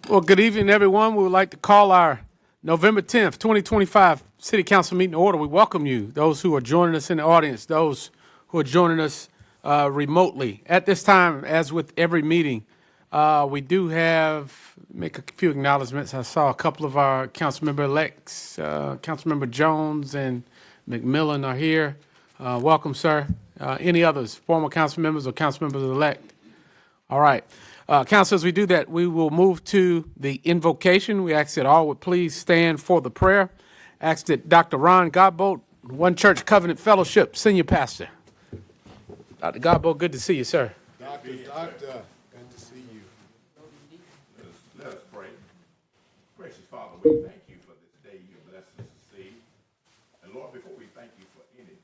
Well, good evening, everyone. We would like to call our November 10th, 2025 City Council meeting to order. We welcome you, those who are joining us in the audience, those who are joining us remotely. At this time, as with every meeting, we do make a few acknowledgments. I saw a couple of our council member elects, Councilmember Jones and McMillan are here. Welcome, sir. Any others, former council members or council members elect? All right. Council, as we do that, we will move to the invocation. We ask that all would please stand for the prayer. Ask that Dr. Ron Godbolt, One Church Covenant Fellowship, Senior Pastor. Dr. Godbolt, good to see you, sir. Doctor, good to see you. Let us pray. Gracious Father, we thank you for this day you blessed us to see. And Lord, before we thank you for anything,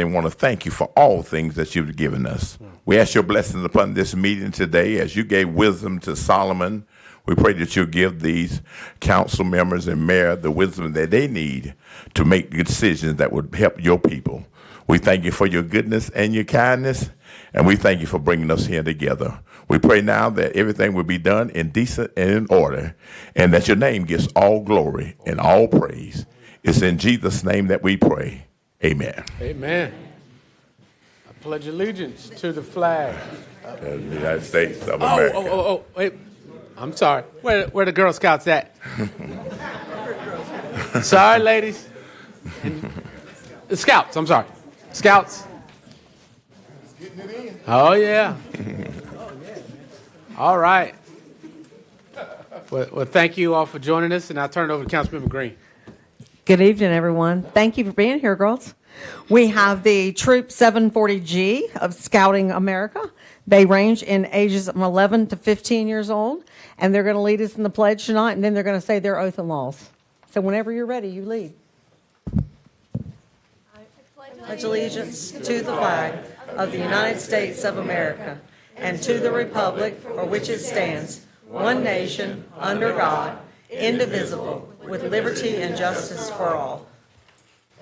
we want to thank you for all things that you've given us. We ask your blessings upon this meeting today as you gave wisdom to Solomon. We pray that you'll give these council members and mayor the wisdom that they need to make decisions that would help your people. We thank you for your goodness and your kindness, and we thank you for bringing us here together. We pray now that everything will be done in decent and in order, and that your name gets all glory and all praise. It's in Jesus' name that we pray. Amen. Amen. I pledge allegiance to the flag of the United States of America. Wait. I'm sorry. Where the Girl Scouts at? Sorry, ladies. The Scouts, I'm sorry. Scouts. Oh, yeah. All right. Well, thank you all for joining us, and I'll turn it over to Councilmember Green. Good evening, everyone. Thank you for being here, girls. We have the Troop 740G of Scouting America. They range in ages from 11 to 15 years old, and they're going to lead us in the pledge tonight, and then they're going to say their oath and laws. So whenever you're ready, you lead. I pledge allegiance to the flag of the United States of America and to the republic for which it stands, one nation, under God, indivisible, with liberty and justice for all.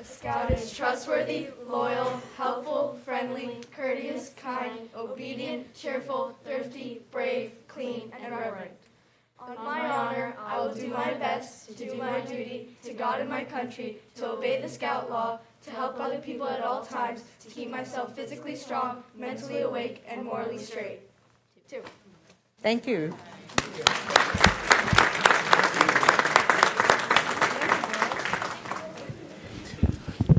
A scout is trustworthy, loyal, helpful, friendly, courteous, kind, obedient, cheerful, thrifty, brave, clean, and reverent. On my honor, I will do my best to do my duty to God and my country, to obey the scout law, to help other people at all times, to keep myself physically strong, mentally awake, and morally straight. Thank you.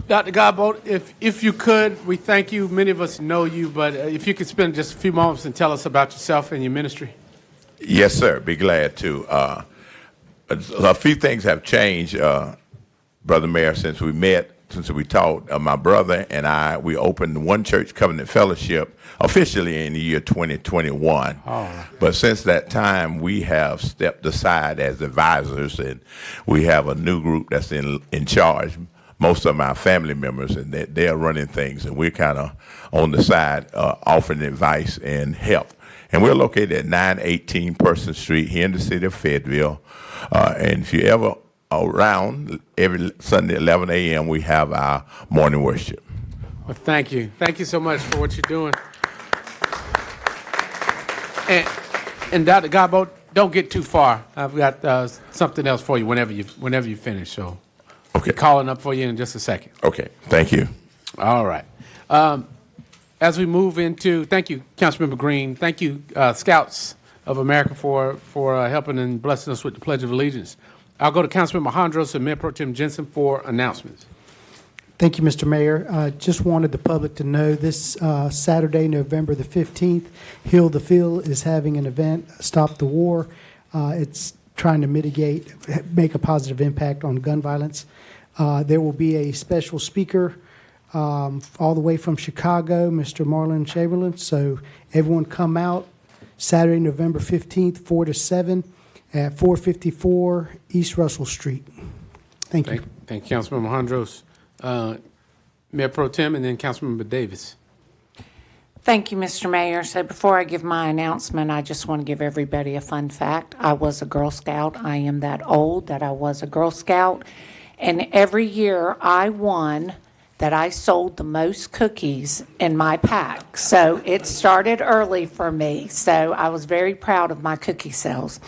Dr. Godbolt, if you could, we thank you. Many of us know you, but if you could spend just a few moments and tell us about yourself and your ministry. Yes, sir. Be glad to. A few things have changed, Brother Mayor, since we met since we talked, my brother and I, we opened One Church Covenant Fellowship officially in the year 2021. But since that time, we have stepped aside as advisors, and we have a new group that's in charge. Most of my family members, and they're running things, and we're kind of on the side offering advice and help. And we're located at 918 Person Street here in the city of Fayetteville. And if you're ever around, every Sunday 11 a.m., we have our morning worship. Well, thank you. Thank you so much for what you're doing. And Dr. Gabo, don't get too far. I've got something else for you whenever you finish. So, Okay. calling up for you in just a second. Okay, thank you. All right. As we move into, thank you, Councilmember Green. Thank you, Scouts of America, for helping and blessing us with the Pledge of Allegiance. I'll go to Councilmember Hondros and Mayor Pro Tem Jensen for announcements. Thank you, Mr. Mayor. Just wanted the public to know this Saturday, November the 15th, Heal the Field is having an event, Stop the War. It's trying to make a positive impact on gun violence. There will be a special speaker all the way from Chicago, Mr. Marlon Chamberlain. So everyone come out Saturday, November 15th, 4 to 7 at 454 East Russell Street. Thank you. Thank you, Councilmember Hondros. Mayor Pro Tem and then Councilmember Davis. Thank you, Mr. Mayor. So before I give my announcement, I just want to give everybody a fun fact. I was a Girl Scout. I am that old that I was a Girl Scout. And every year I won that I sold the most cookies in my pack. So it started early for me. So I was very proud of my cookie sales.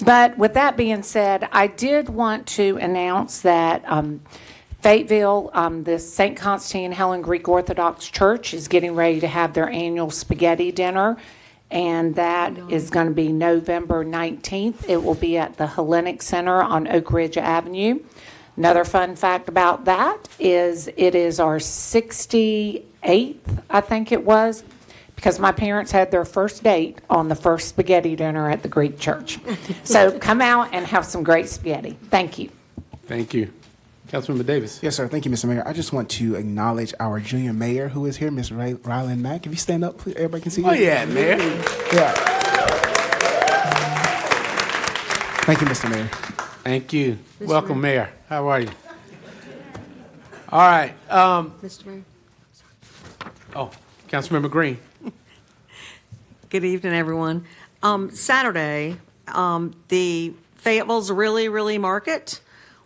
But with that being said, I did want to announce that Fayetteville, the St. Constantine Helen Greek Orthodox Church is getting ready to have their annual spaghetti dinner, and that is going to be November 19th. It will be at the Hellenic Center on Oak Ridge Avenue. Another fun fact about that is it is our 68th, I think it was, because my parents had their first date on the first spaghetti dinner at the Greek church. So come out and have some great spaghetti. Thank you. Thank you. Councilmember Davis. Yes, sir. Thank you, Mr. Mayor. I just want to acknowledge our junior mayor who is here, Ms. Ryland Mack. If you stand up, please, everybody can see you. Oh, yeah, Mayor. Yeah. Thank you, Mr. Mayor. Thank you. Welcome, Mayor. How are you? All right. Mr. Mayor. Oh, Councilmember Green. Good evening, everyone. Saturday, the Fayetteville's Really Market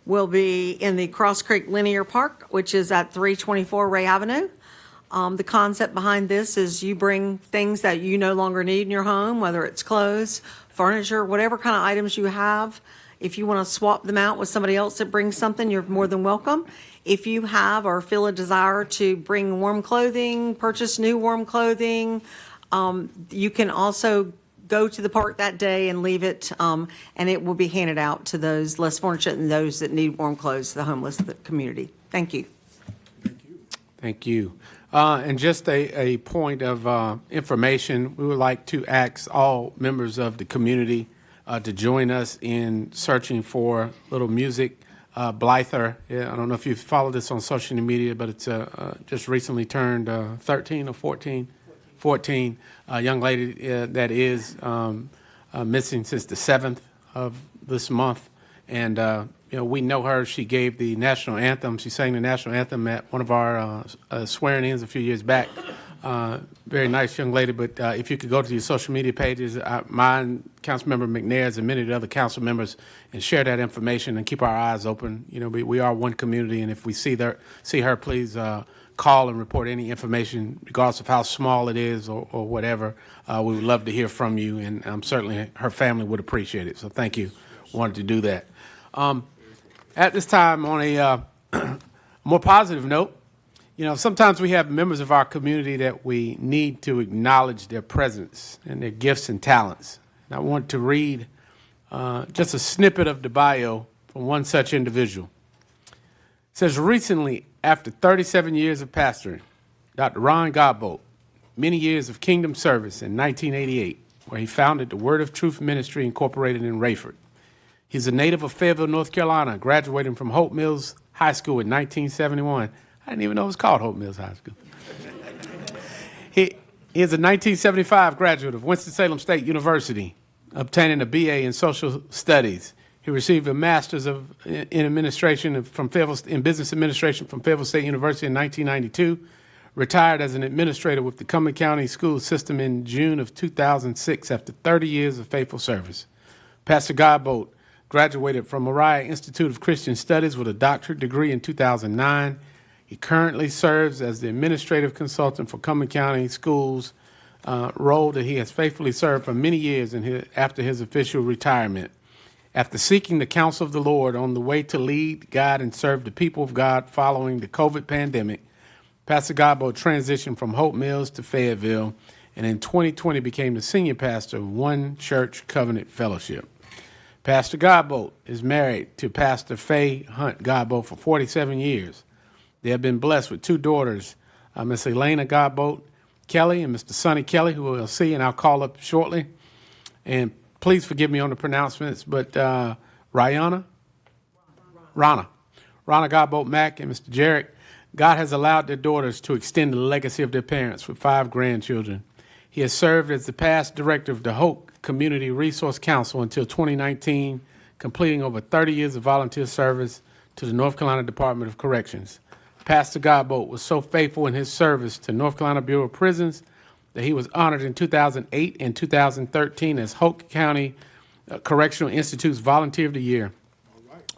will be in the Cross Creek Linear Park, which is at 324 Ray Avenue. The concept behind this is you bring things that you no longer need in your home, whether it's clothes, furniture, whatever kind of items you have. If you want to swap them out with somebody else that brings something, you're more than welcome. If you have or feel a desire to bring warm clothing, purchase new warm clothing, you can also go to the park that day and leave it, and it will be handed out to those less fortunate and those that need warm clothes, the homeless community. Thank you. Thank you. And just a point of information, we would like to ask all members of the community to join us in searching for little music. Blyther, I don't know if you've followed this on social media, but it's just recently turned 13 or 14. 14, a young lady that is missing since the 7th of this month. And, we know her. She gave the national anthem. She sang the national anthem at one of our swearing-ins a few years back. Very nice young lady. But if you could go to your social media pages, mine, Councilmember McNair's, and many of the other council members, and share that information and keep our eyes open. We are one community, and if we see her, please call and report any information, regardless of how small it is or whatever. We would love to hear from you, and certainly her family would appreciate it. So thank you. Wanted to do that. At this time, on a more positive note, sometimes we have members of our community that we need to acknowledge their presence and their gifts and talents. And I want to read just a snippet of the bio from one such individual. It says, recently, after 37 years of pastoring, Dr. Ron Godbolt, many years of kingdom service in 1988, where he founded the Word of Truth Ministry Incorporated in Rayford. He's a native of Fayetteville, North Carolina, graduating from Hope Mills High School in 1971. I didn't even know it was called Hope Mills High School. He is a 1975 graduate of Winston-Salem State University, obtaining a BA in Social Studies. He received a Master's in Administration from in Business Administration from Fayetteville State University in 1992. Retired as an administrator with the Cumberland County School System in June of 2006 after 30 years of faithful service. Pastor Godbolt graduated from Moriah Institute of Christian Studies with a doctorate degree in 2009. He currently serves as the administrative consultant for Cumberland County Schools, role that he has faithfully served for many years after his official retirement. After seeking the counsel of the Lord on the way to lead, guide, and serve the people of God following the COVID pandemic, Pastor Godbolt transitioned from Hope Mills to Fayetteville, and in 2020 became the senior pastor of One Church Covenant Fellowship. Pastor Godbolt is married to Pastor Faye Hunt Godbolt for 47 years. They have been blessed with two daughters, Miss Elena Godbolt Kelly and Mr. Sonny Kelly, who we'll see and I'll call up shortly. And please forgive me on the pronouncements, but Rana Godbolt Mack and Mr. Jarrett, God has allowed their daughters to extend the legacy of their parents with 5 grandchildren. He has served as the past director of the Hope Community Resource Council until 2019, completing over 30 years of volunteer service to the North Carolina Department of Corrections. Pastor Godbolt was so faithful in his service to North Carolina Bureau of Prisons that he was honored in 2008 and 2013 as Hope County Correctional Institute's Volunteer of the Year.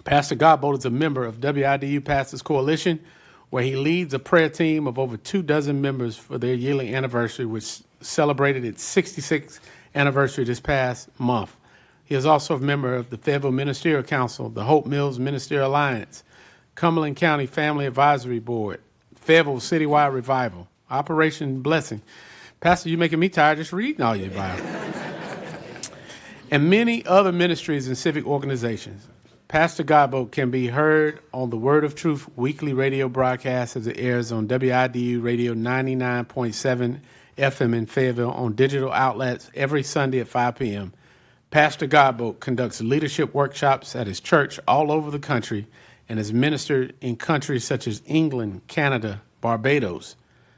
Pastor Godbolt is a member of WIDU Pastors Coalition, where he leads a prayer team of over 24 members for their yearly anniversary, which celebrated its 66th anniversary this past month. He is also a member of the Fayetteville Ministerial Council, the Hope Mills Ministerial Alliance, Cumberland County Family Advisory Board, Fayetteville Citywide Revival, Operation Blessing. Pastor, you're making me tired just reading all your Bible. And many other ministries and civic organizations. Pastor Godbolt can be heard on the Word of Truth weekly radio broadcast as it airs on WIDU Radio 99.7 FM in Fayetteville on digital outlets every Sunday at 5 p.m. Pastor Godbolt conducts leadership workshops at his church all over the country and has ministered in countries such as England, Canada, Barbados.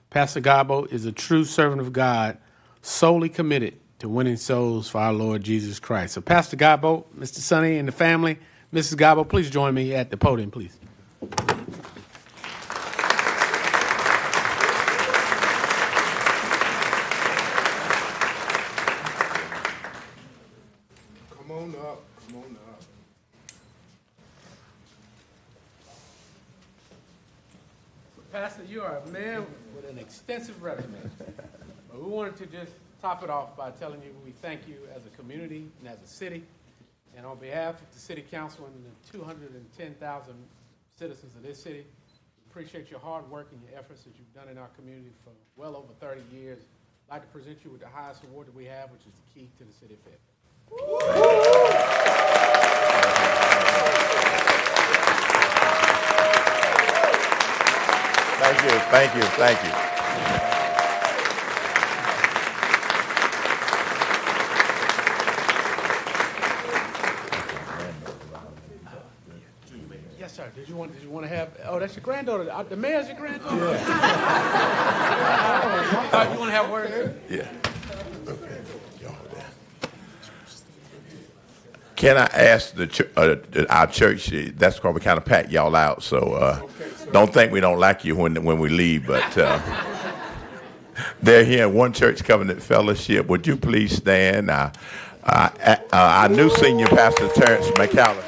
Pastor Godbolt is a true servant of God, solely committed to winning souls for our Lord Jesus Christ. So Pastor Godbolt, Mr. Sonny, and the family, Mrs. Godbolt, please join me at the podium, please. Come on up, come on up. Pastor, you are a man with an extensive resume. But we wanted to just top it off by telling you we thank you as a community and as a city. And on behalf of the City Council and the 210,000 citizens of this city, we appreciate your hard work and your efforts that you've done in our community for well over 30 years. I'd like to present you with the highest award that we have, which is the key to the city of Fayetteville. Thank you. Yes, sir. Did you want to have? Oh, that's your granddaughter. The mayor's your granddaughter. Yeah. You want to have words? Yeah. Can I ask our church? That's going to kind of pack y'all out. So don't think we don't like you when we leave. But they're here in One Church Covenant Fellowship. Would you please stand? Our new senior pastor, Terrence McAllister.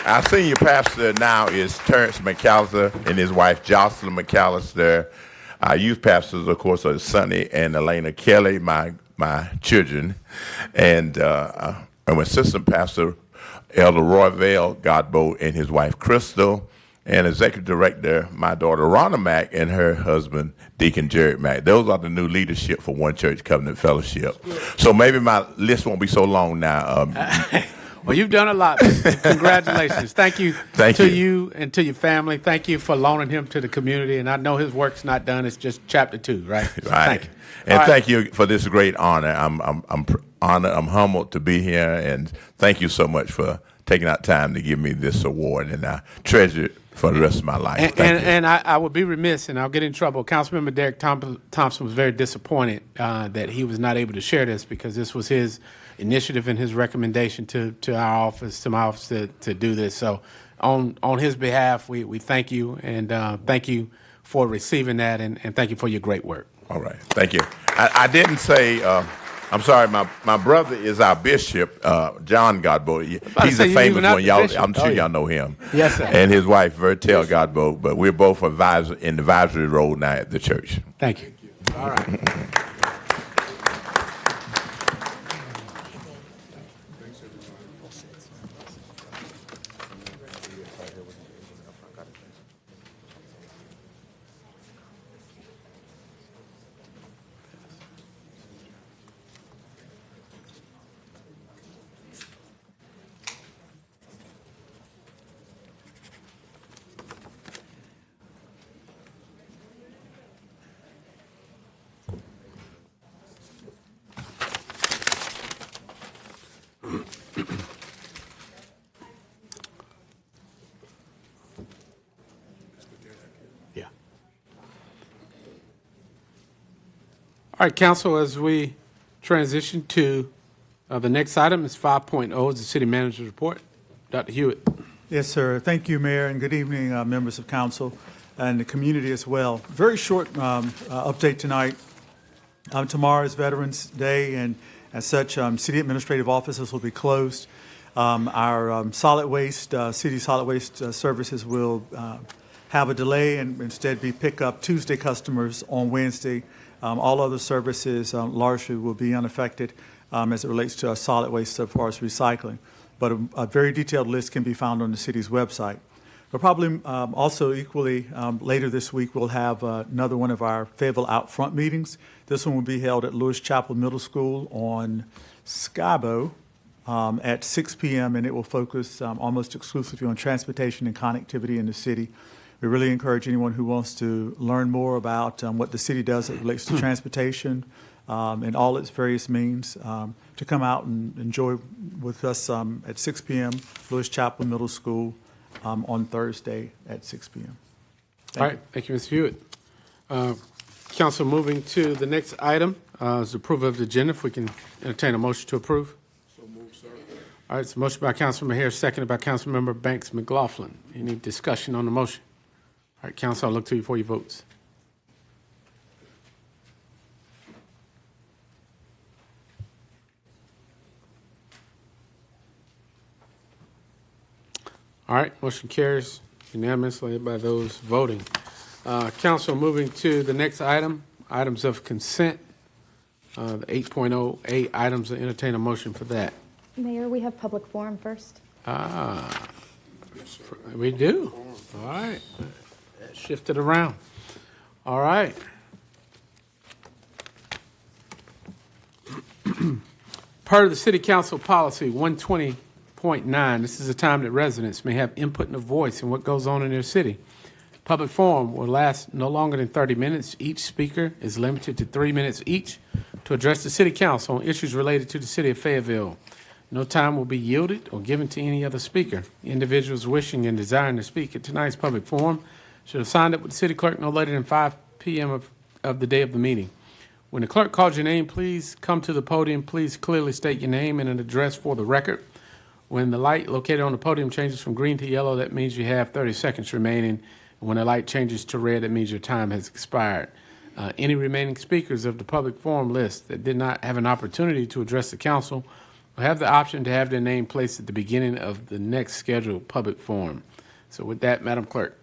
Our senior pastor now is Terrence McAllister and his wife Jocelyn McAllister. Our youth pastors, of course, are Sonny and Elena Kelly, my children, and assistant pastor Elder Roy Vale Godbolt and his wife Crystal, and executive director my daughter Ronna Mack and her husband Deacon Jared Mack. Those are the new leadership for One Church Covenant Fellowship. So maybe my list won't be so long now. Well, you've done a lot. Congratulations. Thank you Thank to you. you and to your family. Thank you for loaning him to the community. And I know his work's not done. It's just chapter 2, right? So Right. Thank you. And All right. thank you for this great honor. I'm honored. I'm humbled to be here, and thank you so much for taking out time to give me this award, and I treasure it for the rest of my life. Thank you. And I would be remiss, and I'll get in trouble. Councilmember Derek Thompson was very disappointed that he was not able to share this because this was his initiative and his recommendation to our office, to my office, to do this. So on his behalf, we thank you, and thank you for receiving that, and thank you for your great work. All right. Thank you. I didn't say. I'm sorry. My brother is our bishop, John Godbout. He's say a you famous leaving out one. the Y'all, bishop. I'm sure Oh, yeah. y'all know him. Yes, sir. And his wife, Vertel Godbout. But we're both in the advisory role now at the church. Thank you. All right. Yeah. All right, council, as we transition to the next item is 5.0 is the city manager's report. Dr. Hewitt. Yes, sir. Thank you, Mayor, and good evening, members of council and the community as well. Very short update tonight. Tomorrow is Veterans Day, and as such, city administrative offices will be closed. Our solid waste, city solid waste services will have a delay and instead be pick up Tuesday customers on Wednesday. All other services largely will be unaffected as it relates to solid waste as far as recycling. But a very detailed list can be found on the city's website. But probably also equally later this week, we'll have another one of our Fayetteville Out Front meetings. This one will be held at Lewis Chapel Middle School on Skybo at 6 p.m., and it will focus almost exclusively on transportation and connectivity in the city. We really encourage anyone who wants to learn more about what the city does as it relates to transportation and all its various means to come out and enjoy with us at 6 p.m., Lewis Chapel Middle School on Thursday at 6 p.m. All right, thank you, Mr. Hewitt. Council, moving to the next item is approval of the agenda. If we can entertain a motion to approve. So move, sir. All right, it's a motion by Councilmember Harris, seconded by Councilmember Banks McLaughlin. Any discussion on the motion? All right, Council, I'll look to you for your votes. All right, motion carries unanimously by those voting. Council, moving to the next item, items of consent. The 8.08 items, I entertain a motion for that. Mayor, we have public forum first. We do. All right. That shifted around. All right. Per the City Council Policy 120.9, this is a time that residents may have input and a voice in what goes on in their city. Public forum will last no longer than 30 minutes. Each speaker is limited to 3 minutes each to address the City Council on issues related to the City of Fayetteville. No time will be yielded or given to any other speaker. Individuals wishing and desiring to speak at tonight's public forum should have signed up with the city clerk no later than 5 p.m. of the day of the meeting. When the clerk calls your name, please come to the podium. Please clearly state your name and an address for the record. When the light located on the podium changes from green to yellow, that means you have 30 seconds remaining. And when the light changes to red, that means your time has expired. Any remaining speakers of the public forum list that did not have an opportunity to address the council will have the option to have their name placed at the beginning of the next scheduled public forum. So with that, Madam Clerk.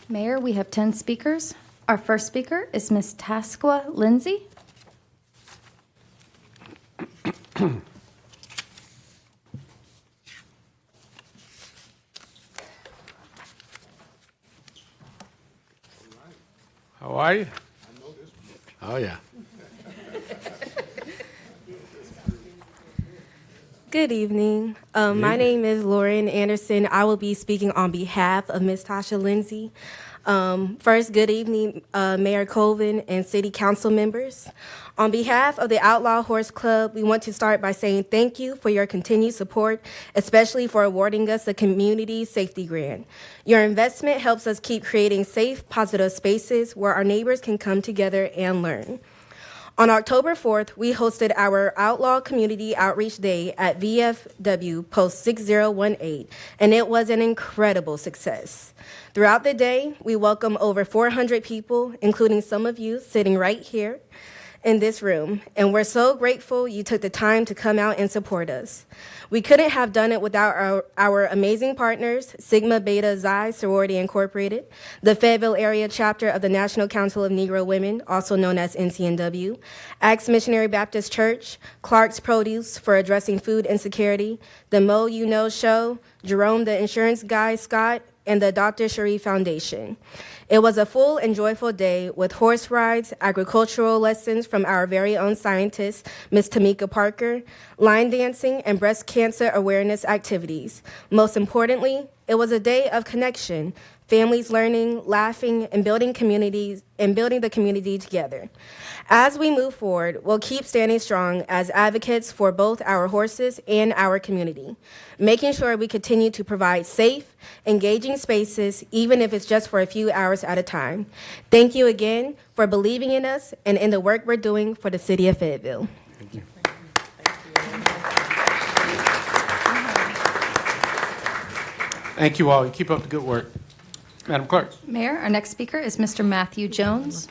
Mayor, we have 10 speakers. Our first speaker is Ms. Tasqua Lindsay. How are you? Oh, yeah. Good evening. My name is Lauren Anderson. I will be speaking on behalf of Ms. Tasha Lindsay. First, good evening, Mayor Colvin and City Council members. On behalf of the Outlaw Horse Club, we want to start by saying thank you for your continued support, especially for awarding us the Community Safety Grant. Your investment helps us keep creating safe, positive spaces where our neighbors can come together and learn. On October 4th, we hosted our Outlaw Community Outreach Day at VFW Post 6018, and it was an incredible success. Throughout the day, we welcomed over 400 people, including some of you sitting right here in this room, and we're so grateful you took the time to come out and support us. We couldn't have done it without our amazing partners, Sigma Beta Xi Sorority Incorporated, the Fayetteville area chapter of the National Council of Negro Women, also known as NCNW, Acts Missionary Baptist Church, Clark's Produce for addressing food insecurity, the Mo You Know Show, Jerome the Insurance Guy Scott, and the Dr. Cherie Foundation. It was a full and joyful day with horse rides, agricultural lessons from our very own scientist, Ms. Tamika Parker, line dancing, and breast cancer awareness activities. Most importantly, it was a day of connection, families learning, laughing, and building the community together. As we move forward, we'll keep standing strong as advocates for both our horses and our community, making sure we continue to provide safe, engaging spaces, even if it's just for a few hours at a time. Thank you again for believing in us and in the work we're doing for the city of Fayetteville. Thank you. Thank you all. You keep up the good work. Madam Clerk. Mayor, our next speaker is Mr. Matthew Jones.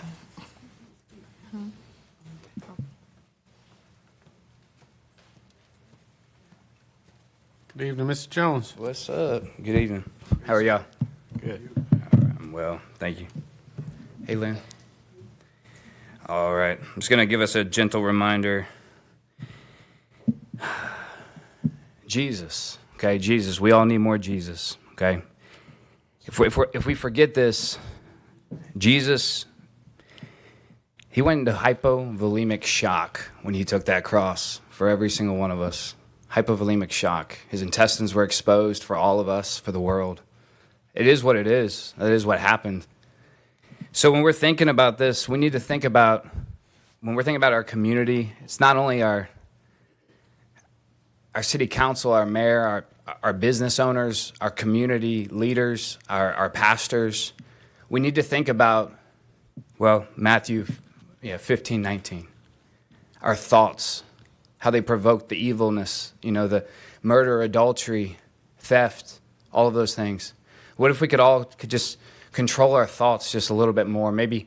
Good evening, Mr. Jones. What's up? Good evening. How are y'all? Good. I'm well, thank you. Hey, Lynn. All right, I'm just going to give us a gentle reminder. Jesus, okay, Jesus. We all need more Jesus, okay? If we forget this, Jesus, he went into hypovolemic shock when he took that cross for every single one of us. Hypovolemic shock. His intestines were exposed for all of us, for the world. It is what it is. That is what happened. So when we're thinking about this, we need to think about, when we're thinking about our community, it's not only our city council, our mayor, our business owners, our community leaders, our pastors. We need to think about, well, Matthew 15:19. Our thoughts, how they provoke the evilness, the murder, adultery, theft, all of those things. What if we could just control our thoughts just a little bit more? Maybe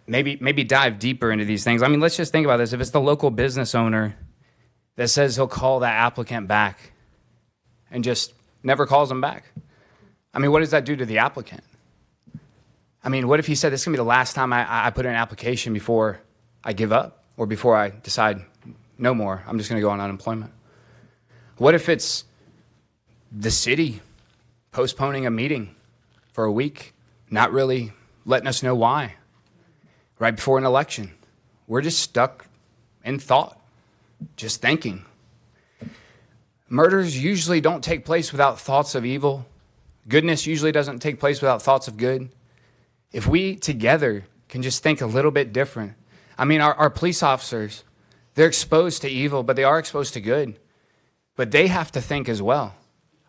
dive deeper into these things. I mean, let's just think about this. If it's the local business owner that says he'll call that applicant back and just never calls them back, I mean, what does that do to the applicant? I mean, what if he said, this is going to be the last time I put in an application before I give up or before I decide no more, I'm just going to go on unemployment? What if it's the city postponing a meeting for a week, not really letting us know why, right before an election? We're just stuck in thought, just thinking. Murders usually don't take place without thoughts of evil. Goodness usually doesn't take place without thoughts of good. If we together can just think a little bit different. I mean, our police officers, they're exposed to evil, but they are exposed to good. But they have to think as well.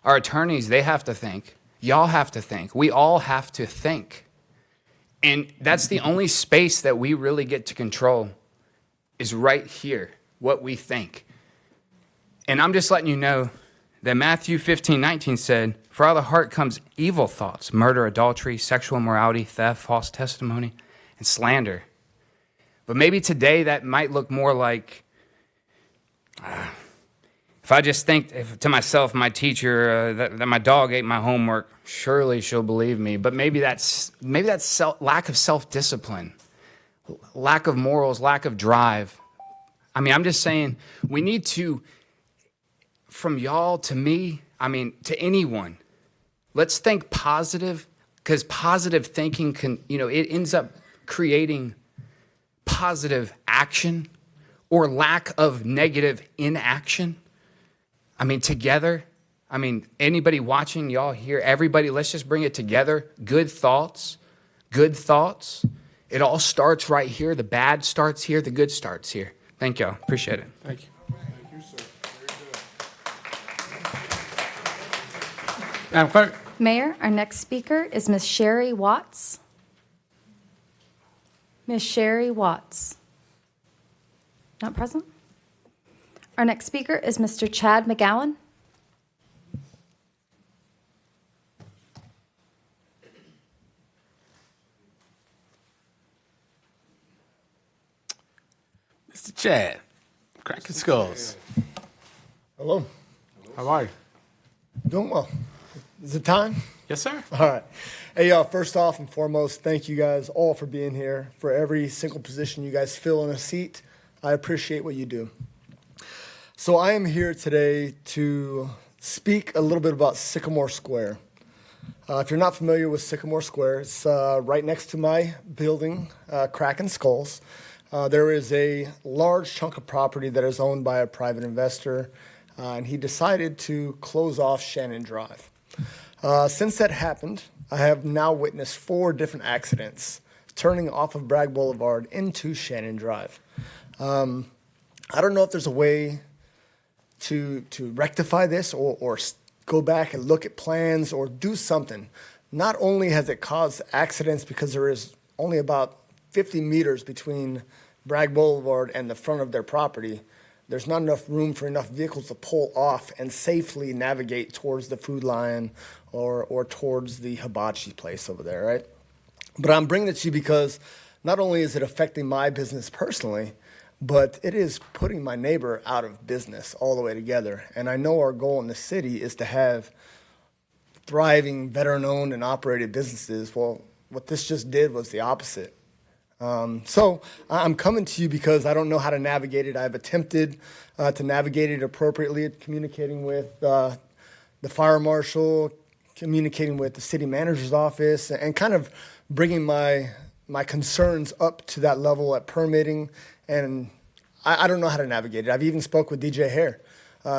Our attorneys, they have to think. Y'all have to think. We all have to think. And that's the only space that we really get to control is right here, what we think. And I'm just letting you know that Matthew 15:19 said, for out of the heart comes evil thoughts, murder, adultery, sexual immorality, theft, false testimony, and slander. But maybe today that might look more like, if I just think to myself, my teacher, that my dog ate my homework, surely she'll believe me. But maybe that's lack of self-discipline, lack of morals, lack of drive. I mean, I'm just saying we need to, from y'all to me, I mean, to anyone, let's think positive, because positive thinking can, it ends up creating positive action or lack of negative inaction. I mean, together, I mean, anybody watching, y'all here, everybody, let's just bring it together. Good thoughts, good thoughts. It all starts right here. The bad starts here. The good starts here. Thank y'all. Appreciate it. Thank you. Thank you, sir. Very good. Madam Clerk? Mayor, our next speaker is Miss Sherry Watts. Miss Sherry Watts. Not present. Our next speaker is Mr. Chad McGowan. Mr. Chad, cracking skulls. Hello. How are you? Doing well. Is it time? Yes, sir. All right. Hey, first off and foremost, thank you guys all for being here. For every single position you guys fill in a seat, I appreciate what you do. So I am here today to speak a little bit about Sycamore Square. If you're not familiar with Sycamore Square, it's right next to my building, Cracking Skulls. There is a large chunk of property that is owned by a private investor, and he decided to close off Shannon Drive. Since that happened, I have now witnessed 4 different accidents turning off of Bragg Boulevard into Shannon Drive. I don't know if there's a way to rectify this or go back and look at plans or do something. Not only has it caused accidents because there is only about 50 meters between Bragg Boulevard and the front of their property, there's not enough room for enough vehicles to pull off and safely navigate towards the Food Lion or towards the hibachi place over there, right? But I'm bringing it to you because not only is it affecting my business personally, but it is putting my neighbor out of business all the way together. And I know our goal in the city is to have thriving, veteran-owned and operated businesses. Well, what this just did was the opposite. So I'm coming to you because I don't know how to navigate it. I've attempted to navigate it appropriately, communicating with the fire marshal, communicating with the city manager's office, and kind of bringing my concerns up to that level at permitting. And I don't know how to navigate it. I've even spoke with DJ Hare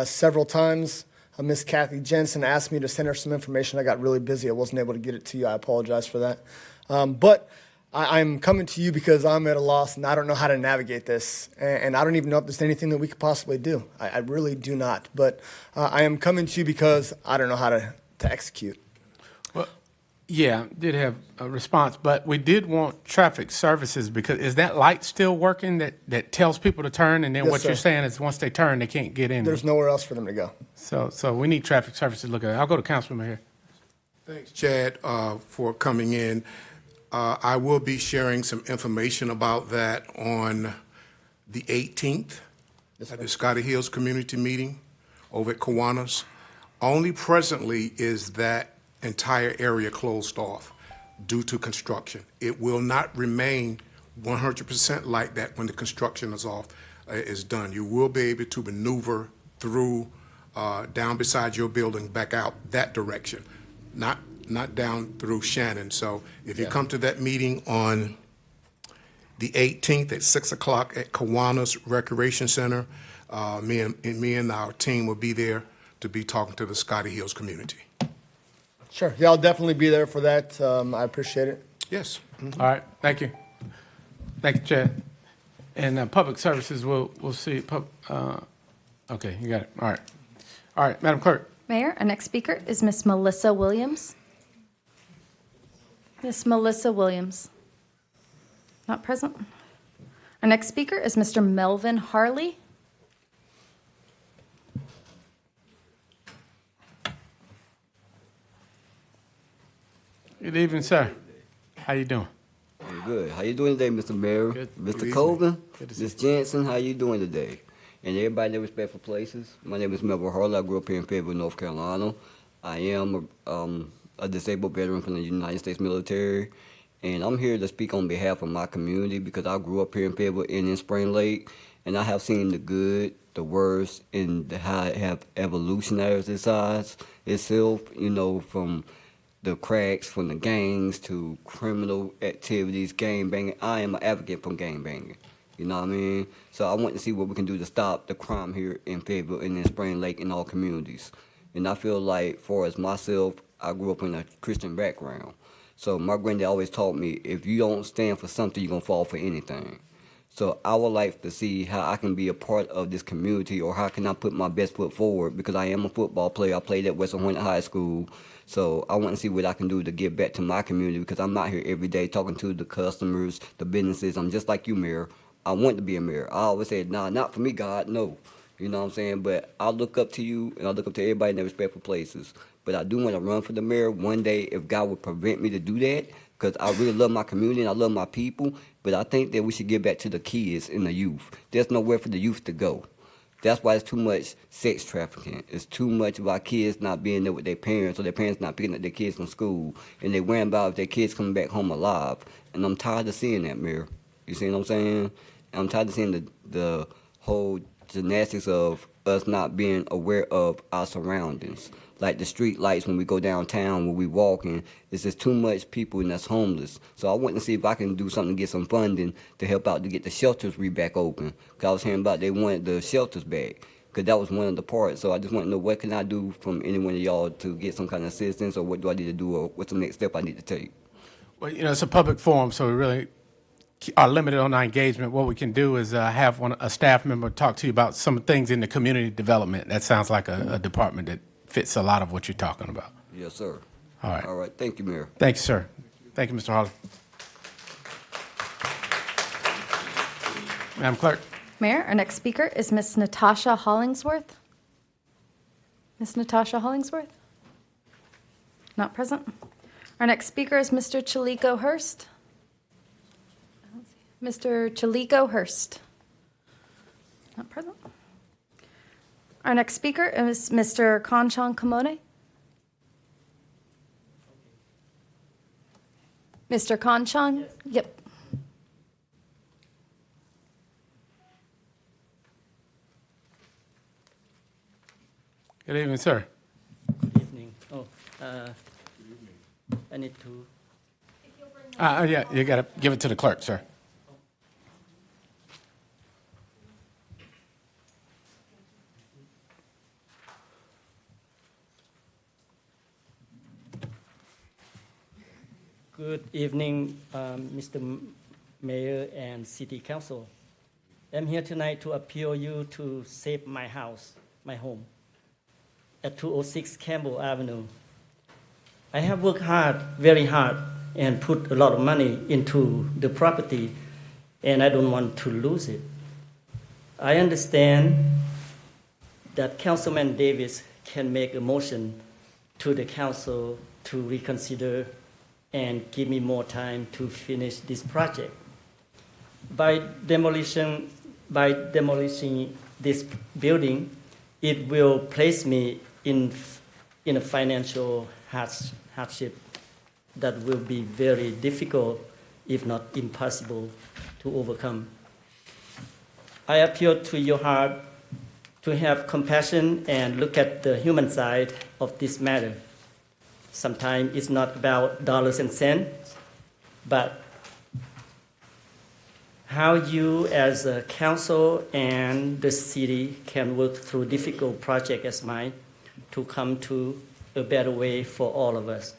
several times. Miss Kathy Jensen asked me to send her some information. I got really busy. I wasn't able to get it to you. I apologize for that. But I'm coming to you because I'm at a loss and I don't know how to navigate this. And I don't even know if there's anything that we could possibly do. I really do not. But I am coming to you because I don't know how to execute. Well, yeah, did have a response, but we did want traffic services because is that light still working that tells people to turn? And then Yes, what sir. you're saying is once they turn, they can't get in. There's nowhere else for them to go. So we need traffic services to look at it. I'll go to Councilman here. Thanks, Chad, for coming in. I will be sharing some information about that on the 18th at the Scotty Hills Community Meeting over at Kiwanis. Only presently is that entire area closed off due to construction. It will not remain 100% like that when the construction is done. You will be able to maneuver through down beside your building back out that direction, not down through Shannon. So if you come to that meeting on the 18th at 6 o'clock at Kiwanis Recreation Center, me and our team will be there to be talking to the Scotty Hills community. Sure. Yeah, I'll definitely be there for that. I appreciate it. Yes. All right, thank you. Thank you, Chad. And public services, we'll see. Okay, you got it. All right, Madam Clerk. Mayor, our next speaker is Miss Melissa Williams. Miss Melissa Williams. Not present. Our next speaker is Mr. Melvin Harley. Good evening, sir. How you doing? Good. How you doing today, Mr. Mayor? Good. Mr. Colvin? Good to see Ms. Jensen, how you doing today? And everybody in their respectful places. My name is Melvin Harley. I grew up here in Fayetteville, North Carolina. I am a disabled veteran from the United States military. And I'm here to speak on behalf of my community because I grew up here in Fayetteville and in Spring Lake. And I have seen the good, the worst, and how it have evolutionized itself, you know, from the cracks, from the gangs to criminal activities, gang banging. I am an advocate for gang banging. You know what I mean? So I want to see what we can do to stop the crime here in Fayetteville and in Spring Lake in all communities. And I feel like, for as myself, I grew up in a Christian background. So my granddad always taught me, if you don't stand for something, you're going to fall for anything. So I would like to see how I can be a part of this community, or how can I put my best foot forward, because I am a football player. I played at Western Hornet High School. So I want to see what I can do to give back to my community, because I'm out here every day talking to the customers, the businesses. I'm just like you, Mayor. I want to be a mayor. I always said, nah, not for me, God, no. You know what I'm saying? But I look up to you, and I look up to everybody in their respectful places. But I do want to run for the mayor one day if God would prevent me to do that, because I really love my community and I love my people. But I think that we should give back to the kids and the youth. There's nowhere for the youth to go. That's why it's too much sex trafficking. It's too much about kids not being there with their parents, or their parents not picking up their kids from school, and they worrying about if their kids coming back home alive. And I'm tired of seeing that, Mayor. You see what I'm saying? I'm tired of seeing the whole gymnastics of us not being aware of our surroundings. Like the street lights when we go downtown, when we walking, it's just too much people and that's homeless. So I want to see if I can do something to get some funding to help out to get the shelters back open. Because I was hearing about they wanted the shelters back, because that was one of the parts. So I just want to know, what can I do from any one of y'all to get some kind of assistance, or what do I need to do, or what's the next step I need to take? Well, it's a public forum, so we really are limited on our engagement. What we can do is have a staff member talk to you about some things in the community development. That sounds like a department that fits a lot of what you're talking about. Yes, sir. All right. All right. Thank you, Mayor. Thank you, sir. Thank you, Mr. Hawley. Madam Clerk. Mayor, our next speaker is Miss Natasha Hollingsworth. Miss Natasha Hollingsworth? Not present. Our next speaker is Mr. Chalico Hurst. Mr. Chalico Hurst. Not present. Our next speaker is Mr. Kanchan Kamone. Mr. Kanchan? Yes. Yep. Good evening, sir. Good evening. I need to. Yeah, you got to give it to the clerk, sir. Good evening, Mr. Mayor and City Council. I'm here tonight to appeal you to save my house, my home, at 206 Campbell Avenue. I have worked hard, very hard, and put a lot of money into the property, and I don't want to lose it. I understand that Councilman Davis can make a motion to the council to reconsider and give me more time to finish this project. By demolishing this building, it will place me in a financial hardship that will be very difficult, if not impossible, to overcome. I appeal to your heart to have compassion and look at the human side of this matter. Sometimes it's not about dollars and cents, but how you as a council and the city can work through difficult projects as mine to come to a better way for all of us.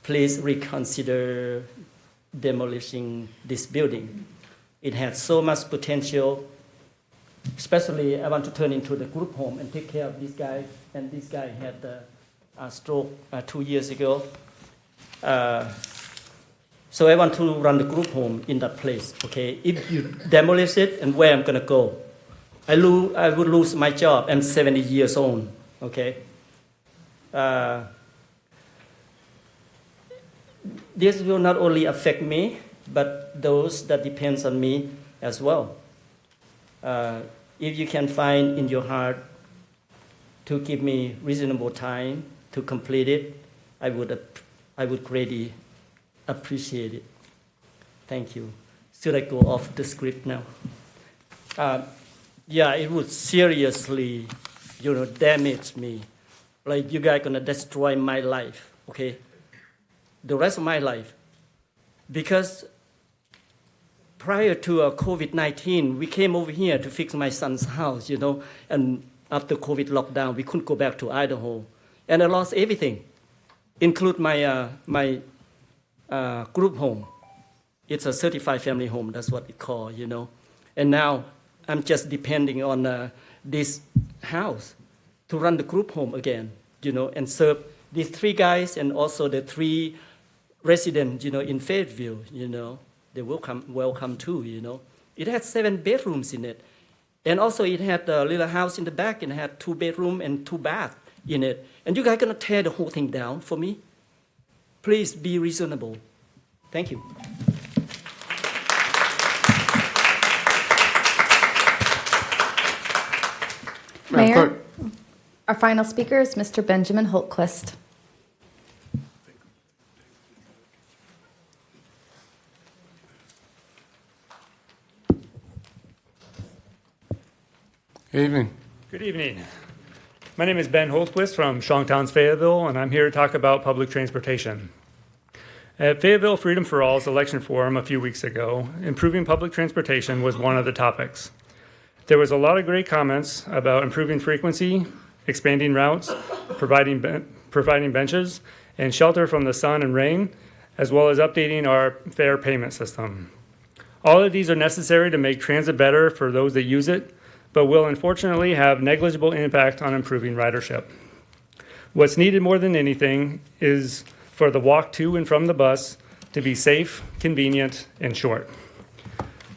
Please reconsider demolishing this building. It has so much potential. Especially, I want to turn into the group home and take care of this guy. And this guy had a stroke 2 years ago. So I want to run the group home in that place. Okay, if you demolish it, and where I'm gonna go, I would lose my job. I'm 70 years old. Okay. This will not only affect me, but those that depends on me as well. If you can find in your heart to give me reasonable time to complete it, I would greatly appreciate it. Thank you. Should I go off the script now? Yeah, it would seriously, damage me. Like you guys gonna destroy my life, okay? The rest of my life, because prior to COVID-19, we came over here to fix my son's house, and after COVID lockdown, we couldn't go back to Idaho. And I lost everything, include my group home. It's a certified family home, that's what it's called, And now I'm just depending on this house to run the group home again, and serve these 3 guys and also the 3 residents, in Fayetteville, They welcome too, It had 7 bedrooms in it. And also it had a little house in the back and it had 2 bedrooms and 2 baths in it. And you guys gonna tear the whole thing down for me? Please be reasonable. Thank you. Madam Mayor, Clerk. our final speaker is Mr. Benjamin Holtquist. Good evening. Good evening. My name is Ben Holtquist from Shongtowns, Fayetteville, and I'm here to talk about public transportation. At Fayetteville Freedom for All's election forum a few weeks ago, improving public transportation was one of the topics. There was a lot of great comments about improving frequency, expanding routes, providing benches, and shelter from the sun and rain, as well as updating our fare payment system. All of these are necessary to make transit better for those that use it, but will unfortunately have negligible impact on improving ridership. What's needed more than anything is for the walk to and from the bus to be safe, convenient, and short.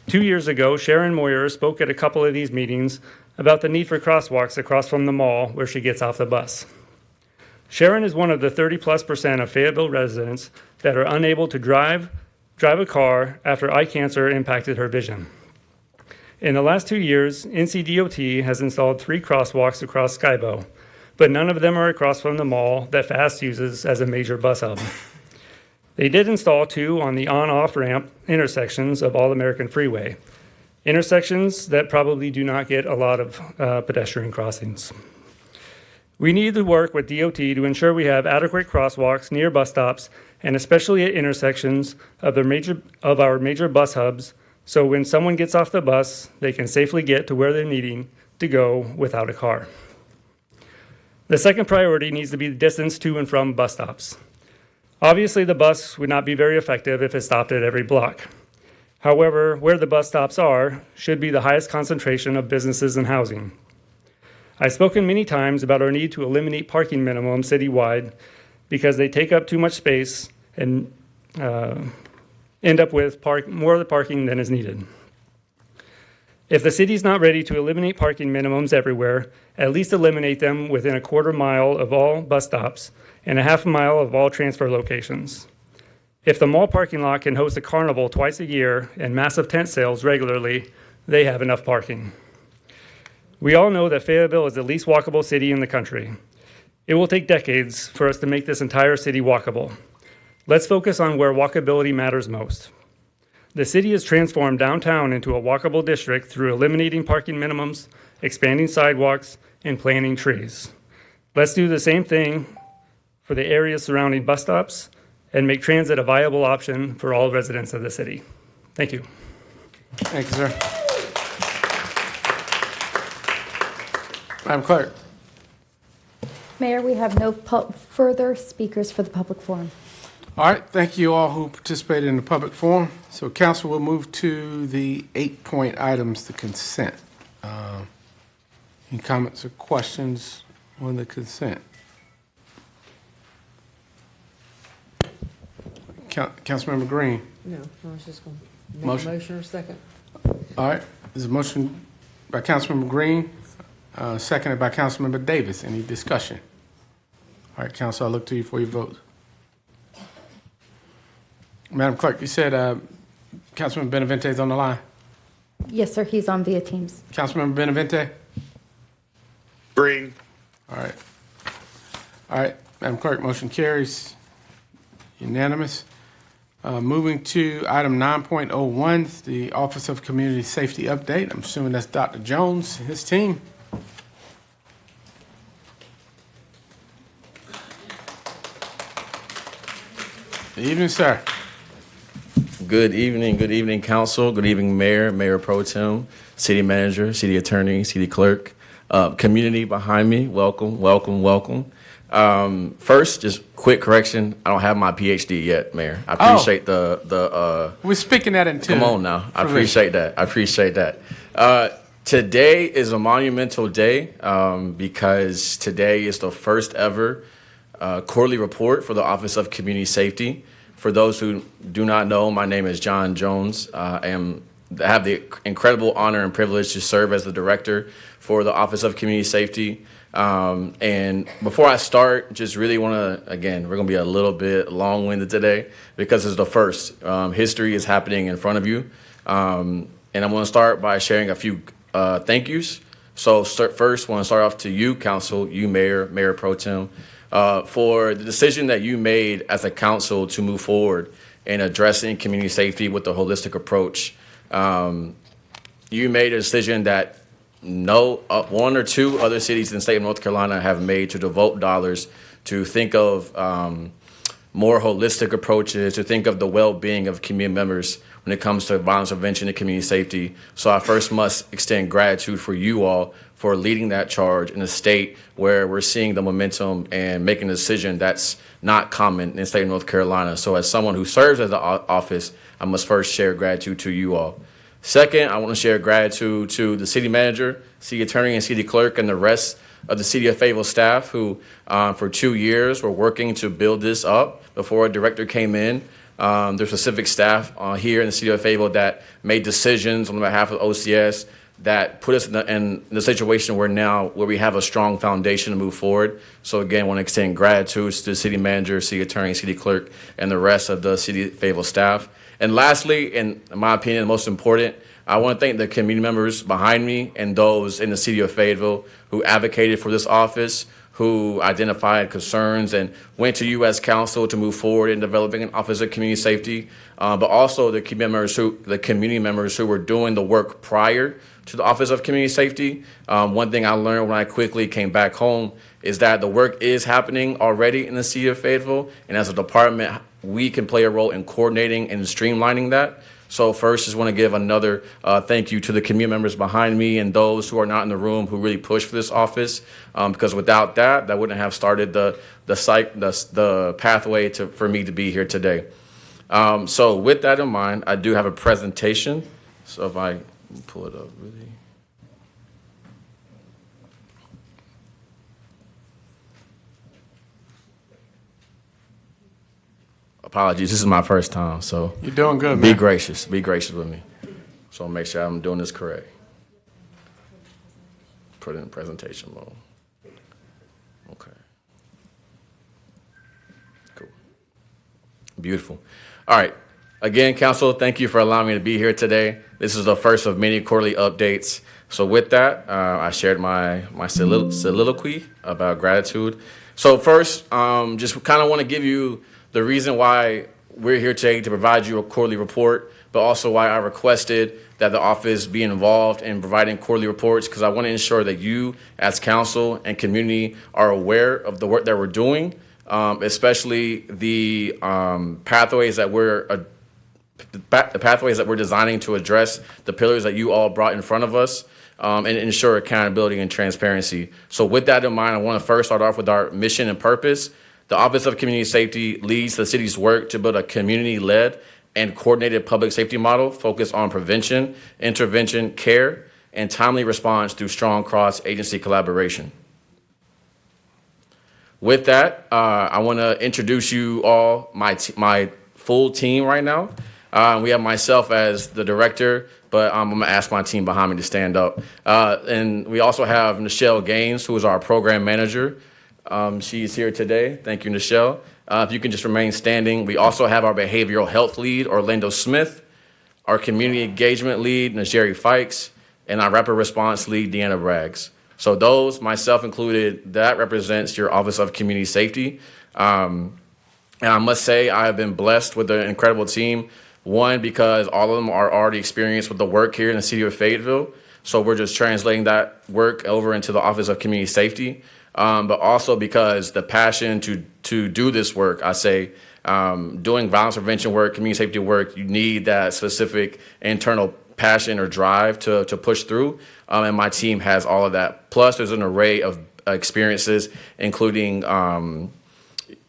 2 years ago, Sharon Moyer spoke at a couple of these meetings about the need for crosswalks across from the mall where she gets off the bus. Sharon is one of the 30+% of Fayetteville residents that are unable to drive a car after eye cancer impacted her vision. In the last 2 years, NCDOT has installed 3 crosswalks across Skybo, but none of them are across from the mall that FAST uses as a major bus hub. They did install 2 on the on-off ramp intersections of All-American Freeway, intersections that probably do not get a lot of pedestrian crossings. We need to work with DOT to ensure we have adequate crosswalks near bus stops and especially at intersections of our major bus hubs, so when someone gets off the bus, they can safely get to where they're needing to go without a car. The second priority needs to be the distance to and from bus stops. Obviously, the bus would not be very effective if it stopped at every block. However, where the bus stops are should be the highest concentration of businesses and housing. I've spoken many times about our need to eliminate parking minimums citywide because they take up too much space and end up with more of the parking than is needed. If the city's not ready to eliminate parking minimums everywhere, at least eliminate them within a quarter mile of all bus stops and a half mile of all transfer locations. If the mall parking lot can host a carnival twice a year and massive tent sales regularly, they have enough parking. We all know that Fayetteville is the least walkable city in the country. It will take decades for us to make this entire city walkable. Let's focus on where walkability matters most. The city has transformed downtown into a walkable district through eliminating parking minimums, expanding sidewalks, and planting trees. Let's do the same thing for the areas surrounding bus stops and make transit a viable option for all residents of the city. Thank you. Thank you, sir. Madam Clerk. Mayor, we have no further speakers for the public forum. All right, thank you all who participated in the public forum. So council will move to the 8-point items to consent. Any comments or questions on the consent? Councilmember Green. No, I was just going to make Motion. a motion or second. All right, there's a motion by Councilmember Green, seconded by Councilmember Davis. Any discussion? All right, council, I'll look to you for your vote. Madam Clerk, you said Councilmember Benavente is on the line. Yes, sir, he's on via Teams. Councilmember Benavente? Green. All right. All right, Madam Clerk, motion carries unanimous. Moving to item 9.01, the Office of Community Safety Update. I'm assuming that's Dr. Jones and his team. Good evening, sir. Good evening, council. Good evening, mayor, mayor pro tem, city manager, city attorney, city clerk, community behind me. Welcome, welcome, welcome. First, just quick correction. I don't have my PhD yet, mayor. I appreciate the. We're speaking that into. Come on now. I appreciate that. I appreciate that. Today is a monumental day because today is the first ever quarterly report for the Office of Community Safety. For those who do not know, my name is John Jones. I have the incredible honor and privilege to serve as the director for the Office of Community Safety. And before I start, just really want to, again, we're going to be a little bit long-winded today because it's the first. History is happening in front of you. And I'm going to start by sharing a few thank yous. So first, I want to start off to you, council, you, mayor, mayor pro tem, for the decision that you made as a council to move forward in addressing community safety with a holistic approach. You made a decision that one or two other cities in the state of North Carolina have made to devote dollars to think of more holistic approaches, to think of the well-being of community members when it comes to violence prevention and community safety. So I first must extend gratitude for you all for leading that charge in a state where we're seeing the momentum and making a decision that's not common in the state of North Carolina. So as someone who serves as the office, I must first share gratitude to you all. Second, I want to share gratitude to the city manager, city attorney, and city clerk, and the rest of the City of Fayetteville staff who, for 2 years, were working to build this up before a director came in. There's specific staff here in the City of Fayetteville that made decisions on behalf of OCS that put us in the situation where we have a strong foundation to move forward. So again, I want to extend gratitude to the city manager, city attorney, city clerk, and the rest of the City of Fayetteville staff. And lastly, in my opinion, the most important, I want to thank the community members behind me and those in the City of Fayetteville who advocated for this office, who identified concerns and went to you as council to move forward in developing an Office of Community Safety, but also the community members who were doing the work prior to the Office of Community Safety. One thing I learned when I quickly came back home is that the work is happening already in the City of Fayetteville, and as a department, we can play a role in coordinating and streamlining that. So first, just want to give another thank you to the community members behind me and those who are not in the room who really pushed for this office, because without that wouldn't have started the pathway for me to be here today. So with that in mind, I do have a presentation. So if I pull it up, really. Apologies, this is my first time, so. You're doing good, man. Be gracious with me. So I'll make sure I'm doing this correct. Put it in presentation mode. Okay. Cool. Beautiful. All right. Again, council, thank you for allowing me to be here today. This is the first of many quarterly updates. So with that, I shared my soliloquy about gratitude. So first, just kind of want to give you the reason why we're here today to provide you a quarterly report, but also why I requested that the office be involved in providing quarterly reports, because I want to ensure that you as council and community are aware of the work that we're doing, especially the pathways that we're designing to address the pillars that you all brought in front of us, and ensure accountability and transparency. So with that in mind, I want to first start off with our mission and purpose. The Office of Community Safety leads the city's work to build a community-led and coordinated public safety model focused on prevention, intervention, care, and timely response through strong cross-agency collaboration. With that, I want to introduce you all my full team right now. We have myself as the director, but I'm going to ask my team behind me to stand up. And we also have Nichelle Gaines, who is our program manager. She's here today. Thank you, Nichelle. If you can just remain standing. We also have our behavioral health lead, Orlando Smith, our community engagement lead, Najeri Fikes, and our rapid response lead, Deanna Braggs. So those, myself included, that represents your Office of Community Safety. And I must say I have been blessed with an incredible team. One, because all of them are already experienced with the work here in the City of Fayetteville. So we're just translating that work over into the Office of Community Safety. But also because the passion to do this work, I say, Doing violence prevention work, community safety work, you need that specific internal passion or drive to push through. And my team has all of that. Plus, there's an array of experiences, including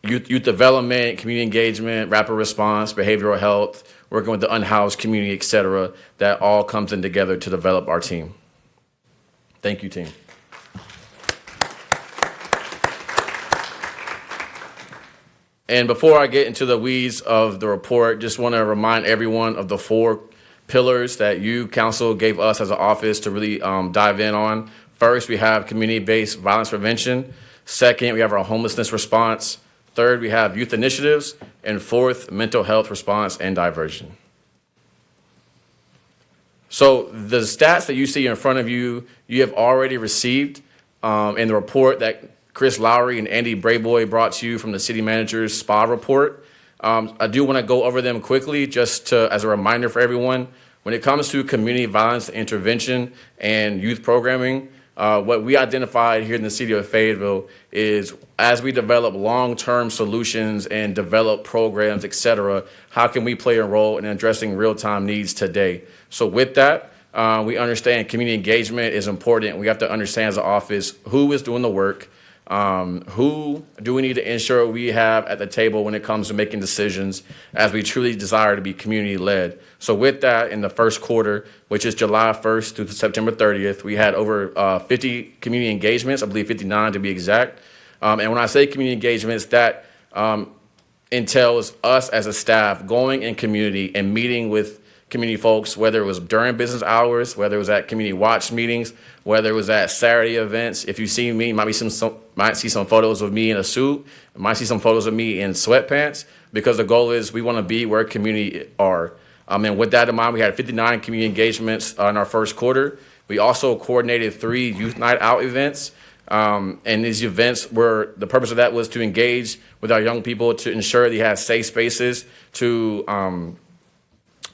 youth development, community engagement, rapid response, behavioral health, working with the unhoused community, et cetera, that all comes in together to develop our team. Thank you, team. And before I get into the weeds of the report, just want to remind everyone of the 4 pillars that you, council, gave us as an office to really dive in on. First, we have community-based violence prevention. Second, we have our homelessness response. Third, we have youth initiatives. And fourth, mental health response and diversion. So the stats that you see in front of you, you have already received in the report that Chris Lowry and Andy Brayboy brought to you from the city manager's SPA report. I do want to go over them quickly just as a reminder for everyone. When it comes to community violence intervention and youth programming, what we identified here in the city of Fayetteville is as we develop long-term solutions and develop programs, et cetera, how can we play a role in addressing real-time needs today? So with that, we understand community engagement is important. We have to understand as an office who is doing the work, who do we need to ensure we have at the table when it comes to making decisions as we truly desire to be community-led. So with that, in the first quarter, which is July 1st through September 30th, we had over 50 community engagements, I believe 59 to be exact. And when I say community engagements, that entails us as a staff going in community and meeting with community folks, whether it was during business hours, whether it was at community watch meetings, whether it was at Saturday events. If you see me, you might see some photos of me in a suit, you might see some photos of me in sweatpants, because the goal is we want to be where community are. And with that in mind, we had 59 community engagements in our first quarter. We also coordinated 3 youth night out events. And these events the purpose of that was to engage with our young people to ensure they had safe spaces to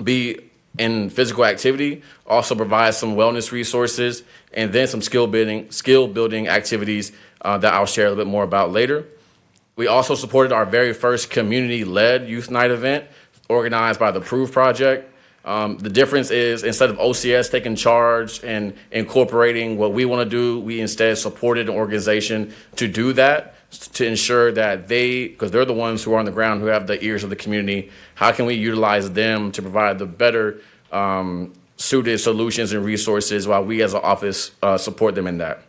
be in physical activity, also provide some wellness resources, and then some skill building activities that I'll share a little bit more about later. We also supported our very first community-led youth night event organized by the Prove Project. The difference is instead of OCS taking charge and incorporating what we want to do, we instead supported an organization to do that, to ensure that because they're the ones who are on the ground, who have the ears of the community, how can we utilize them to provide the better suited solutions and resources while we as an office support them in that.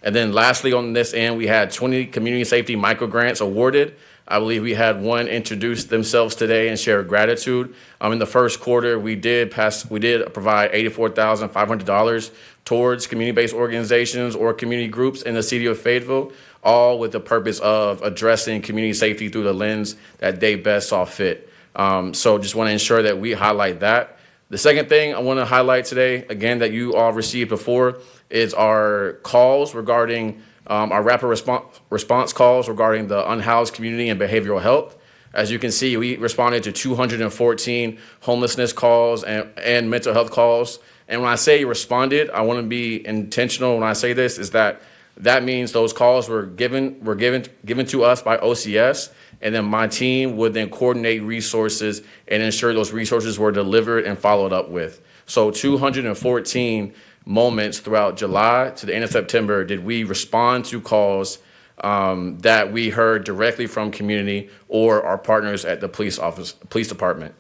And then lastly, on this end, we had 20 community safety micro grants awarded. I believe we had one introduce themselves today and share gratitude. In the first quarter, we did provide $84,500 towards community-based organizations or community groups in the city of Fayetteville, all with the purpose of addressing community safety through the lens that they best saw fit. So just want to ensure that we highlight that. The second thing I want to highlight today, again, that you all received before, is our calls regarding our rapid response calls regarding the unhoused community and behavioral health. As you can see, we responded to 214 homelessness calls and mental health calls. And when I say responded, I want to be intentional when I say this, is that means those calls were given to us by OCS, and then my team would then coordinate resources and ensure those resources were delivered and followed up with. So 214 moments throughout July to the end of September did we respond to calls that we heard directly from community or our partners at the police department.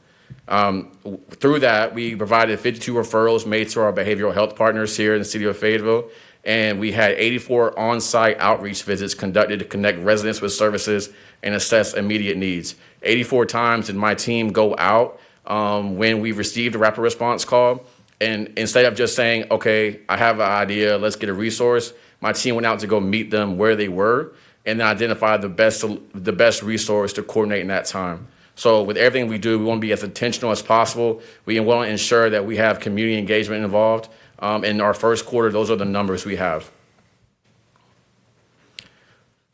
Through that, we provided 52 referrals made to our behavioral health partners here in the city of Fayetteville, and we had 84 on-site outreach visits conducted to connect residents with services and assess immediate needs. 84 times did my team go out when we received a rapid response call, and instead of just saying, okay, I have an idea, let's get a resource, my team went out to go meet them where they were and then identify the best resource to coordinate in that time. So with everything we do, we want to be as intentional as possible. We want to ensure that we have community engagement involved. In our first quarter, those are the numbers we have.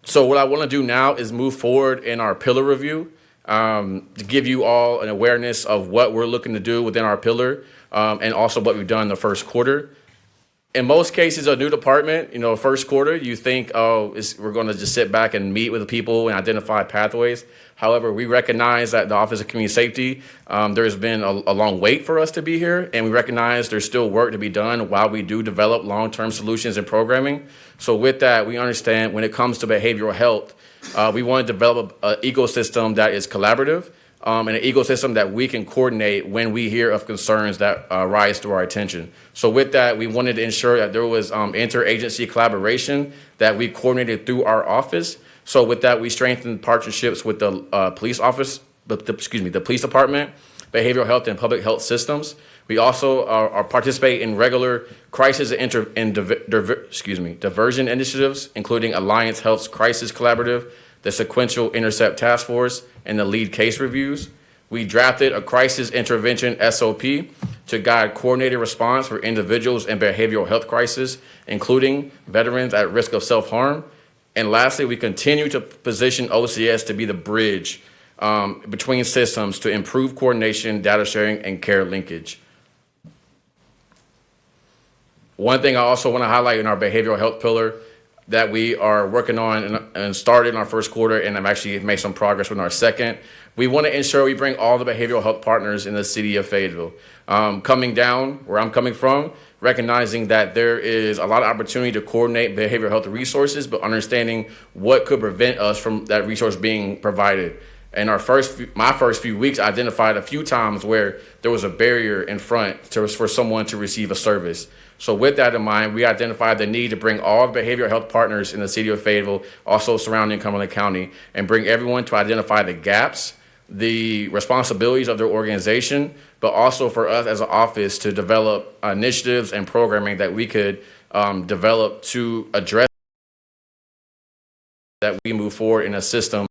So what I want to do now is move forward in our pillar review to give you all an awareness of what we're looking to do within our pillar and also what we've done in the first quarter. in most cases, a new department, first quarter, you think, we're going to just sit back and meet with the people and identify pathways. However, we recognize that the Office of Community Safety, there's been a long wait for us to be here, and we recognize there's still work to be done while we do develop long-term solutions and programming. So with that, we understand when it comes to behavioral health, we want to develop an ecosystem that is collaborative, and an ecosystem that we can coordinate when we hear of concerns that rise to our attention. So with that, we wanted to ensure that there was interagency collaboration that we coordinated through our office. So with that, we strengthened partnerships with the police office, the police department, behavioral health and public health systems. We also participate in regular crisis and diversion initiatives, including Alliance Health's Crisis Collaborative, the Sequential Intercept Task Force, and the lead case reviews. We drafted a crisis intervention SOP to guide coordinated response for individuals in behavioral health crisis, including veterans at risk of self-harm. And lastly, we continue to position OCS to be the bridge between systems to improve coordination, data sharing, and care linkage. One thing I also want to highlight in our behavioral health pillar that we are working on and started in our first quarter, and have actually made some progress with our second. We want to ensure we bring all the behavioral health partners in the city of Fayetteville. Coming down where I'm coming from, recognizing that there is a lot of opportunity to coordinate behavioral health resources, but understanding what could prevent us from that resource being provided. In my first few weeks, I identified a few times where there was a barrier in front for someone to receive a service. So with that in mind, we identified the need to bring all behavioral health partners in the city of Fayetteville, also surrounding Cumberland County, and bring everyone to identify the gaps, the responsibilities of their organization, but also for us as an office to develop initiatives and programming that we could develop to address that we move forward in a system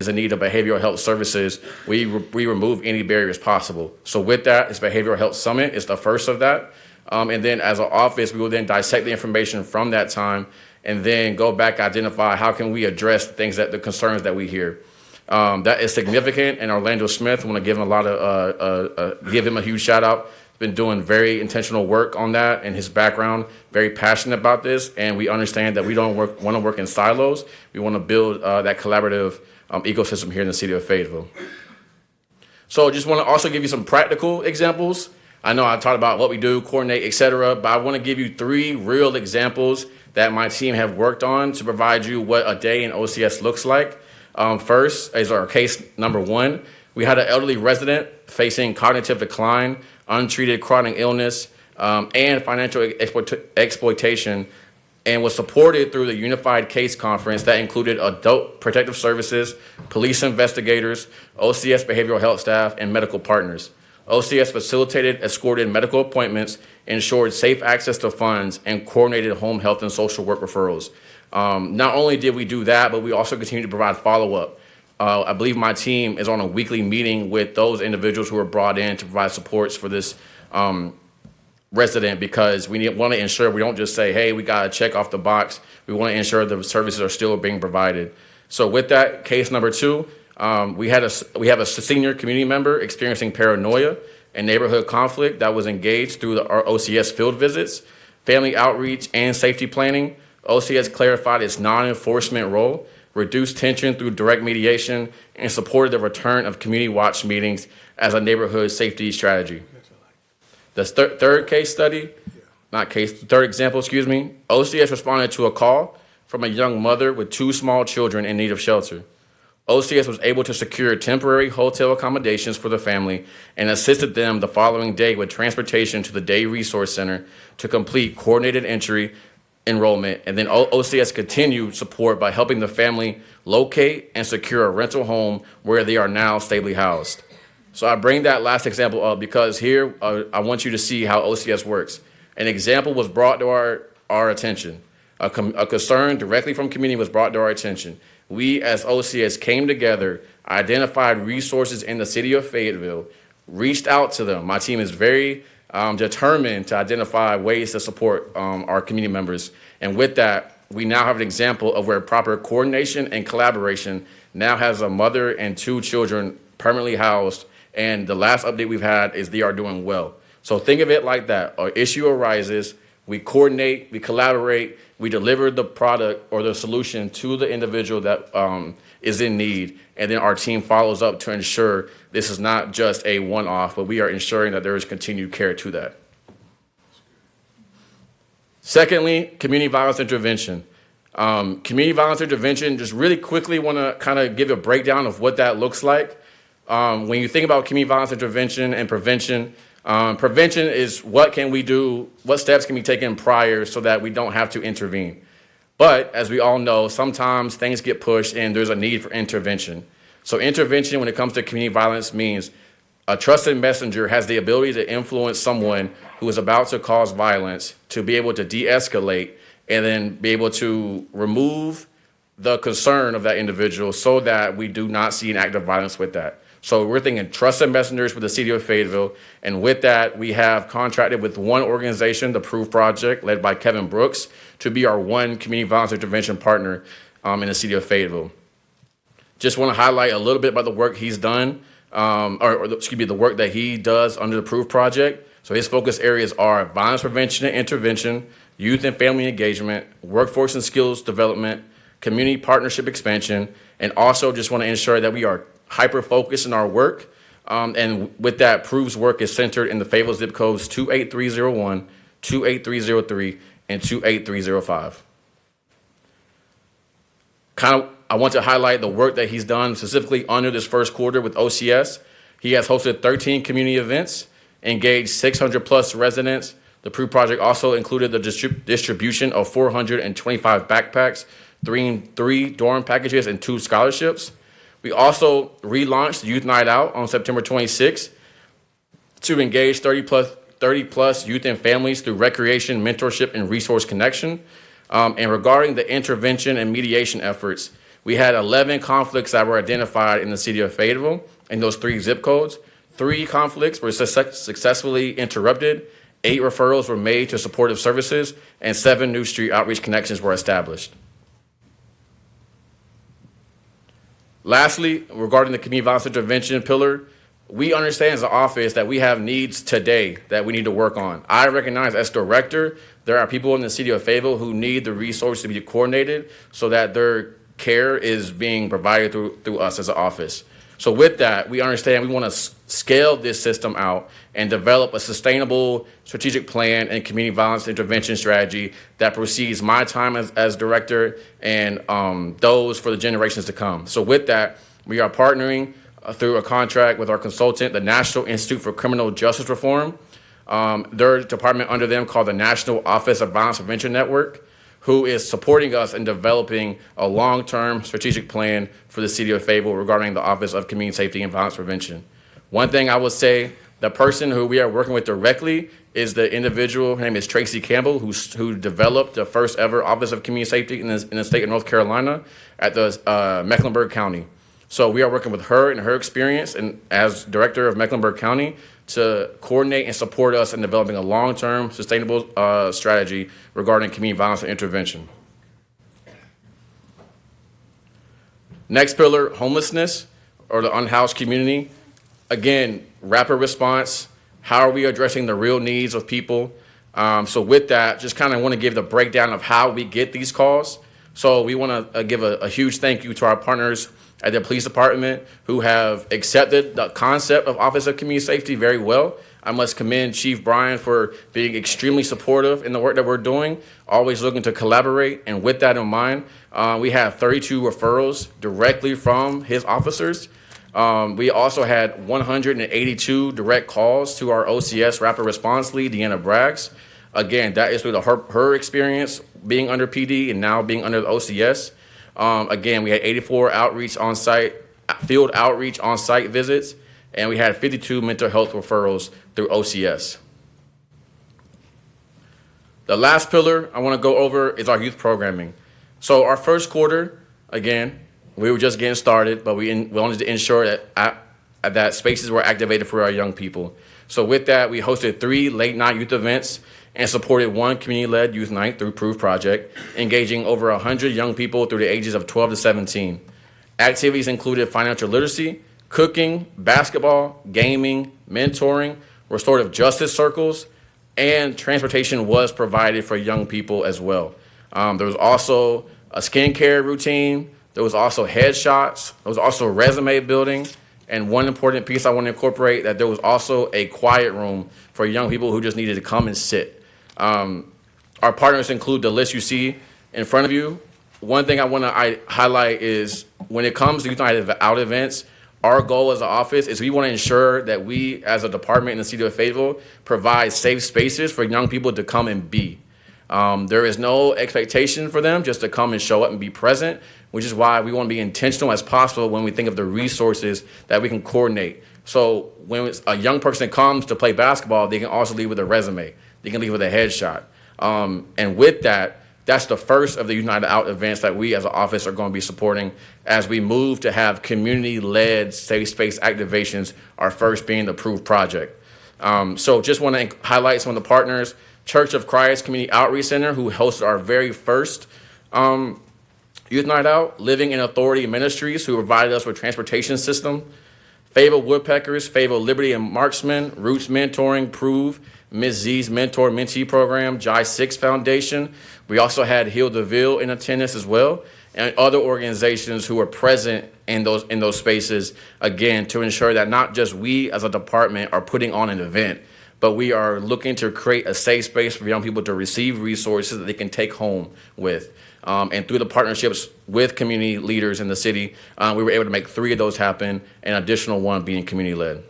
is in need of behavioral health services. We remove any barriers possible. So with that, it's Behavioral Health Summit. It's the first of that. And then as an office, we will then dissect the information from that time and then go back, identify how can we address the concerns that we hear. That is significant, and Orlando Smith, I want to give him give him a huge shout out. He's been doing very intentional work on that, and his background, very passionate about this, and we understand that we don't want to work in silos. We want to build that collaborative ecosystem here in the city of Fayetteville. So just want to also give you some practical examples. I know I talked about what we do, coordinate, et cetera, but I want to give you 3 real examples that my team have worked on to provide you what a day in OCS looks like. First is our case number 1. We had an elderly resident facing cognitive decline, untreated chronic illness, and financial exploitation, and was supported through the Unified Case Conference that included Adult Protective Services, police investigators, OCS behavioral health staff, and medical partners. OCS facilitated, escorted medical appointments, ensured safe access to funds, and coordinated home health and social work referrals. Not only did we do that, but we also continue to provide follow-up. I believe my team is on a weekly meeting with those individuals who are brought in to provide supports for this resident, because we want to ensure we don't just say, hey, we got to check off the box. We want to ensure the services are still being provided. So with that, case number 2, we have a senior community member experiencing paranoia and neighborhood conflict that was engaged through our OCS field visits, family outreach, and safety planning. OCS clarified its non-enforcement role, reduced tension through direct mediation, and supported the return of community watch meetings as a neighborhood safety strategy. The third example, OCS responded to a call from a young mother with 2 small children in need of shelter. OCS was able to secure temporary hotel accommodations for the family and assisted them the following day with transportation to the Day Resource Center to complete coordinated entry enrollment. And then OCS continued support by helping the family locate and secure a rental home where they are now stably housed. So I bring that last example up because here I want you to see how OCS works. An example was brought to our attention. A concern directly from community was brought to our attention. We as OCS came together, identified resources in the city of Fayetteville, reached out to them. My team is very determined to identify ways to support our community members. And with that, we now have an example of where proper coordination and collaboration now has a mother and 2 children permanently housed. And the last update we've had is they are doing well. So think of it like that. An issue arises, We coordinate, we collaborate, we deliver the product or the solution to the individual that is in need, and then our team follows up to ensure this is not just a one-off, but we are ensuring that there is continued care to that. Secondly, community violence intervention. Community violence intervention, just really quickly want to kind of give a breakdown of what that looks like. When you think about community violence intervention and prevention, prevention is what can we do, what steps can be taken prior so that we don't have to intervene. But as we all know, sometimes things get pushed and there's a need for intervention. So intervention when it comes to community violence means a trusted messenger has the ability to influence someone who is about to cause violence to be able to de-escalate and then be able to remove the concern of that individual so that we do not see an act of violence with that. So we're thinking trusted messengers with the city of Fayetteville. And with that, we have contracted with one organization, the Proof Project, led by Kevin Brooks, to be our one community violence intervention partner in the city of Fayetteville. Just want to highlight a little bit about the work he's done, the work that he does under the Proof Project. So his focus areas are violence prevention and intervention, youth and family engagement, workforce and skills development, community partnership expansion, and also just want to ensure that we are hyper-focused in our work. And with that, Proof's work is centered in the Fayetteville zip codes 28301, 28303, and 28305. I want to highlight the work that he's done specifically under this first quarter with OCS. He has hosted 13 community events, engaged 600 plus residents. The Proof Project also included the distribution of 425 backpacks, three dorm packages, and 2 scholarships. We also relaunched Youth Night Out on September 26th to engage 30 plus youth and families through recreation, mentorship, and resource connection. And regarding the intervention and mediation efforts, we had 11 conflicts that were identified in the city of Fayetteville in those 3 zip codes. 3 conflicts were successfully interrupted, 8 referrals were made to supportive services, and 7 new street outreach connections were established. Lastly, regarding the community violence intervention pillar, we understand as an office that we have needs today that we need to work on. I recognize as director, there are people in the city of Fayetteville who need the resources to be coordinated so that their care is being provided through us as an office. So with that, we understand we want to scale this system out and develop a sustainable strategic plan and community violence intervention strategy that precedes my time as director and those for the generations to come. So with that, we are partnering through a contract with our consultant, the National Institute for Criminal Justice Reform. Their department under them called the National Office of Violence Prevention Network, who is supporting us in developing a long-term strategic plan for the city of Fayetteville regarding the Office of Community Safety and Violence Prevention. One thing I would say, the person who we are working with directly is the individual, her name is Tracy Campbell, who developed the first ever Office of Community Safety in the state of North Carolina at the Mecklenburg County. So we are working with her and her experience and as director of Mecklenburg County to coordinate and support us in developing a long-term sustainable strategy regarding community violence and intervention. Next pillar, homelessness or the unhoused community. Again, rapid response. How are we addressing the real needs of people? So with that, just kind of want to give the breakdown of how we get these calls. So we want to give a huge thank you to our partners at the police department who have accepted the concept of Office of Community Safety very well. I must commend Chief Bryan for being extremely supportive in the work that we're doing, always looking to collaborate. And with that in mind, we have 32 referrals directly from his officers. We also had 182 direct calls to our OCS rapid response lead, Deanna Braggs. Again, that is through her experience being under PD and now being under the OCS. Again, we had 84 outreach on-site, field outreach on-site visits, and we had 52 mental health referrals through OCS. The last pillar I want to go over is our youth programming. So our first quarter, again, we were just getting started, but we wanted to ensure that spaces were activated for our young people. So with that, we hosted 3 late-night youth events and supported 1 community-led youth night through Proof Project, engaging over 100 young people through the ages of 12 to 17. Activities included financial literacy, cooking, basketball, gaming, mentoring, restorative justice circles, and transportation was provided for young people as well. There was also a skincare routine. There was also headshots. There was also resume building. And one important piece I want to incorporate, that there was also a quiet room for young people who just needed to come and sit. Our partners include the list you see in front of you. One thing I want to highlight is when it comes to Youth Night Out events, our goal as an office is we want to ensure that we, as a department in the city of Fayetteville, provide safe spaces for young people to come and be. There is no expectation for them just to come and show up and be present, which is why we want to be intentional as possible when we think of the resources that we can coordinate. So when a young person comes to play basketball, they can also leave with a resume. They can leave with a headshot. And with that, that's the first of the United Out events that we as an office are going to be supporting as we move to have community-led safe space activations, our first being the approved project. So just want to highlight some of the partners. Church of Christ Community Outreach Center, who hosted our very first Youth Night Out. Living in Authority Ministries, who provided us with transportation system. Fayetteville Woodpeckers, Fayetteville Liberty and Marksmen, Roots Mentoring, Prove, Ms. Z's Mentor Mentee Program, Jai 6 Foundation. We also had Heal DeVille in attendance as well, and other organizations who were present in those spaces, again, to ensure that not just we as a department are putting on an event, but we are looking to create a safe space for young people to receive resources that they can take home with. And through the partnerships with community leaders in the city, we were able to make 3 of those happen, and additional one being community-led.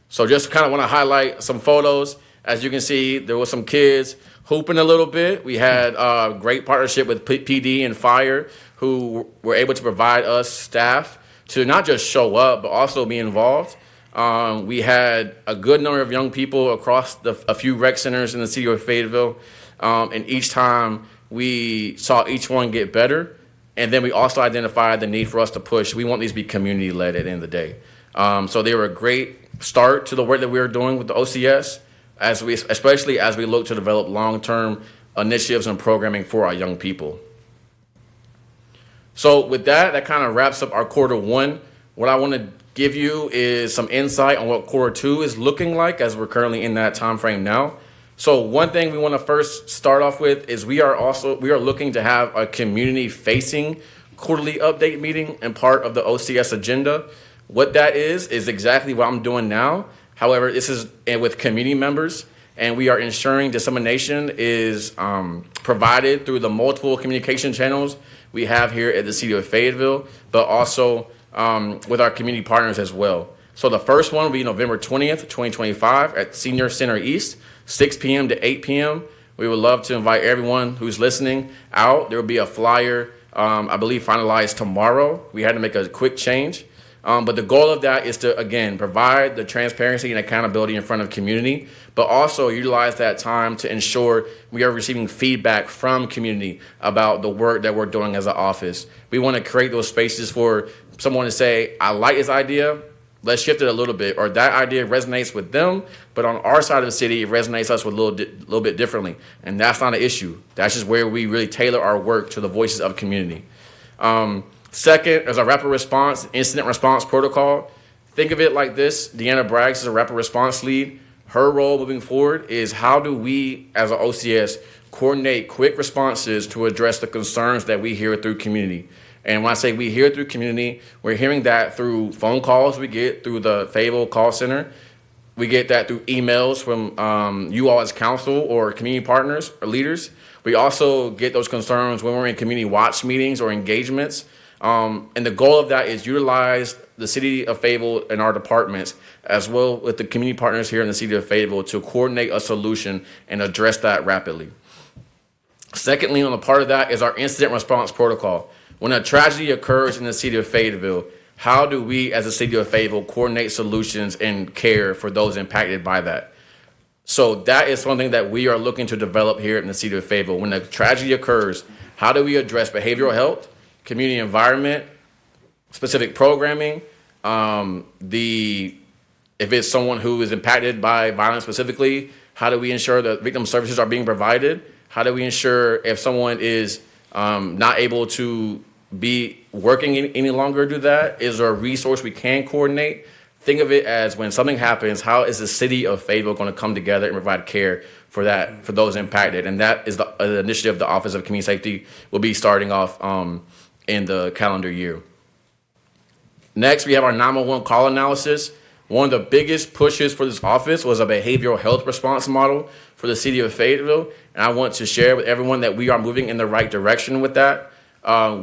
So just kind of want to highlight some photos. As you can see, there was some kids hooping a little bit. We had a great partnership with PD and Fire, who were able to provide us staff to not just show up, but also be involved. We had a good number of young people across a few rec centers in the city of Fayetteville. And each time we saw each one get better. And then we also identified the need for us to push. We want these to be community-led at the end of the day. So they were a great start to the work that we were doing with the OCS, especially as we look to develop long-term initiatives and programming for our young people. So with that kind of wraps up our quarter 1. What I want to give you is some insight on what quarter 2 is looking like, as we're currently in that time frame now. So one thing we want to first start off with is we are looking to have a community-facing quarterly update meeting and part of the OCS agenda. What that is exactly what I'm doing now. However, this is with community members, and we are ensuring dissemination is provided through the multiple communication channels we have here at the city of Fayetteville, but also with our community partners as well. So the first one will be November 20th, 2025 at Senior Center East, 6 p.m. to 8 p.m. We would love to invite everyone who's listening out. There will be a flyer, I believe, finalized tomorrow. We had to make a quick change. But the goal of that is to, again, provide the transparency and accountability in front of community, but also utilize that time to ensure we are receiving feedback from community about the work that we're doing as an office. We want to create those spaces for someone to say, I like this idea, let's shift it a little bit, or that idea resonates with them, but on our side of the city, it resonates us with a little bit differently. And that's not an issue. That's just where we really tailor our work to the voices of community. Second, as a rapid response, incident response protocol. Think of it like this. Deanna Braggs is a rapid response lead. Her role moving forward is how do we, as an OCS, coordinate quick responses to address the concerns that we hear through community. And when I say we hear through community, we're hearing that through phone calls we get through the Fayetteville call center. We get that through emails from you all as council or community partners or leaders. We also get those concerns when we're in community watch meetings or engagements. And the goal of that is utilize the city of Fayetteville and our departments, as well with the community partners here in the city of Fayetteville, to coordinate a solution and address that rapidly. Secondly, on the part of that is our incident response protocol. When a tragedy occurs in the city of Fayetteville, how do we as a city of Fayetteville coordinate solutions and care for those impacted by that? So that is something that we are looking to develop here in the city of Fayetteville. When a tragedy occurs, how do we address behavioral health, community environment, specific programming, if it's someone who is impacted by violence specifically, how do we ensure that victim services are being provided? How do we ensure if someone is not able to be working any longer do that? Is there a resource we can coordinate think of it as when something happens, how is the city of Fayetteville going to come together and provide care for those impacted? And that is the initiative the Office of Community Safety will be starting off in the calendar year. Next, we have our 911 call analysis. One of the biggest pushes for this office was a behavioral health response model for the city of Fayetteville. And I want to share with everyone that we are moving in the right direction with that.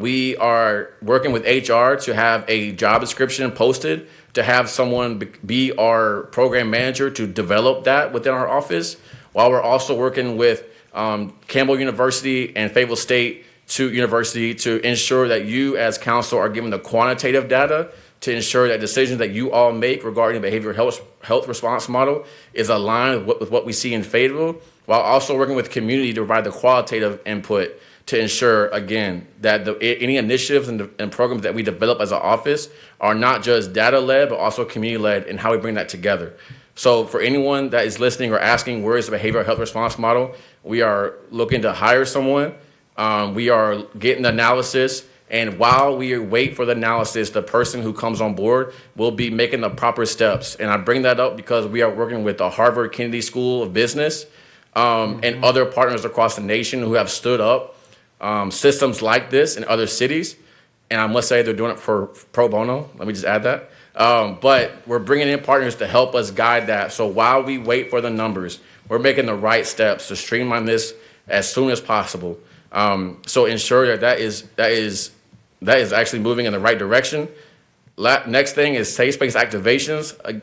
We are working with HR to have a job description posted, to have someone be our program manager to develop that within our office, while we're also working with Campbell University and Fayetteville State University to ensure that you as council are given the quantitative data to ensure that decisions that you all make regarding the behavioral health response model is aligned with what we see in Fayetteville, while also working with community to provide the qualitative input to ensure, again, that any initiatives and programs that we develop as an office are not just data-led, but also community-led in how we bring that together. So for anyone that is listening or asking where is the behavioral health response model, we are looking to hire someone. We are getting the analysis. And while we wait for the analysis, the person who comes on board will be making the proper steps. And I bring that up because we are working with the Harvard Kennedy School of Business and other partners across the nation who have stood up systems like this in other cities. And I must say they're doing it for pro bono. Let me just add that. But we're bringing in partners to help us guide that. So while we wait for the numbers, we're making the right steps to streamline this as soon as possible. So ensure that is actually moving in the right direction. Next thing is safe space activations.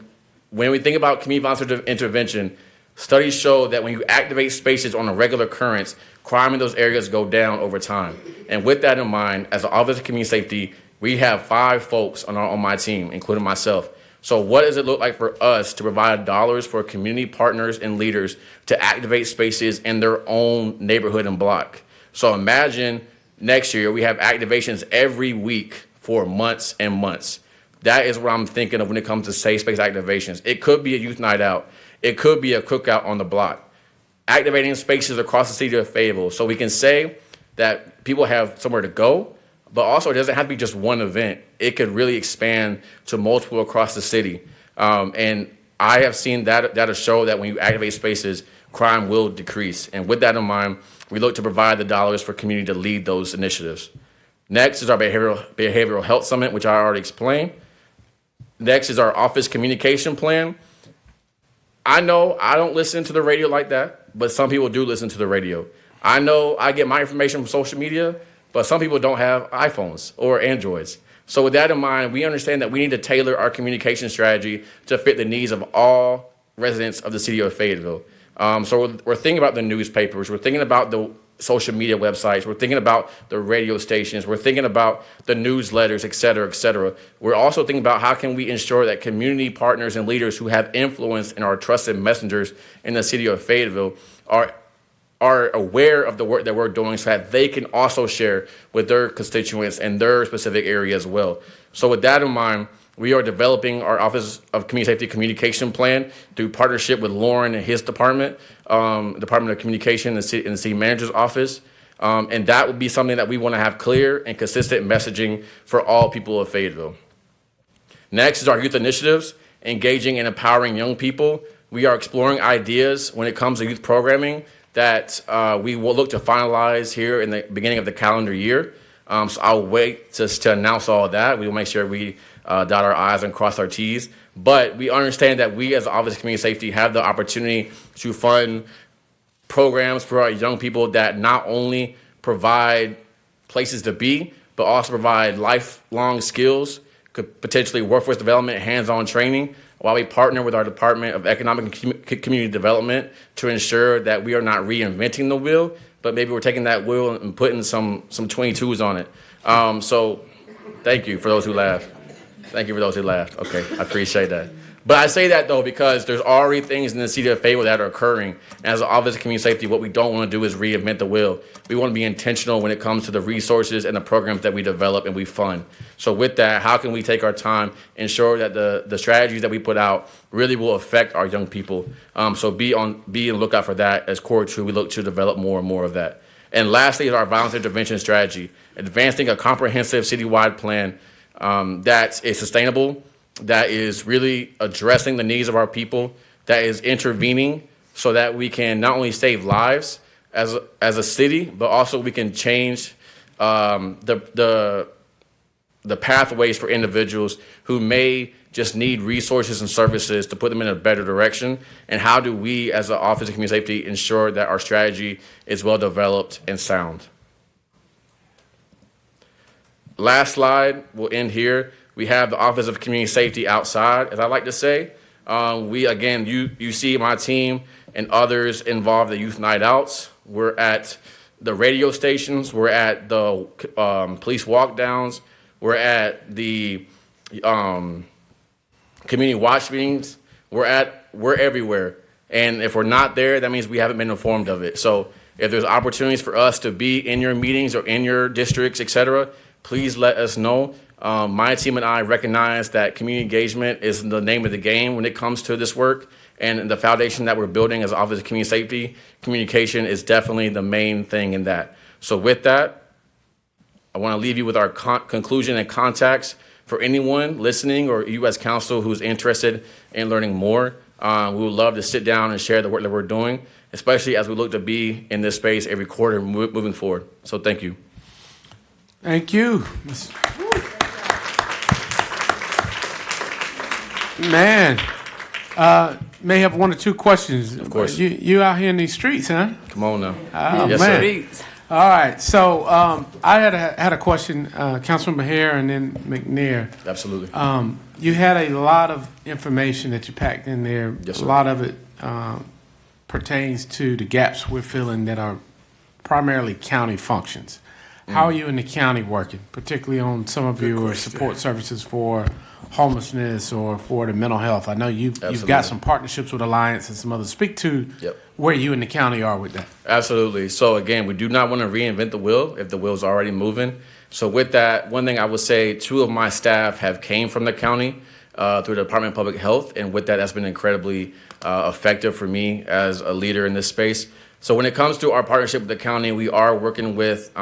When we think about community violence intervention, studies show that when you activate spaces on a regular occurrence, crime in those areas go down over time. And with that in mind, as the Office of Community Safety, we have 5 folks on my team, including myself. So what does it look like for us to provide dollars for community partners and leaders to activate spaces in their own neighborhood and block? So imagine next year we have activations every week for months and months. That is what I'm thinking of when it comes to safe space activations. It could be a youth night out. It could be a cookout on the block. Activating spaces across the city of Fayetteville so we can say that people have somewhere to go, but also it doesn't have to be just one event. It could really expand to multiple across the city. And I have seen data show that when you activate spaces, crime will decrease. And with that in mind, we look to provide the dollars for community to lead those initiatives. Next is our behavioral health summit, which I already explained. Next is our office communication plan. I know I don't listen to the radio like that, but some people do listen to the radio. I know I get my information from social media, but some people don't have iPhones or Androids. So with that in mind, we understand that we need to tailor our communication strategy to fit the needs of all residents of the city of Fayetteville. So we're thinking about the newspapers, we're thinking about the social media websites, we're thinking about the radio stations, we're thinking about the newsletters, et cetera, et cetera. We're also thinking about how can we ensure that community partners and leaders who have influence and are trusted messengers in the city of Fayetteville are aware of the work that we're doing so that they can also share with their constituents and their specific area as well. So with that in mind, we are developing our Office of Community Safety Communication Plan through partnership with Lauren and his department, Department of Communication in the City Manager's Office. And that would be something that we want to have clear and consistent messaging for all people of Fayetteville. Next is our youth initiatives, engaging and empowering young people. We are exploring ideas when it comes to youth programming that we will look to finalize here in the beginning of the calendar year. So I'll wait to announce all of that. We will make sure we dot our I's and cross our T's. But we understand that we as the Office of Community Safety have the opportunity to fund programs for our young people that not only provide places to be, but also provide lifelong skills, could potentially workforce development, hands-on training, while we partner with our Department of Economic and Community Development to ensure that we are not reinventing the wheel, but maybe we're taking that wheel and putting some 22s on it. So thank you for those who laughed. Thank you for those who laughed. Okay, I appreciate that. But I say that, though, because there's already things in the city of Fayetteville that are occurring. And as the Office of Community Safety, what we don't want to do is reinvent the wheel. We want to be intentional when it comes to the resources and the programs that we develop and we fund. So with that, how can we take our time, ensure that the strategies that we put out really will affect our young people? So be on lookout for that. As Core 2, we look to develop more and more of that. And lastly is our violence intervention strategy, advancing a comprehensive citywide plan that is sustainable, that is really addressing the needs of our people, that is intervening so that we can not only save lives as a city, but also we can change the pathways for individuals who may just need resources and services to put them in a better direction. And how do we, as the Office of Community Safety, ensure that our strategy is well developed and sound? Last slide, we'll end here. We have the Office of Community Safety outside, as I like to say. You see my team and others involved in youth night outs. We're at the radio stations. We're at the police walk downs. We're at the community watch meetings. We're everywhere. And if we're not there, that means we haven't been informed of it. So if there's opportunities for us to be in your meetings or in your districts, et cetera, please let us know. My team and I recognize that community engagement is the name of the game when it comes to this work, and the foundation that we're building as Office of Community Safety, communication is definitely the main thing in that. So with that, I want to leave you with our conclusion and contacts for anyone listening or you as council who's interested in learning more. We would love to sit down and share the work that we're doing, especially as we look to be in this space every quarter moving forward. So thank you. Thank you. Man, may have one or two questions. Of course. You out here in these streets, huh? Come on now. Oh, yes, man. sir. All right. So I had a question, Councilman Hare and then McNair. Absolutely. You had a lot of information that you packed in there. Yes, a sir. lot of it pertains to the gaps we're filling that are primarily county functions. How are you in the county working, particularly on some of your support services for homelessness or for the mental health? I know you've got some partnerships with Alliance and some others. Speak to where you in the county are with that. Absolutely. So again, we do not want to reinvent the wheel if the wheel's already moving. So with that, one thing I would say, 2 of my staff have came from the county through the Department of Public Health, and with that, that's been incredibly effective for me as a leader in this space. So when it comes to our partnership with the county, we are working with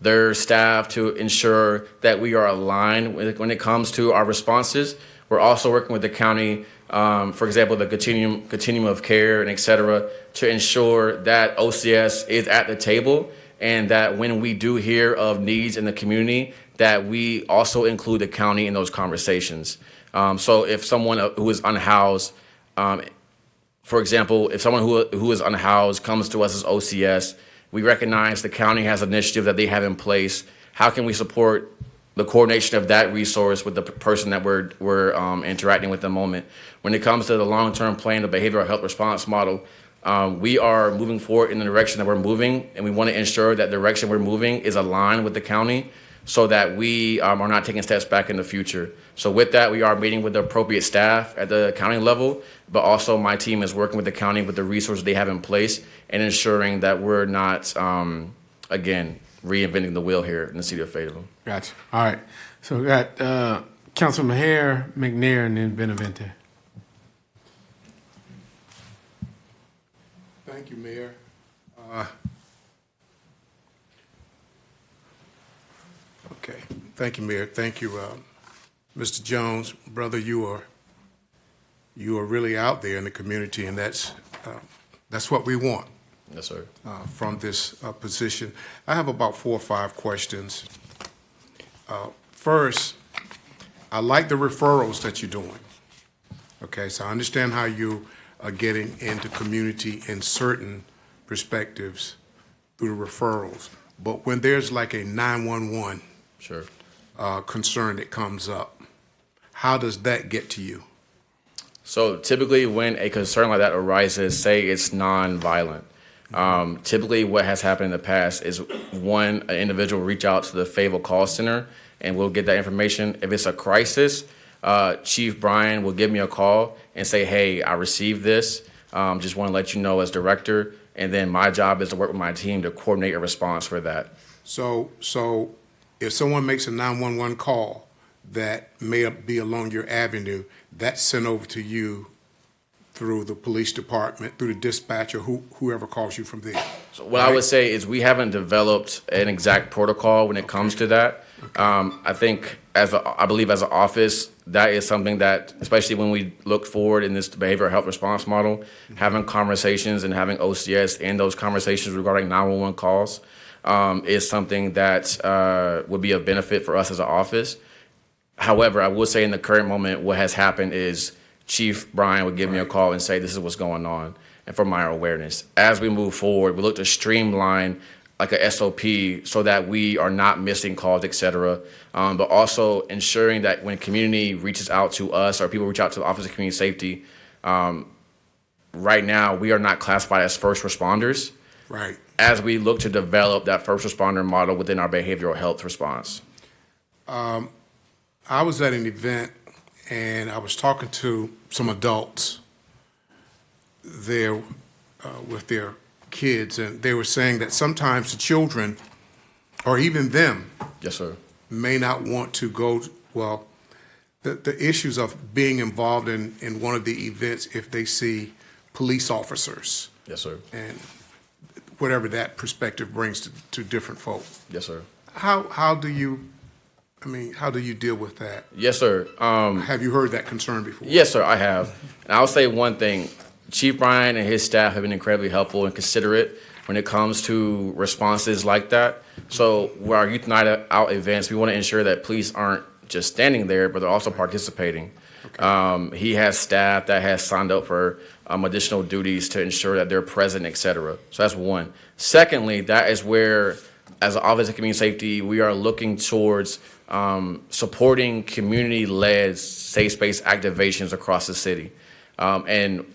their staff to ensure that we are aligned when it comes to our responses. We're also working with the county, for example, the continuum of care and et cetera, to ensure that OCS is at the table and that when we do hear of needs in the community, that we also include the county in those conversations. So if someone who is unhoused, for example, if someone who is unhoused comes to us as OCS, we recognize the county has initiatives that they have in place. How can we support the coordination of that resource with the person that we're interacting with at the moment? When it comes to the long-term plan, the behavioral health response model, we are moving forward in the direction that we're moving, and we want to ensure that the direction we're moving is aligned with the county so that we are not taking steps back in the future. So with that, we are meeting with the appropriate staff at the county level, but also my team is working with the county with the resources they have in place and ensuring that we're not, again, reinventing the wheel here in the city of Fayetteville. Gotcha. All right. So we got Councilman Hare, McNair, and then Benavente. Thank you, Mayor. Okay. Thank you, Mayor. Thank you, Mr. Jones. Brother, you are really out there in the community, and that's what we want. Yes, sir. From this position. I have about 4 or 5 questions. First, I like the referrals that you're doing. Okay, so I understand how you are getting into community in certain perspectives through the referrals. But when there's like a 911 Sure. Concern that comes up, how does that get to you? So typically when a concern like that arises, say it's non-violent, typically what has happened in the past is an individual will reach out to the Fayetteville call center and we'll get that information. If it's a crisis, Chief Brian will give me a call and say, hey, I received this. Just want to let you know as director. And then my job is to work with my team to coordinate a response for that. So if someone makes a 911 call that may be along your avenue, that's sent over to you through the police department, through the dispatcher, whoever calls you from there. So what I would say is we haven't developed an exact protocol when it comes to that. I think I believe as an office, that is something that, especially when we look forward in this behavioral health response model, having conversations and having OCS in those conversations regarding 911 calls is something that would be a benefit for us as an office. However, I will say in the current moment, what has happened is Chief Brian would give me a call and say, this is what's going on, and for my awareness. As we move forward, we look to streamline like a SOP so that we are not missing calls, et cetera, but also ensuring that when community reaches out to us or people reach out to the Office of Community Safety, right now we are not classified as first responders. Right. As we look to develop that first responder model within our behavioral health response. I was at an event and I was talking to some adults there with their kids, and they were saying that sometimes the children, or even them, yes, sir, may not want to go. Well, the issues of being involved in one of the events if they see police officers. Yes, sir. And whatever that perspective brings to different folk. Yes, sir. How do you deal with that? Yes, sir. Have you heard that concern before? Yes, sir, I have. And I'll say one thing. Chief Brian and his staff have been incredibly helpful and considerate when it comes to responses like that. So with our Youth Night Out events, we want to ensure that police aren't just standing there, but they're also participating. Okay. He has staff that has signed up for additional duties to ensure that they're present, et cetera. So that's one. Secondly, that is where, as an Office of Community Safety, we are looking towards supporting community-led safe space activations across the city. And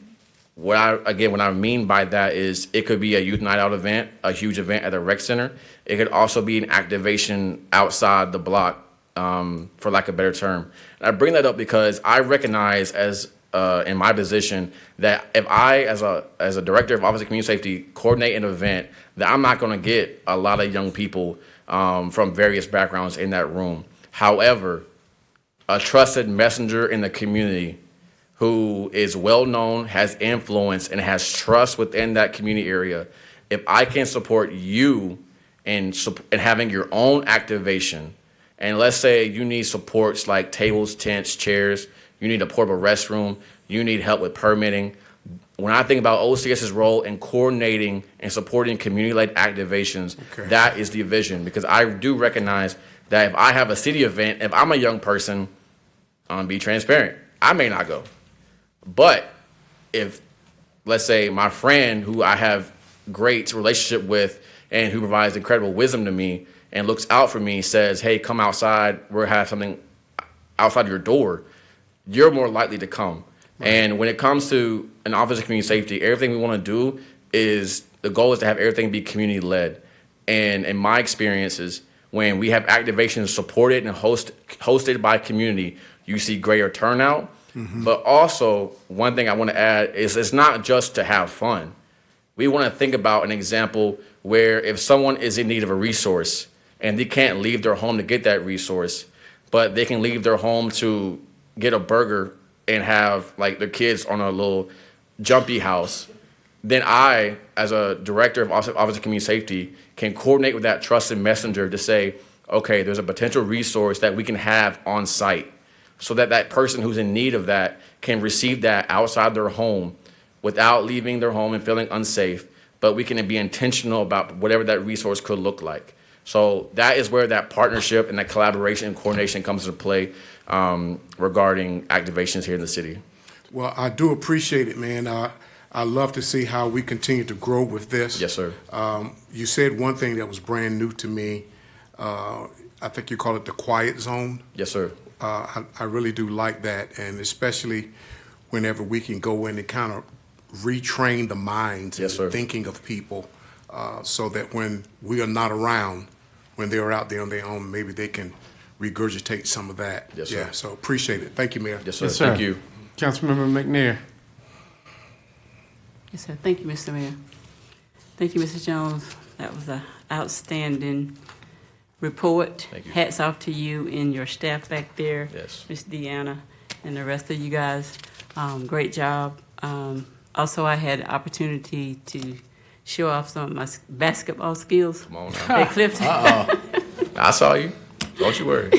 what I mean by that is it could be a youth night out event, a huge event at the rec center. It could also be an activation outside the block, for lack of a better term. And I bring that up because I recognize as in my position that if I, as a director of Office of Community Safety, coordinate an event, that I'm not going to get a lot of young people from various backgrounds in that room. However, a trusted messenger in the community who is well known, has influence, and has trust within that community area, if I can support you in having your own activation, and let's say you need supports like tables, tents, chairs, you need a portable restroom, you need help with permitting. When I think about OCS's role in coordinating and supporting community-led activations, that is the vision, because I do recognize that if I have a city event, if I'm a young person, I'm gonna be transparent, I may not go. But if, let's say, my friend who I have great relationship with and who provides incredible wisdom to me and looks out for me says, hey, come outside, we'll have something outside your door, you're more likely to come. Right. And when it comes to an Office of Community Safety, everything we want to do is, the goal is to have everything be community-led. And in my experiences, when we have activations supported and hosted by community, you see greater turnout. Mm-hmm. But also, one thing I want to add is it's not just to have fun. We want to think about an example where if someone is in need of a resource and they can't leave their home to get that resource, but they can leave their home to get a burger and have like their kids on a little jumpy house, then I, as a director of Office of Community Safety, can coordinate with that trusted messenger to say, okay, there's a potential resource that we can have on site, so that that person who's in need of that can receive that outside their home without leaving their home and feeling unsafe, but we can be intentional about whatever that resource could look like. So that is where that partnership and that collaboration and coordination comes into play regarding activations here in the city. Well, I do appreciate it, man. I love to see how we continue to grow with this. Yes, sir. You said one thing that was brand new to me. I think you call it the quiet zone. Yes, sir. I really do like that, and especially whenever we can go in and kind of retrain the minds and thinking of people, so that when we are not around, when they're out there on their own, maybe they can regurgitate some of that. Yes, sir. Yeah, so appreciate it. Thank you, Mayor. Yes, sir. Yes, sir. Thank you. Councilmember McNair. Yes, sir. Thank you, Mr. Mayor. Thank you, Mr. Jones. That was an outstanding report. Thank you. Hats off to you and your staff back there, yes, Ms. Deanna, and the rest of you guys. Great job. Also, I had the opportunity to show off some of my basketball skills. Come on now. At Clifton. I saw you. Don't you worry.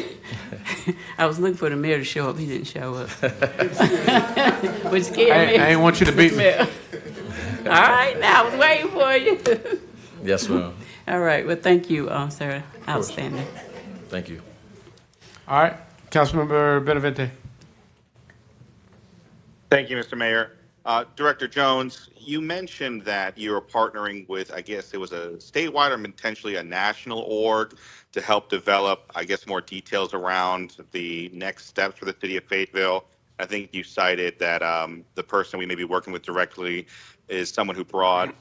I was looking for the mayor to show up. He didn't show up. Which scared me. I ain't want you to beat me. All right, now I was waiting for you. Yes, ma'am. All right, well, thank you, sir. Outstanding. Thank you. All right, Councilmember Benavente. Thank you, Mr. Mayor. Director Jones, you mentioned that you are partnering with, I guess it was a statewide or potentially a national org to help develop, I guess, more details around the next steps for the city of Fayetteville. I think you cited that the person we may be working with directly is someone who brought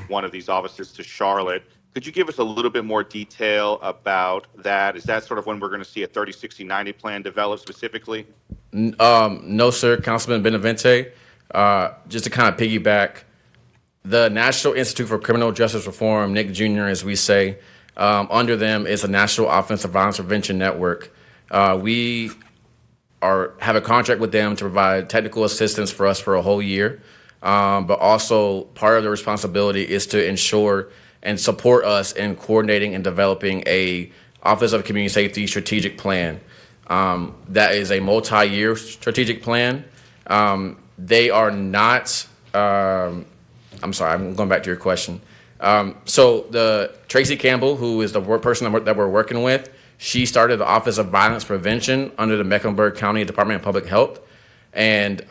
one of these offices to Charlotte. Could you give us a little bit more detail about that? Is that sort of when we're going to see a 30, 60, 90 plan develop specifically? No, sir, Councilman Benavente. Just to kind of piggyback, the National Institute for Criminal Justice Reform, NIC Jr., as we say, under them is the National Offensive Violence Prevention Network. We have a contract with them to provide technical assistance for us for a whole year, but also part of the responsibility is to ensure and support us in coordinating and developing a Office of Community Safety strategic plan. That is a multi-year strategic plan. They are not, I'm sorry, I'm going back to your question. So the Tracy Campbell, who is the person that we're working with, she started the Office of Violence Prevention under the Mecklenburg County Department of Public Health. And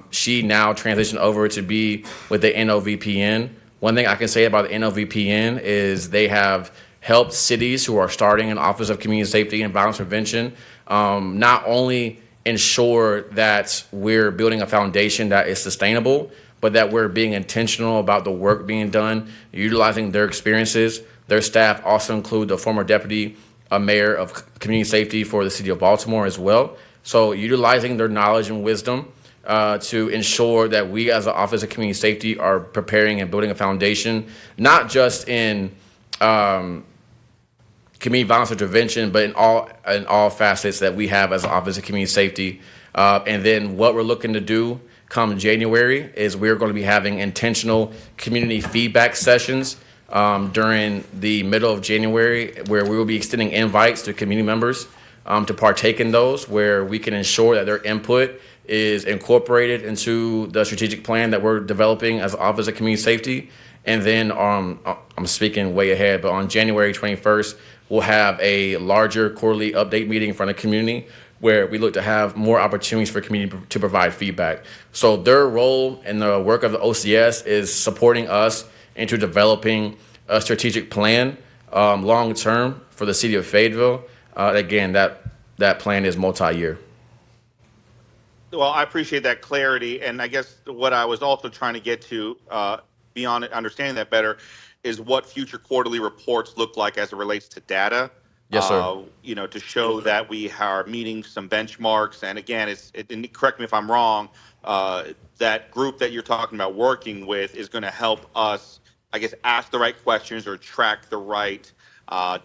she now transitioned over to be with the NOVPN. One thing I can say about the NOVPN is they have helped cities who are starting an Office of Community Safety and Violence Prevention not only ensure that we're building a foundation that is sustainable, but that we're being intentional about the work being done, utilizing their experiences. Their staff also include the former deputy mayor of community safety for the city of Baltimore as well. So utilizing their knowledge and wisdom to ensure that we as an Office of Community Safety are preparing and building a foundation, not just in community violence intervention, but in all facets that we have as an Office of Community Safety. And then what we're looking to do come January is we're going to be having intentional community feedback sessions during the middle of January, where we will be extending invites to community members to partake in those, where we can ensure that their input is incorporated into the strategic plan that we're developing as an Office of Community Safety. And then I'm speaking way ahead, but on January 21st, we'll have a larger quarterly update meeting in front of the community where we look to have more opportunities for community to provide feedback. So their role in the work of the OCS is supporting us into developing a strategic plan long term for the city of Fayetteville. Again, that plan is multi-year. Well, I appreciate that clarity. And I guess what I was also trying to get to beyond understanding that better is what future quarterly reports look like as it relates to data. Yes, sir. To show that we are meeting some benchmarks. And again, and correct me if I'm wrong, that group that you're talking about working with is going to help us, I guess, ask the right questions or track the right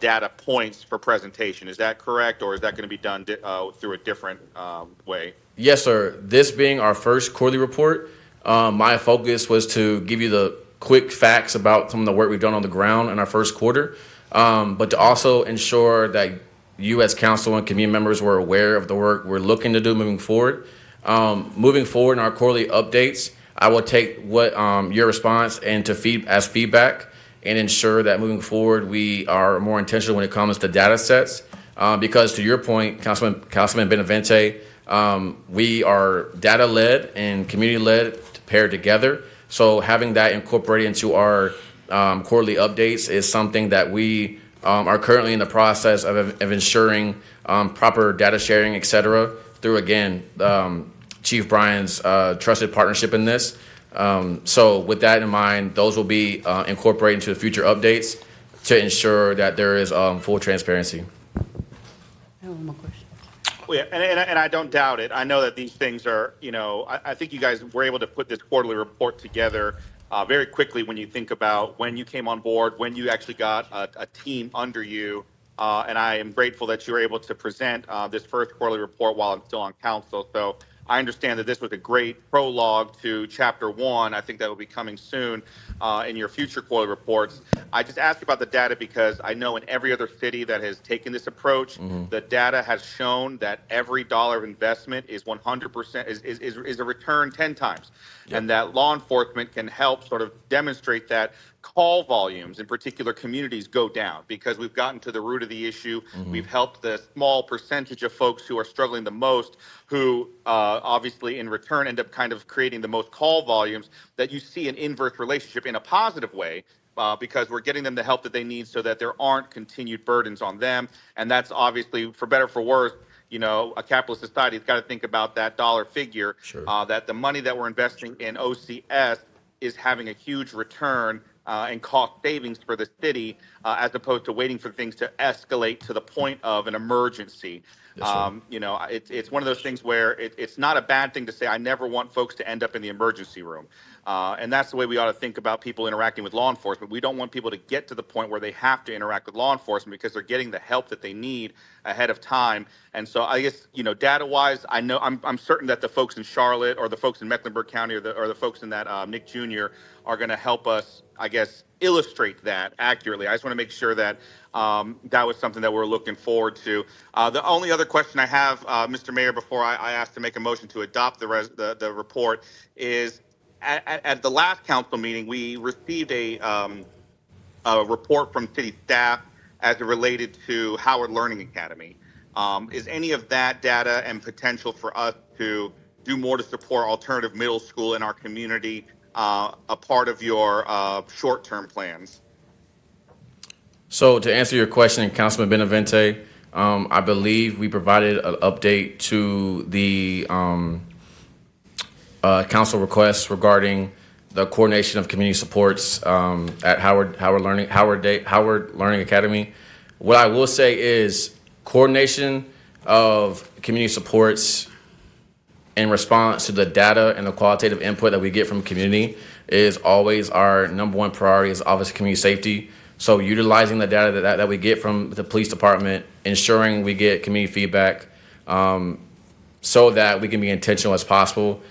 data points for presentation. Is that correct? Or is that going to be done through a different way? Yes, sir. This being our first quarterly report, my focus was to give you the quick facts about some of the work we've done on the ground in our first quarter, but to also ensure that you as council and community members were aware of the work we're looking to do moving forward. Moving forward in our quarterly updates, I will take what your response and as feedback and ensure that moving forward we are more intentional when it comes to data sets. Because to your point, Councilman Benavente, we are data-led and community-led paired together. So having that incorporated into our quarterly updates is something that we are currently in the process of ensuring proper data sharing, et cetera, through, again, Chief Brian's trusted partnership in this. So with that in mind, those will be incorporated into the future updates to ensure that there is full transparency. I have one more question. Well, yeah, and I don't doubt it. I know that these things are, I think you guys were able to put this quarterly report together very quickly when you think about when you came on board, when you actually got a team under you. And I am grateful that you were able to present this first quarterly report while I'm still on council. So I understand that this was a great prologue to Chapter 1. I think that will be coming soon in your future quarterly reports. I just asked about the data because I know in every other city that has taken this approach, the data has shown that every dollar of investment is 100% is a return 10 times, and that law enforcement can help sort of demonstrate that call volumes in particular communities go down because we've gotten to the root of the issue. We've helped the small percentage of folks who are struggling the most, who obviously in return end up kind of creating the most call volumes, that you see an inverse relationship in a positive way. Because we're getting them the help that they need so that there aren't continued burdens on them. And that's obviously, for better or for worse, you know, a capitalist society has got to think about that dollar figure, that the money that we're investing in OCS is having a huge return and cost savings for the city, as opposed to waiting for things to escalate to the point of an emergency. You know, it's one of those things where it's not a bad thing to say, I never want folks to end up in the emergency room. And that's the way we ought to think about people interacting with law enforcement. We don't want people to get to the point where they have to interact with law enforcement because they're getting the help that they need ahead of time. And so I guess, you know, data-wise, I know I'm certain that the folks in Charlotte or the folks in Mecklenburg County or the folks in that Nick Jr. are going to help us, I guess, illustrate that accurately. I just want to make sure that that was something that we're looking forward to. The only other question I have, Mr. Mayor, before I ask to make a motion to adopt the report is, at the last council meeting, we received a report from city staff as it related to Howard Learning Academy. Is any of that data and potential for us to do more to support alternative middle school in our community a part of your short-term plans? So to answer your question, Councilman Benavente, I believe we provided an update to the council requests regarding the coordination of community supports at Howard Learning Academy. What I will say is coordination of community supports in response to the data and the qualitative input that we get from community is always our number one priority as Office of Community Safety. So utilizing the data that we get from the police department, ensuring we get community feedback so that we can be intentional as possible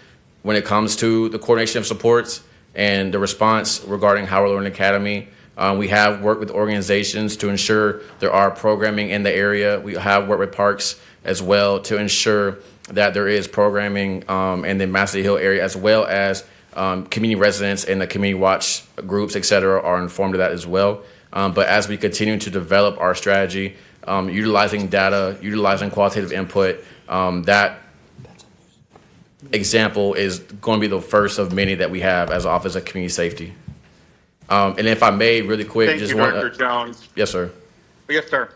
when it comes to the coordination of supports and the response regarding Howard Learning Academy. We have worked with organizations to ensure there are programming in the area. We have worked with parks as well to ensure that there is programming in the Massey Hill area, as well as community residents and the community watch groups, et cetera, are informed of that as well. But as we continue to develop our strategy, utilizing data, utilizing qualitative input, that example is going to be the first of many that we have as Office of Community Safety. And if I may, really quick, Thank just you, Director Jones. Yes, sir. Yes, sir.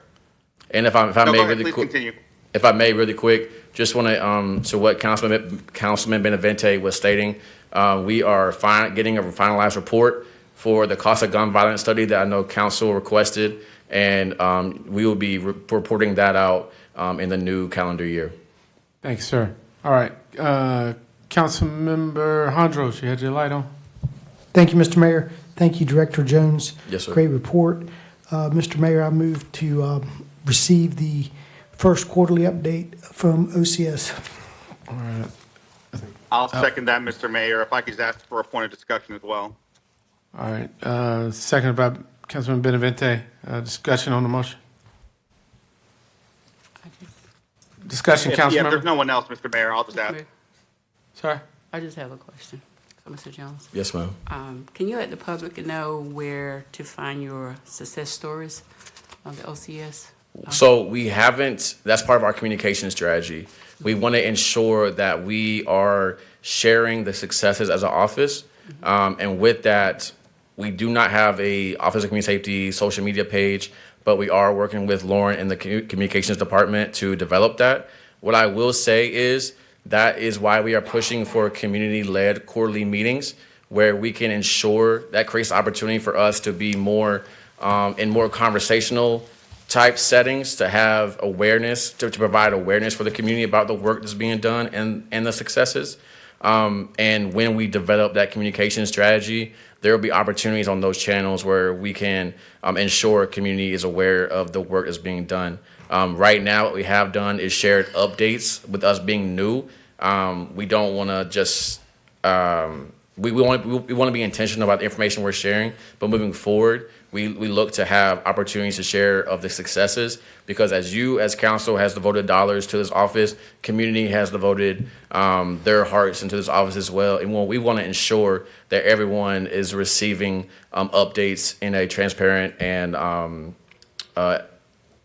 And if I No, may, go ahead, really please quick, continue. if I may, really quick, just want to to what Councilman Benavente was stating. We are getting a finalized report for the cost of gun violence study that I know Council requested, and we will be reporting that out in the new calendar year. Thanks, sir. All right. Councilmember Hondros, you had your light on? Thank you, Mr. Mayor. Thank you, Director Jones. Yes, sir. Great report. Mr. Mayor, I move to receive the first quarterly update from OCS. All right. I'll second that, Mr. Mayor. If I could just ask for a point of discussion as well. All right. Seconded by Councilman Benavente. Discussion on the motion. Discussion, If Councilmember. there's no one else, Mr. Mayor, I'll just ask. Sorry? I just have a question for Mr. Jones. Yes, ma'am. Can you let the public know where to find your success stories on the OCS? So we haven't, that's part of our communication strategy. We want to ensure that we are sharing the successes as an office. And with that, we do not have a Office of Community Safety social media page, but we are working with Lauren in the communications department to develop that. What I will say is that is why we are pushing for community-led quarterly meetings where we can ensure that creates opportunity for us to be more in more conversational type settings, to have awareness, to provide awareness for the community about the work that's being done and the successes. And when we develop that communication strategy, there will be opportunities on those channels where we can ensure community is aware of the work that's being done. Right now, what we have done is shared updates with us being new. We don't want to just we want to be intentional about the information we're sharing, but moving forward, we look to have opportunities to share of the successes, because as council has devoted dollars to this office, community has devoted their hearts into this office as well, and we want to ensure that everyone is receiving updates in a transparent and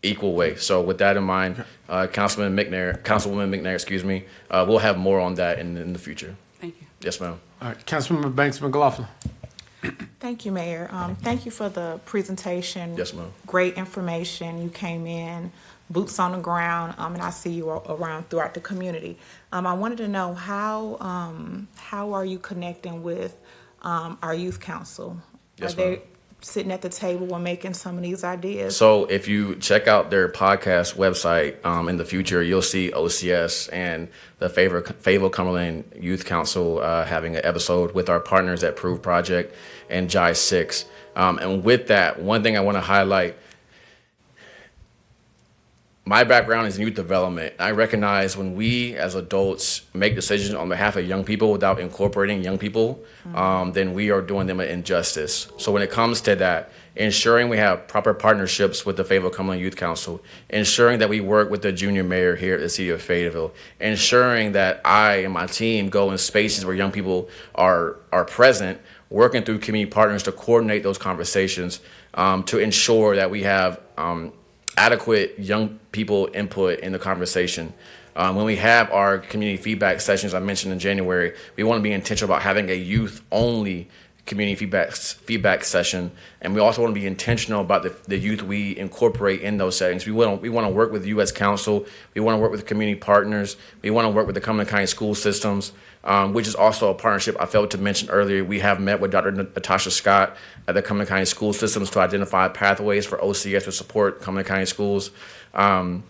equal way. So with that in mind, Councilwoman McNair, we'll have more on that in the future. Thank you. Yes, ma'am. All right, Councilmember Banks McLaughlin. Thank you, Mayor. Thank you for the presentation. Yes, ma'am. Great information. You came in, boots on the ground, and I see you around throughout the community. I wanted to know how are you connecting with our youth council? Yes, Are they ma'am. sitting at the table and making some of these ideas? So if you check out their podcast website in the future, you'll see OCS and the Fayetteville Cumberland Youth Council having an episode with our partners at Prove Project and Jai 6. And with that, one thing I want to highlight, my background is in youth development. I recognize when we as adults make decisions on behalf of young people without incorporating young people, then we are doing them an injustice. So when it comes to that, ensuring we have proper partnerships with the Fayetteville Cumberland Youth Council, ensuring that we work with the junior mayor here at the city of Fayetteville, ensuring that I and my team go in spaces where young people are present, working through community partners to coordinate those conversations, to ensure that we have adequate young people input in the conversation. When we have our community feedback sessions, I mentioned in January, we want to be intentional about having a youth-only community feedback session, and we also want to be intentional about the youth we incorporate in those settings. We want to work with you as council. We want to work with community partners. We want to work with the Cumberland County school systems, which is also a partnership I failed to mention earlier. We have met with Dr. Natasha Scott at the Cumberland County school systems to identify pathways for OCS to support Cumberland County schools, and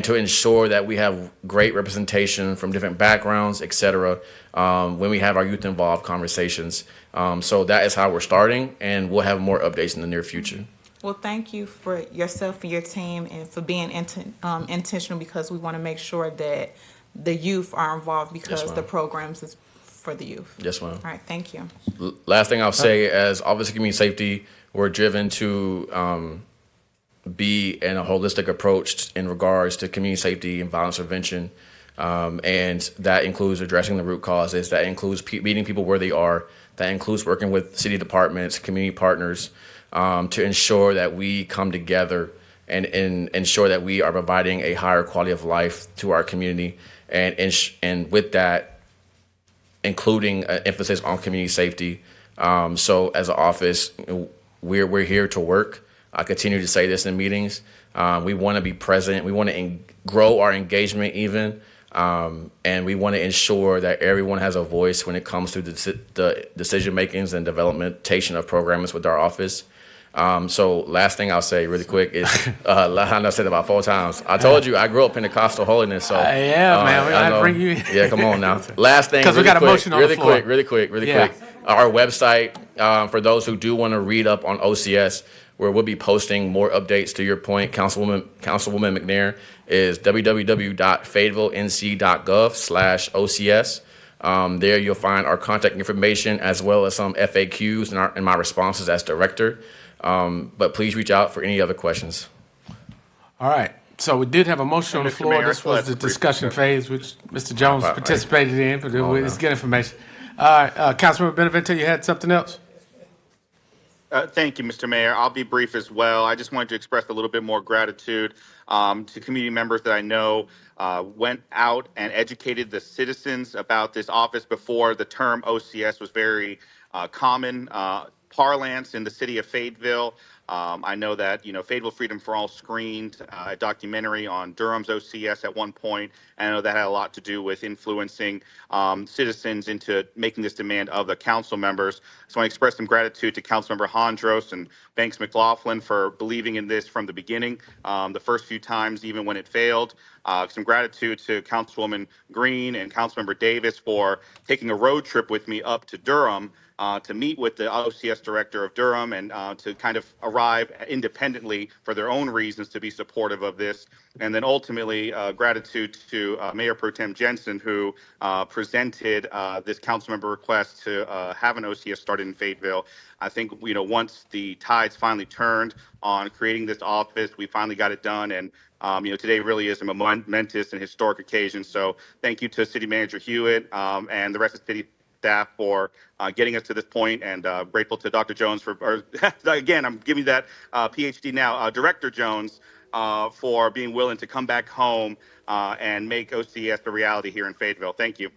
to ensure that we have great representation from different backgrounds, et cetera, when we have our youth involved conversations. So that is how we're starting, and we'll have more updates in the near future. Well, thank you for yourself and your team and for being intentional, because we want to make sure that the youth are involved, because Yes, ma'am. the programs is for the youth. Yes, ma'am. All right, thank you. Last thing I'll say, as Office of Community Safety, we're driven to be in a holistic approach in regards to community safety and violence prevention. And that includes addressing the root causes. That includes meeting people where they are. That includes working with city departments, community partners, to ensure that we come together and ensure that we are providing a higher quality of life to our community. And with that, including an emphasis on community safety. So as an office, we're here to work. I continue to say this in meetings. We want to be present. We want to grow our engagement even. And we want to ensure that everyone has a voice when it comes to the decision makings and developmentation of programs with our office. So last thing I'll say really quick is, I know I said it about 4 times. I told you I grew up Pentecostal holiness. So yeah, man, we gotta bring you in. Yeah, come on now. Last thing, because we got a motion on the floor. Really quick. Our website, for those who do want to read up on OCS, where we'll be posting more updates. To your point, Councilwoman McNair, is www.fayettevillenc.gov/OCS. There you'll find our contact information as well as some FAQs and my responses as director. But please reach out for any other questions. All right. So we did have a motion on the Mr. floor. Mayor, This was the discussion phase, which Mr. Jones Right. participated in, but Oh, let's no. get information. All right, Councilmember Benevento, you had something else? Thank you, Mr. Mayor. I'll be brief as well. I just wanted to express a little bit more gratitude to community members that I know went out and educated the citizens about this office before the term OCS was very common parlance in the city of Fayetteville. I know that, Fayetteville Freedom for All screened a documentary on Durham's OCS at one point, and I know that had a lot to do with influencing citizens into making this demand of the council members. So I want to express some gratitude to Councilmember Hondros and Banks McLaughlin for believing in this from the beginning, the first few times, even when it failed. Some gratitude to Councilwoman Green and Councilmember Davis for taking a road trip with me up to Durham to meet with the OCS director of Durham and to kind of arrive arrive independently for their own reasons to be supportive of this. And then ultimately, gratitude to Mayor Pro Tem Jensen, who presented this council member request to have an OCS started in Fayetteville. I think, once the tides finally turned on creating this office, we finally got it done. And, today really is a momentous and historic occasion. So thank you to City Manager Hewitt and the rest of the city staff for getting us to this point, and grateful to Dr. Jones again, I'm giving you that PhD now, Director Jones, for being willing to come back home and make OCS a reality here in Fayetteville. Thank you.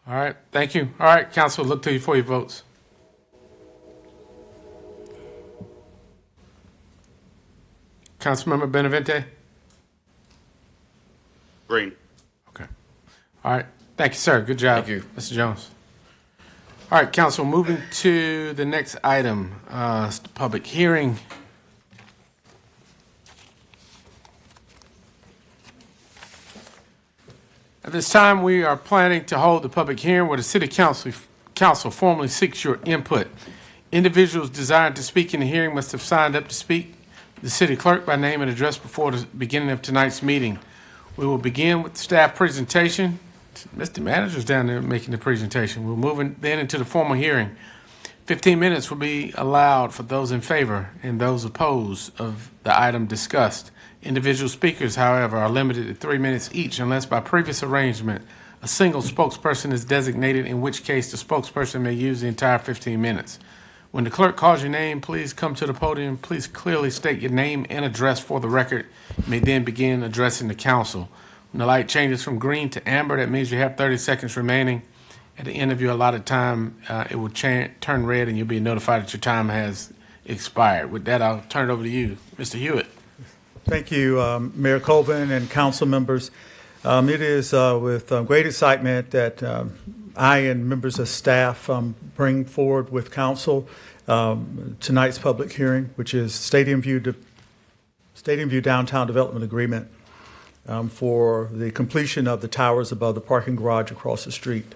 All right, thank you. All right, Council, look to you for your votes. Councilmember Benavente? Green. Okay. All right, thank you, sir. Good job. Thank you. Mr. Jones. All right, Council, moving to the next item, it's the public hearing. At this time, we are planning to hold the public hearing where the City Council formally seeks your input. Individuals desiring to speak in the hearing must have signed up to speak the City Clerk by name and address before the beginning of tonight's meeting. We will begin with the staff presentation. Mr. Manager's down there making the presentation. We'll move then into the formal hearing. 15 minutes will be allowed for those in favor and those opposed of the item discussed. Individual speakers, however, are limited to 3 minutes each unless by previous arrangement a single spokesperson is designated, in which case the spokesperson may use the entire 15 minutes. When the clerk calls your name, please come to the podium. Please clearly state your name and address for the record. You may then begin addressing the council. When the light changes from green to amber, that means you have 30 seconds remaining. At the end of your allotted time, it will turn red and you'll be notified that your time has expired. With that, I'll turn it over to you, Mr. Hewitt. Thank you, Mayor Colvin and council members. It is with great excitement that I and members of staff bring forward with council tonight's public hearing, which is Stadium View Downtown Development Agreement for the completion of the towers above the parking garage across the street.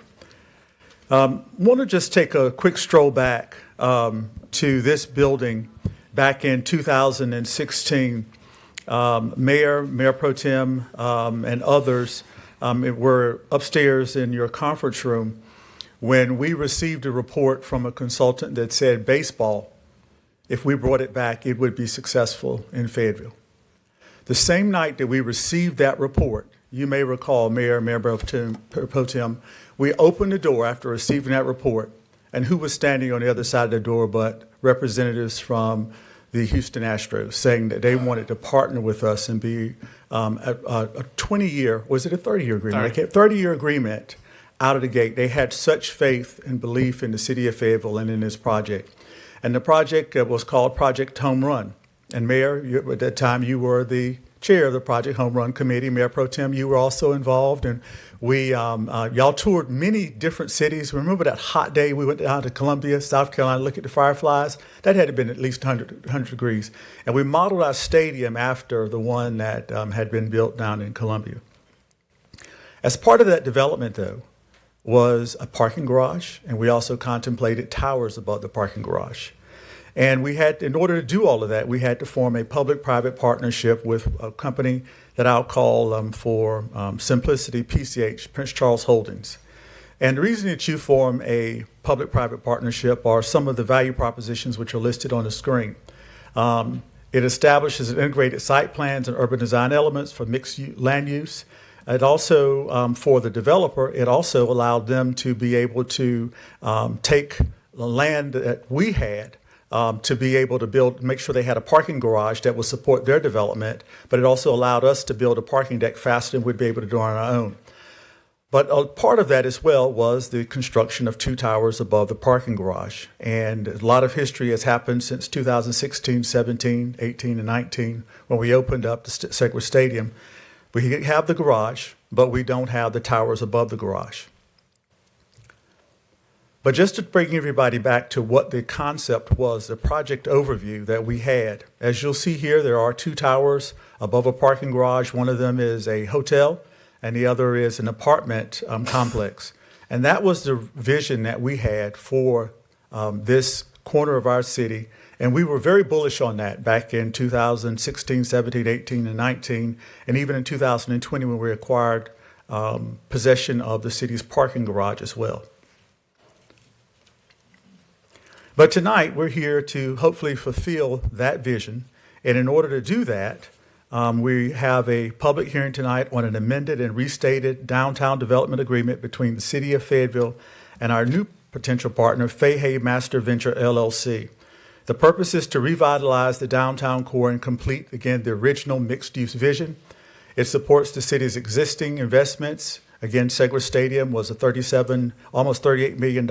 Want to just take a quick stroll back to this building back in 2016. Mayor Pro Tem and others were upstairs in your conference room when we received a report from a consultant that said baseball, if we brought it back, it would be successful in Fayetteville. The same night that we received that report, you may recall, Mayor Pro Tem, we opened the door after receiving that report, and who was standing on the other side of the door but representatives from the Houston Astros, saying that they wanted to partner with us and be a 20-year, was it a 30-year agreement? 30-year agreement out of the gate. They had such faith and belief in the city of Fayetteville and in this project. And the project was called Project Home Run. And Mayor, at that time, you were the chair of the Project Home Run Committee. Mayor Pro Tem, you were also involved. And we, y'all toured many different cities. Remember that hot day we went down to Columbia, South Carolina, to look at the fireflies? That had to been at least 100 degrees. And we modeled our stadium after the one that had been built down in Columbia. As part of that development, though, was a parking garage, and we also contemplated towers above the parking garage. And we had, in order to do all of that, we had to form a public-private partnership with a company that I'll call for simplicity, PCH, Prince Charles Holdings. And the reason that you form a public-private partnership are some of the value propositions which are listed on the screen. It establishes integrated site plans and urban design elements for mixed land use. It also, for the developer, it also allowed them to be able to take the land that we had to be able to build, make sure they had a parking garage that would support their development, but it also allowed us to build a parking deck faster than we'd be able to do on our own. But a part of that as well was the construction of 2 towers above the parking garage. And a lot of history has happened since 2016, 17, 18, and 19, when we opened up the Segway Stadium. We have the garage, but we don't have the towers above the garage. But just to bring everybody back to what the concept was, the project overview that we had. As you'll see here, there are 2 towers above a parking garage. One of them is a hotel, and the other is an apartment complex. And that was the vision that we had for this corner of our city And we were very bullish on that back in 2016, 17, 18, and 19, and even in 2020 when we acquired possession of the city's parking garage as well. But tonight, we're here to hopefully fulfill that vision. And in order to do that, we have a public hearing tonight on an amended and restated downtown development agreement between the City of Fayetteville and our new potential partner, Fayhay Master Venture LLC. The purpose is to revitalize the downtown core and complete, again, the original mixed-use vision. It supports the city's existing investments. Again, Segra Stadium was a almost $38 million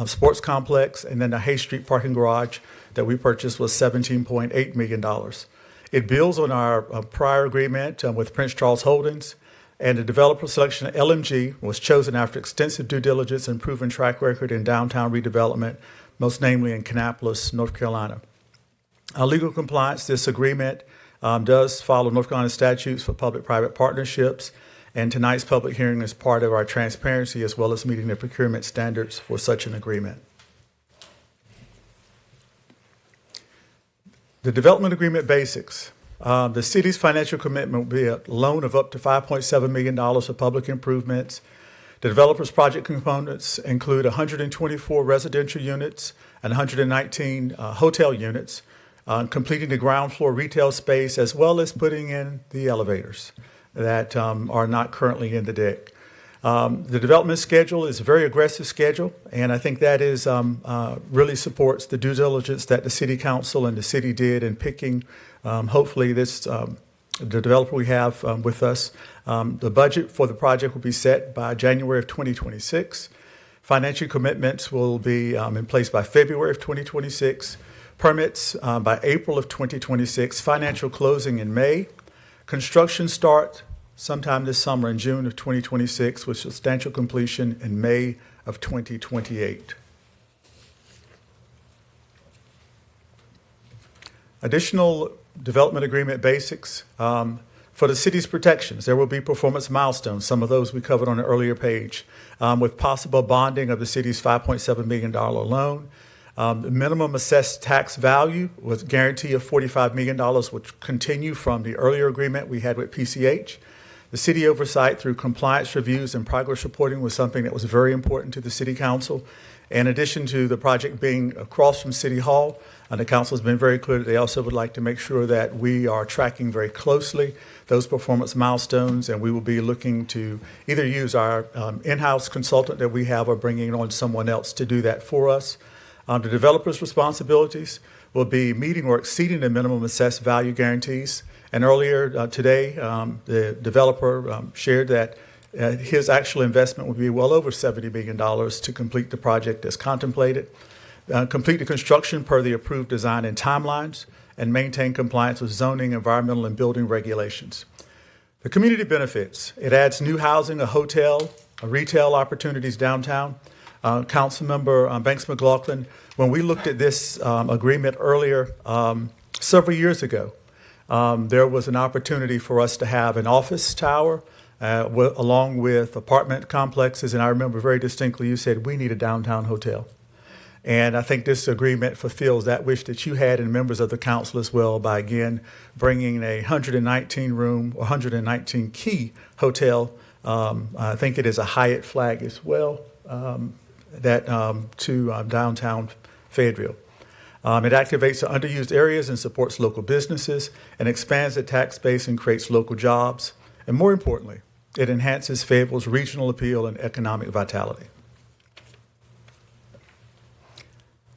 sports complex, and then the Hay Street parking garage that we purchased was $17.8 million. It builds on our prior agreement with Prince Charles Holdings, and the developer selection of LMG was chosen after extensive due diligence and proven track record in downtown redevelopment, most namely in Kannapolis, North Carolina. Legal compliance, this agreement does follow North Carolina statutes for public-private partnerships, and tonight's public hearing is part of our transparency as well as meeting the procurement standards for such an agreement. The development agreement basics. The city's financial commitment will be a loan of up to $5.7 million for public improvements. The developer's project components include 124 residential units and 119 hotel units, completing the ground floor retail space as well as putting in the elevators that are not currently in the deck. The development schedule is a very aggressive schedule, and I think that is really supports the due diligence that the City Council and the city did in picking, hopefully, the developer we have with us. The budget for the project will be set by January of 2026. Financial commitments will be in place by February of 2026. Permits by April of 2026. Financial closing in May. Construction start sometime this summer in June of 2026 with substantial completion in May of 2028. Additional development agreement basics. For the city's protections, there will be performance milestones, some of those we covered on an earlier page, with possible bonding of the city's $5.7 million loan. The minimum assessed tax value with guarantee of $45 million, which continue from the earlier agreement we had with PCH. The city oversight through compliance reviews and progress reporting was something that was very important to the City Council. In addition to the project being across from City Hall, the council has been very clear that they also would like to make sure that we are tracking very closely those performance milestones, and we will be looking to either use our in-house consultant that we have or bringing on someone else to do that for us. The developer's responsibilities will be meeting or exceeding the minimum assessed value guarantees. And earlier today, the developer shared that his actual investment will be well over $70 million to complete the project as contemplated, complete the construction per the approved design and timelines, and maintain compliance with zoning, environmental, and building regulations. The community benefits. It adds new housing, a hotel, retail opportunities downtown. Councilmember Banks McLaughlin, when we looked at this agreement earlier, several years ago, there was an opportunity for us to have an office tower along with apartment complexes. And I remember very distinctly you said, we need a downtown hotel. And I think this agreement fulfills that wish that you had and members of the council as well by, again, bringing a 119-room or 119 key hotel. I think it is a Hyatt flag as well. To downtown Fayetteville. It activates the underused areas and supports local businesses and expands the tax base and creates local jobs. And more importantly, it enhances Fayetteville's regional appeal and economic vitality.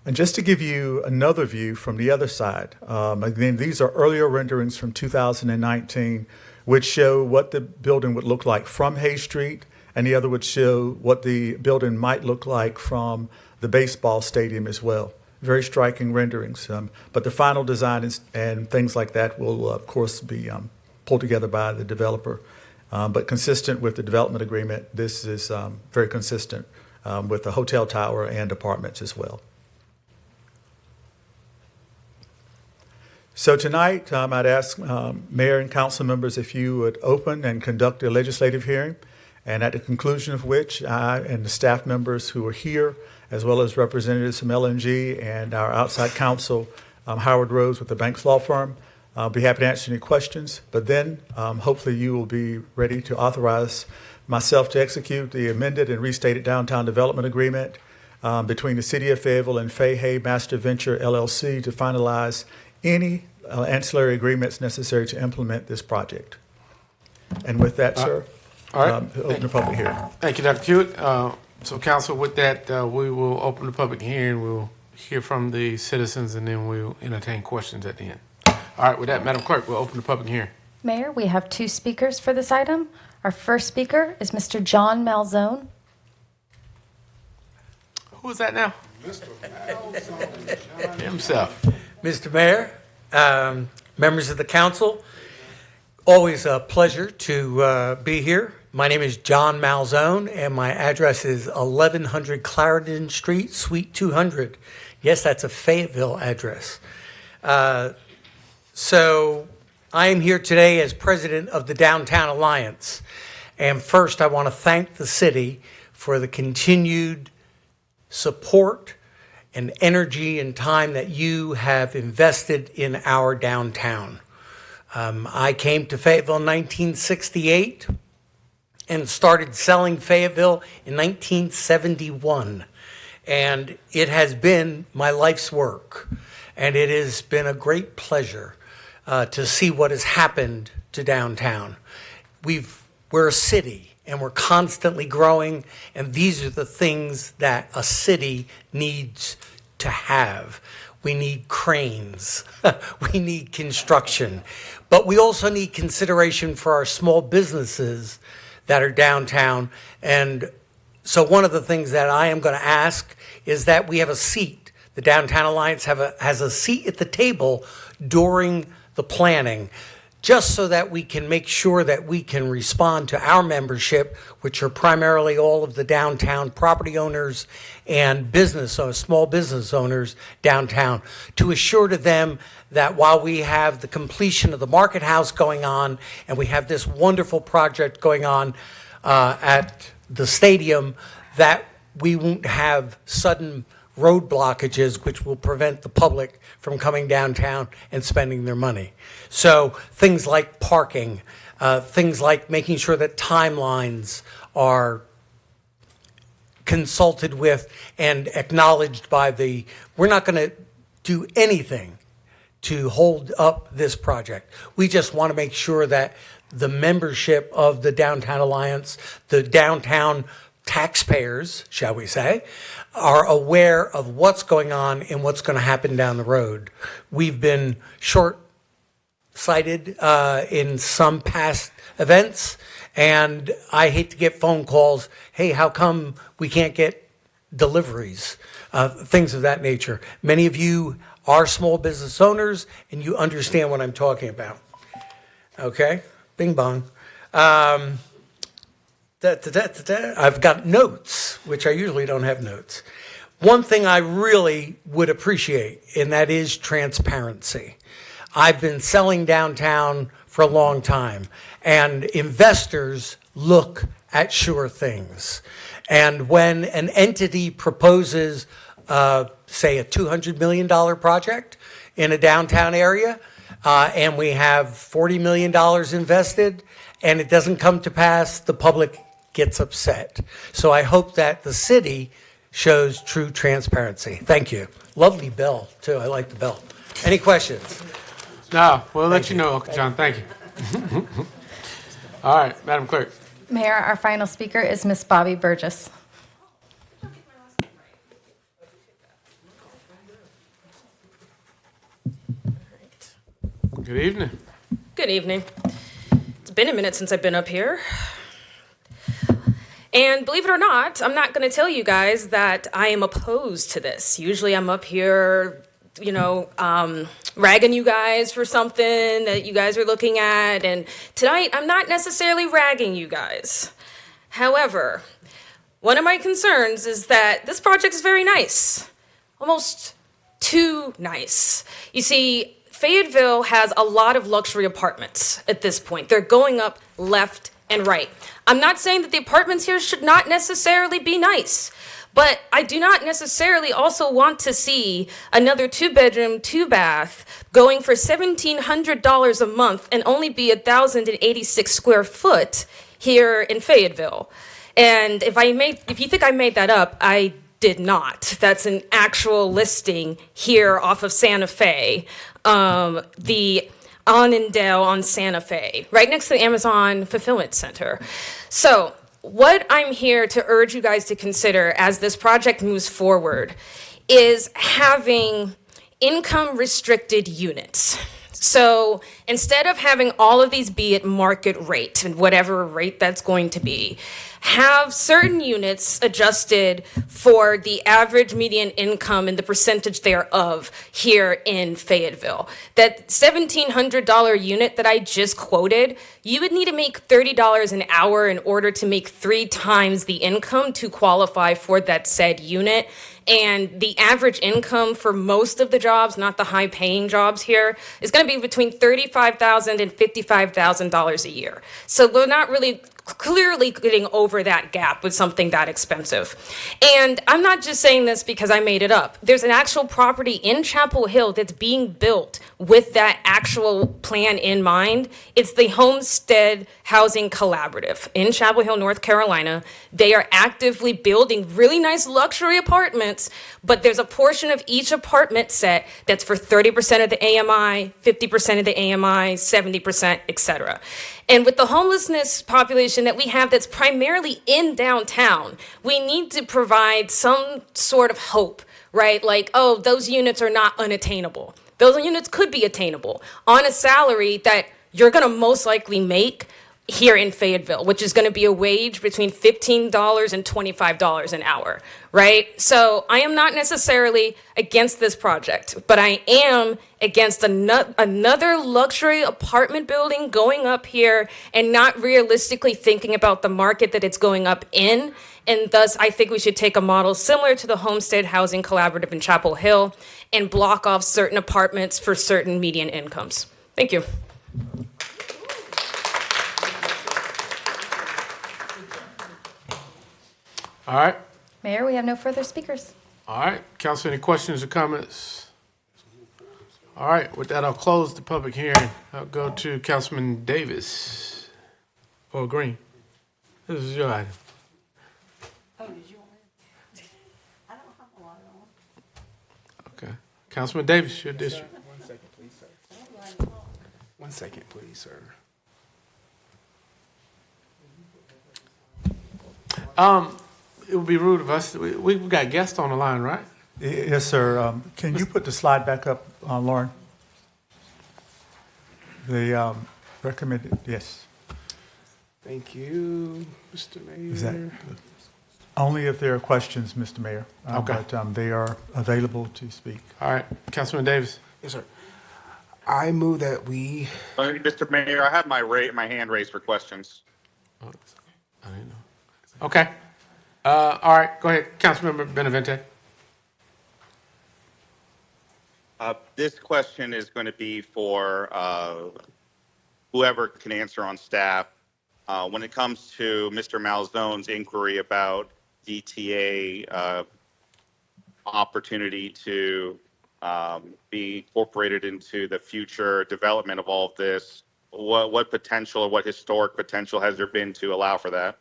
And just to give you another view from the other side, again, these are earlier renderings from 2019, which show what the building would look like from Hay Street, and the other would show what the building might look like from the baseball stadium as well. Very striking renderings. But the final design and things like that will, of course, be pulled together by the developer. But consistent with the development agreement, this is very consistent with the hotel tower and apartments as well. So tonight, I'd ask Mayor and council members if you would open and conduct a legislative hearing, and at the conclusion of which I and the staff members who are here, as well as representatives from LNG and our outside counsel, Howard Rose with the Banks Law Firm. I'll be happy to answer any questions, but then hopefully you will be ready to authorize myself to execute the amended and restated downtown development agreement between the City of Fayetteville and Fay Master Venture LLC to finalize any ancillary agreements necessary to implement this project. And with that, sir, all right. Open the public hearing. Thank you, Dr. Hewitt. So, council, with that, we will open the public hearing. We'll hear from the citizens, and then we'll entertain questions at the end. All right, with that, Madam Clerk, we'll open the public hearing. Mayor, we have 2 speakers for this item. Our first speaker is Mr. John Malzone. Who is that now? Mr. Himself. Mr. Mayor, members of the council, always a pleasure to be here. My name is John Malzone, and my address is 1100 Clarendon Street, Suite 200. Yes, that's a Fayetteville address. So I am here today as president of the Downtown Alliance. And first, I want to thank the city for the continued support and energy and time that you have invested in our downtown. I came to Fayetteville in 1968 and started selling Fayetteville in 1971. And it has been my life's work. And it has been a great pleasure to see what has happened to downtown. We're a city, and we're constantly growing, and these are the things that a city needs to have. We need cranes, we need construction, but we also need consideration for our small businesses that are downtown. And so one of the things that I am going to ask is that we have a seat. The Downtown Alliance has a seat at the table during the planning, just so that we can make sure that we can respond to our membership, which are primarily all of the downtown property owners and small business owners downtown, to assure to them that while we have the completion of the Market House going on, and we have this wonderful project going on at the stadium, that we won't have sudden road blockages which will prevent the public from coming downtown and spending their money. So things like parking, things like making sure that timelines are consulted with and acknowledged by we're not going to do anything to hold up this project. We just want to make sure that the membership of the Downtown Alliance, the downtown taxpayers, shall we say, are aware of what's going on and what's going to happen down the road. We've been short-sighted in some past events, and I hate to get phone calls, hey, how come we can't get deliveries? Things of that nature. Many of you are small business owners, and you understand what I'm talking about. Okay? Bing bong. I've got notes, which I usually don't have notes. One thing I really would appreciate, and that is transparency. I've been selling downtown for a long time, and investors look at sure things. And when an entity proposes, say, a $200 million project in a downtown area, and we have $40 million invested, and it doesn't come to pass, the public gets upset. So I hope that the city shows true transparency. Thank you. Lovely bell, too. I like the bell. Any questions? No, we'll let you know, Uncle John. Thank you. All right, Madam Clerk. Mayor, our final speaker is Miss Bobby Burgess. Good evening. Good evening. It's been a minute since I've been up here. And believe it or not, I'm not going to tell you guys that I am opposed to this. Usually I'm up here, ragging you guys for something that you guys are looking at. And tonight, I'm not necessarily ragging you guys. However, one of my concerns is that this project is very nice. Almost too nice. You see, Fayetteville has a lot of luxury apartments at this point. They're going up left and right. I'm not saying that the apartments here should not necessarily be nice, But I do not necessarily also want to see another 2-bedroom, 2-bath going for $1,700 a month and only be 1,086 square foot here in Fayetteville. And if you think I made that up, I did not. That's an actual listing here off of Santa Fe, the Annandale on Santa Fe, right next to the Amazon Fulfillment Center. So what I'm here to urge you guys to consider as this project moves forward is having income restricted units. So instead of having all of these be at market rate and whatever rate that's going to be, have certain units adjusted for the average median income and the percentage thereof here in Fayetteville. That $1,700 unit that I just quoted, you would need to make $30 an hour in order to make 3 times the income to qualify for that said unit. And the average income for most of the jobs, not the high paying jobs here, is going to be between $35,000 and $55,000 a year. So we're not really clearly getting over that gap with something that expensive. And I'm not just saying this because I made it up. There's an actual property in Chapel Hill that's being built with that actual plan in mind. It's the Homestead Housing Collaborative in Chapel Hill, North Carolina. They are actively building really nice luxury apartments, but there's a portion of each apartment set that's for 30% of the AMI, 50% of the AMI, 70%, etc. And with the homelessness population that we have that's primarily in downtown, we need to provide some sort of hope, right? Like, oh, those units are not unattainable. Those units could be attainable on a salary that you're going to most likely make here in Fayetteville, which is going to be a wage between $15 and $25 an hour, right? So I am not necessarily against this project, but I am against another luxury apartment building going up here and not realistically thinking about the market that it's going up in. And thus, I think we should take a model similar to the Homestead Housing Collaborative in Chapel Hill and block off certain apartments for certain median incomes. Thank you. All right. Mayor, we have no further speakers. All right. Council, any questions or comments? All right. With that, I'll close the public hearing. I'll go to Councilman Davis or Green. This is your item. Oh, did you want me? I don't have a lot on. Okay. Councilman Davis, your district. 1 second, please, sir. 1 second, please, sir. It would be rude of us. We've got guests on the line, right? Yes, sir. Can you put the slide back up, Lauren? The recommended, yes. Thank you, Mr. Mayor. Is that only if there are questions, Mr. Mayor? Okay. But they are available to speak. All right. Councilman Davis. Yes, sir. I move that we. Mr. Mayor, I have my hand raised for questions. I didn't know. Okay. All right. Go ahead, Councilmember Benavente. This question is going to be for whoever can answer on staff. When it comes to Mr. Malzone's inquiry about DTA opportunity to be incorporated into the future development of all of this, what potential or what historic potential has there been to allow for that?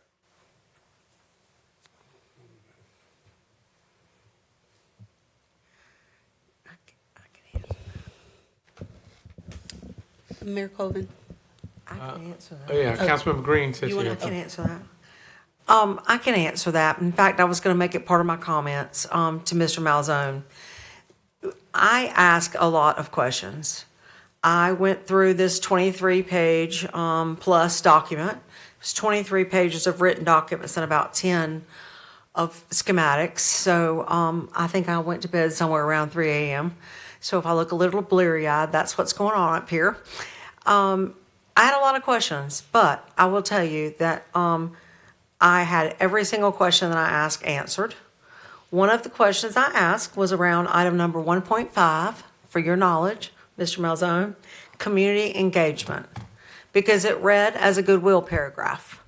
Mayor Colvin, I can answer that. Oh, yeah. Councilmember Green says You want here. I can answer that? I can answer that. In fact, I was going to make it part of my comments to Mr. Malzone. I ask a lot of questions. I went through this 23-page plus document. It's 23 pages of written documents and about 10 of schematics. So I think I went to bed somewhere around 3 a.m. So if I look a little bleary-eyed, that's what's going on up here. I had a lot of questions, but I will tell you that I had every single question that I asked answered. One of the questions I asked was around item number 1.5, for your knowledge, Mr. Malzone, community engagement, because it read as a goodwill paragraph.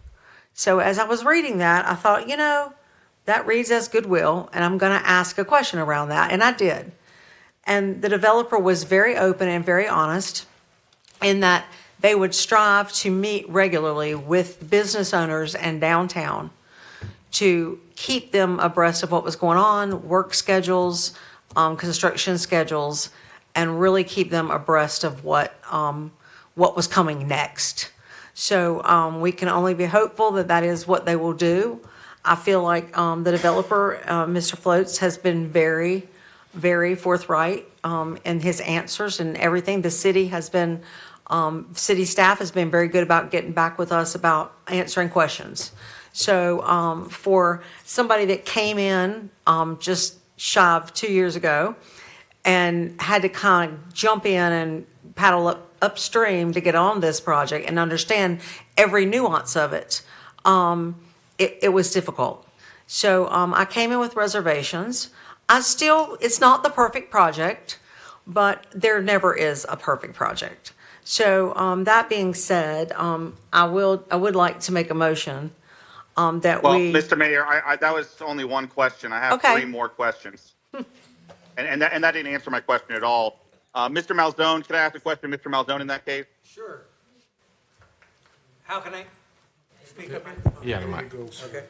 So as I was reading that, I thought, That reads as goodwill, and I'm going to ask a question around that, and I did. And the developer was very open and very honest in that they would strive to meet regularly with business owners and downtown to keep them abreast of what was going on, work schedules, construction schedules, and really keep them abreast of what was coming next. So we can only be hopeful that that is what they will do. I feel like the developer, Mr. Floats, has been very, very forthright in his answers and everything. The city has been, city staff has been very good about getting back with us about answering questions. So for somebody that came in just shy of 2 years ago and had to kind of jump in and paddle upstream to get on this project and understand every nuance of it, it was difficult. So I came in with reservations. It's not the perfect project, but there never is a perfect project. So that being said, I would like to make a motion that Well, we. Mr. Mayor, that was only one question. I have Okay. 3 more questions. and that didn't answer my question at all. Mr. Malzone, could I ask a question, Mr. Malzone, in that case? Sure. How can I speak up? Yeah, the mic. Okay.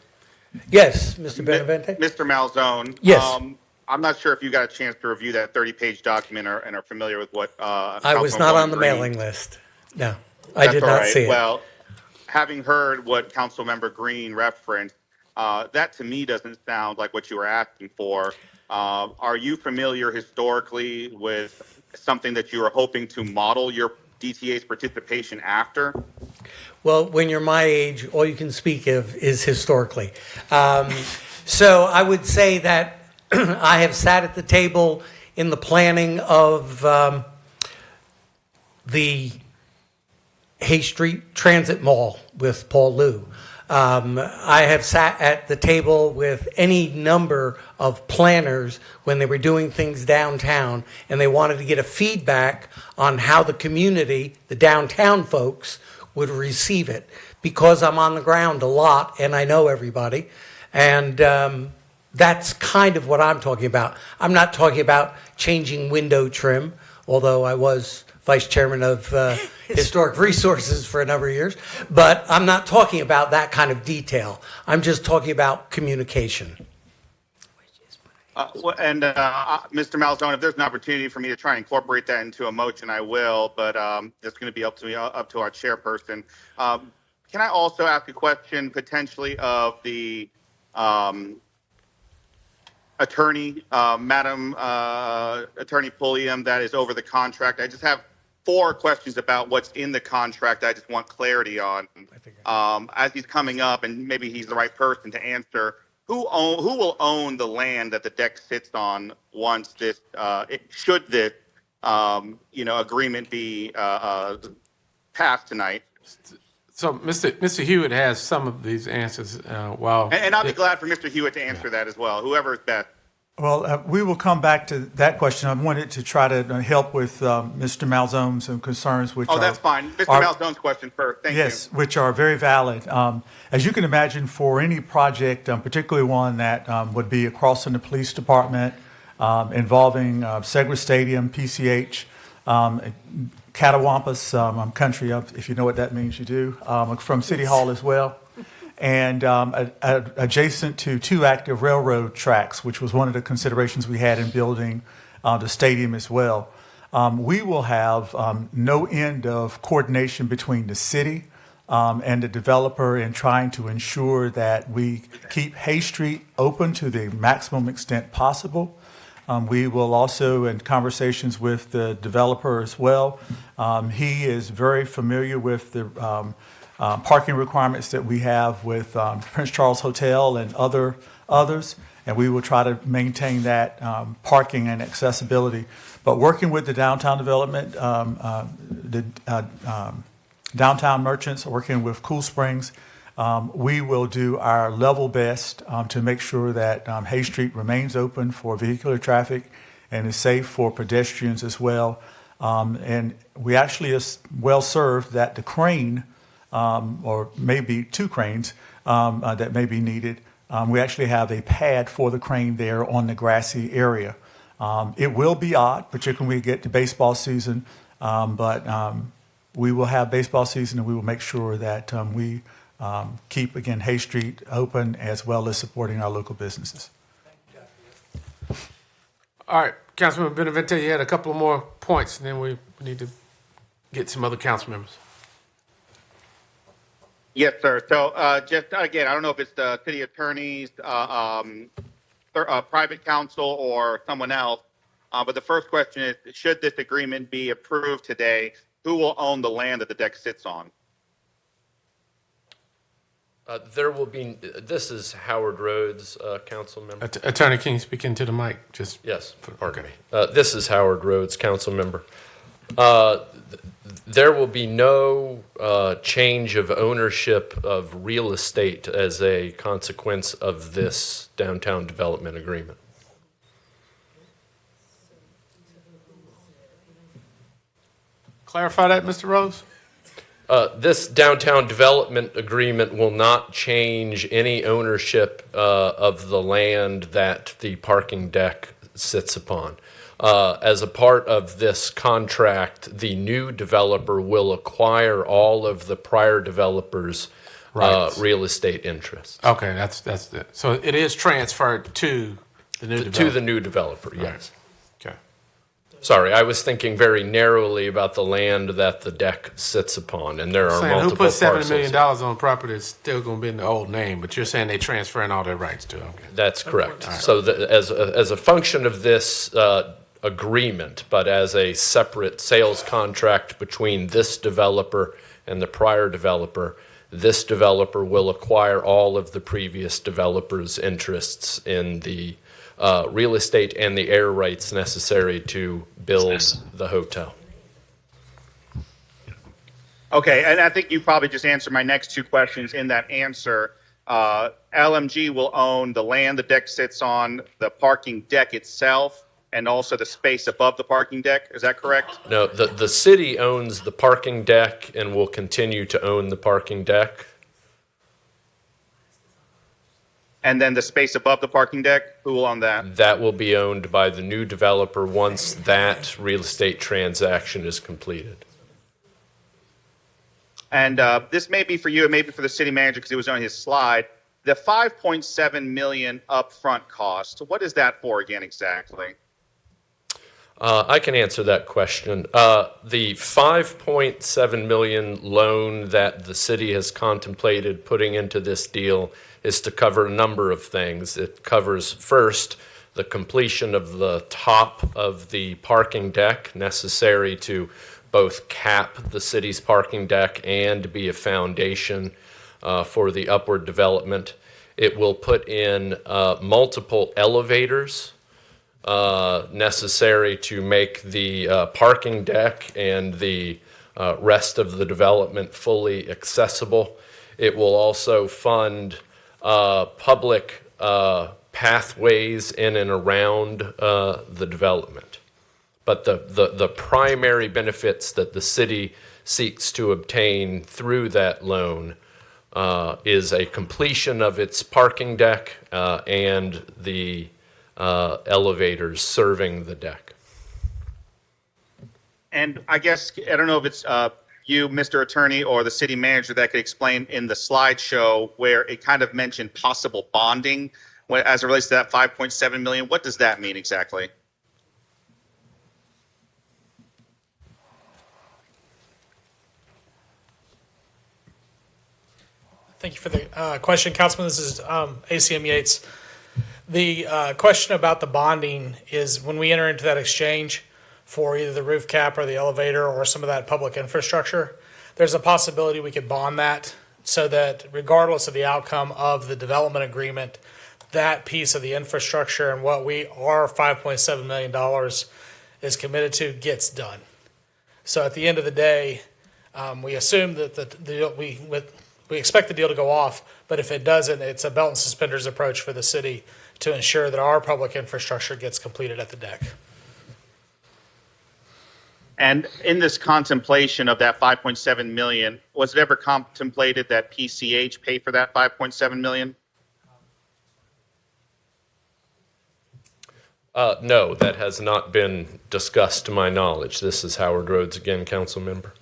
Yes, Mr. Benavente? Mr. Malzone. Yes. I'm not sure if you got a chance to review that 30-page document and are familiar with what. I was not on the mailing list. No, I That's did all not right. see it. Well, having heard what Councilmember Green referenced, that to me doesn't sound like what you were asking for. Are you familiar historically with something that you were hoping to model your DTA's participation after? Well, when you're my age, all you can speak of is historically. So I would say that I have sat at the table in the planning of the Hay Street Transit Mall with Paul Liu. I have sat at the table with any number of planners when they were doing things downtown and they wanted to get a feedback on how the community, the downtown folks, would receive it. Because I'm on the ground a lot and I know everybody. And that's kind of what I'm talking about. I'm not talking about changing window trim, although I was vice chairman of Historic Resources for a number of years. But I'm not talking about that kind of detail. I'm just talking about communication. Mr. Malzone, if there's an opportunity for me to try and incorporate that into a motion, I will. But it's going to be up to our chairperson. Can I also ask a question potentially of the attorney, Madam Attorney Pulliam, that is over the contract? I just have 4 questions about what's in the contract I just want clarity on. As he's coming up, and maybe he's the right person to answer, who will own the land that the deck sits on once this, should this, agreement be passed tonight? So Mr. Hewitt has some of these answers. And I'll be glad for Mr. Hewitt to answer that as well, whoever is best. Well, we will come back to that question. I wanted to try to help with Mr. Malzone's concerns, which that's fine. Mr. Malzone's question first. Thank you. Yes, which are very valid. As you can imagine, for any project, particularly one that would be across from the police department, involving Segra Stadium, PCH, Catawampus Country, if you know what that means, you do, from City Hall as well. And adjacent to 2 active railroad tracks, which was one of the considerations we had in building the stadium as well. We will have no end of coordination between the city and the developer in trying to ensure that we keep Hay Street open to the maximum extent possible. We will also, in conversations with the developer as well, he is very familiar with the parking requirements that we have with Prince Charles Hotel and others, and we will try to maintain that parking and accessibility. But working with the downtown development, the downtown merchants, working with Cool Springs, we will do our level best to make sure that Hay Street remains open for vehicular traffic and is safe for pedestrians as well. And we actually are well served that the crane, or maybe 2 cranes that may be needed, We actually have a pad for the crane there on the grassy area. It will be odd, particularly when we get to baseball season, but we will have baseball season, and we will make sure that we keep, again, Hay Street open as well as supporting our local businesses. All right, Councilman Benavente, you had a couple of more points, and then we need to get some other council members. Yes, sir. So just again, I don't know if it's the city attorney's, private counsel, or someone else, but the first question is, should this agreement be approved today, who will own the land that the deck sits on? There will be, this is Howard Rhodes, council member. Attorney, can you speak into the mic? Just Yes, pardon me. This is Howard Rhodes, council member. There will be no change of ownership of real estate as a consequence of this downtown development agreement. Clarify that, Mr. Rose. This downtown development agreement will not change any ownership of the land that the parking deck sits upon. As a part of this contract, the new developer will acquire all of the prior developers' real estate interests. Okay, that's it. So it is transferred to the new developer. To the new developer, yes. Okay. Sorry, I was thinking very narrowly about the land that the deck sits upon, and there are Saying multiple who put parcels. $70 million on property is still going to be in the old name, but you're saying they transferring all their rights to it. Okay. That's correct. All right. So as a function of this agreement, but as a separate sales contract between this developer and the prior developer, this developer will acquire all of the previous developers' interests in the real estate and the air rights necessary to build the hotel. Okay, and I think you probably just answered my next two questions in that answer. LMG will own the land the deck sits on, the parking deck itself, and also the space above the parking deck. Is that correct? No, the city owns the parking deck and will continue to own the parking deck. And then the space above the parking deck, who will own that? That will be owned by the new developer once that real estate transaction is completed. And this may be for you, it may be for the city manager because it was on his slide. The $5.7 million upfront cost, what is that for again exactly? I can answer that question. The $5.7 million loan that the city has contemplated putting into this deal is to cover a number of things. It covers, first, the completion of the top of the parking deck necessary to both cap the city's parking deck and be a foundation for the upward development. It will put in multiple elevators necessary to make the parking deck and the rest of the development fully accessible. It will also fund public pathways in and around the development. But the primary benefits that the city seeks to obtain through that loan is a completion of its parking deck and the elevators serving the deck. And I guess, I don't know if it's you, Mr. Attorney, or the city manager that could explain in the slideshow where it kind of mentioned possible bonding as it relates to that $5.7 million. What does that mean exactly? Thank you for the question, Councilman. This is ACM Yates. The question about the bonding is when we enter into that exchange for either the roof cap or the elevator or some of that public infrastructure, there's a possibility we could bond that so that regardless of the outcome of the development agreement, that piece of the infrastructure and what our $5.7 million is committed to gets done. So at the end of the day, we assume that we expect the deal to go off, but if it doesn't, it's a belt and suspenders approach for the city to ensure that our public infrastructure gets completed at the deck. And in this contemplation of that $5.7 million, was it ever contemplated that PCH pay for that $5.7 million? No, that has not been discussed to my knowledge. This is Howard Rhodes again, council member.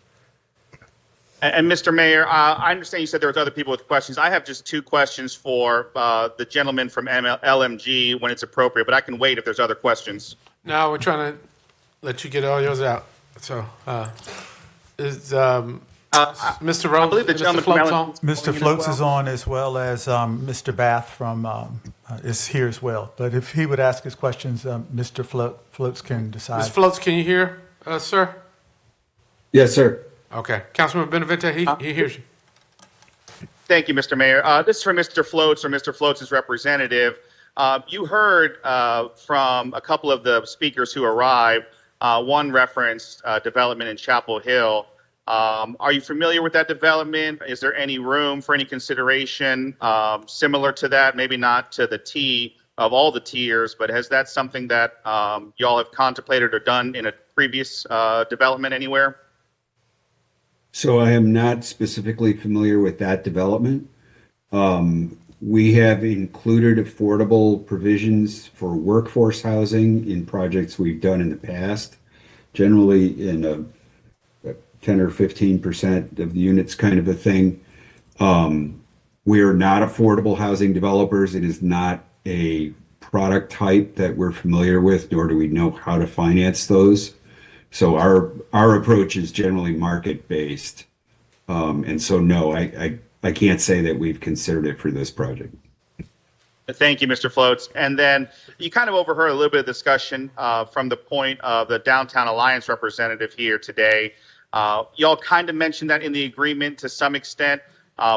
And Mr. Mayor, I understand you said there was other people with questions. I have just two questions for the gentleman from LMG when it's appropriate, but I can wait if there's other questions. No, we're trying to let you get all yours out. So, is Mr. Rhodes, I believe the Mr. gentleman Floats from on? Mr. Floats is on, as well as Mr. Bath from is here as well. But if he would ask his questions, Mr. Floats can decide. Ms. Floats, can you hear, sir? Yes, sir. Okay. Councilman Benavente, he hears you. Thank you, Mr. Mayor. This is for Mr. Floats or Mr. Floats' representative. You heard from a couple of the speakers who arrived. One referenced development in Chapel Hill. Are you familiar with that development? Is there any room for any consideration similar to that? Maybe not to the T of all the tiers, but has that something that y'all have contemplated or done in a previous development anywhere? So I am not specifically familiar with that development. We have included affordable provisions for workforce housing in projects we've done in the past, generally in a 10 or 15% of the units kind of a thing. We are not affordable housing developers. It is not a product type that we're familiar with, nor do we know how to finance those. So our approach is generally market-based. And so, no, I can't say that we've considered it for this project. Thank you, Mr. Floats. And then you kind of overheard a little bit of discussion from the point of the Downtown Alliance representative here today. Y'all kind of mentioned that in the agreement to some extent.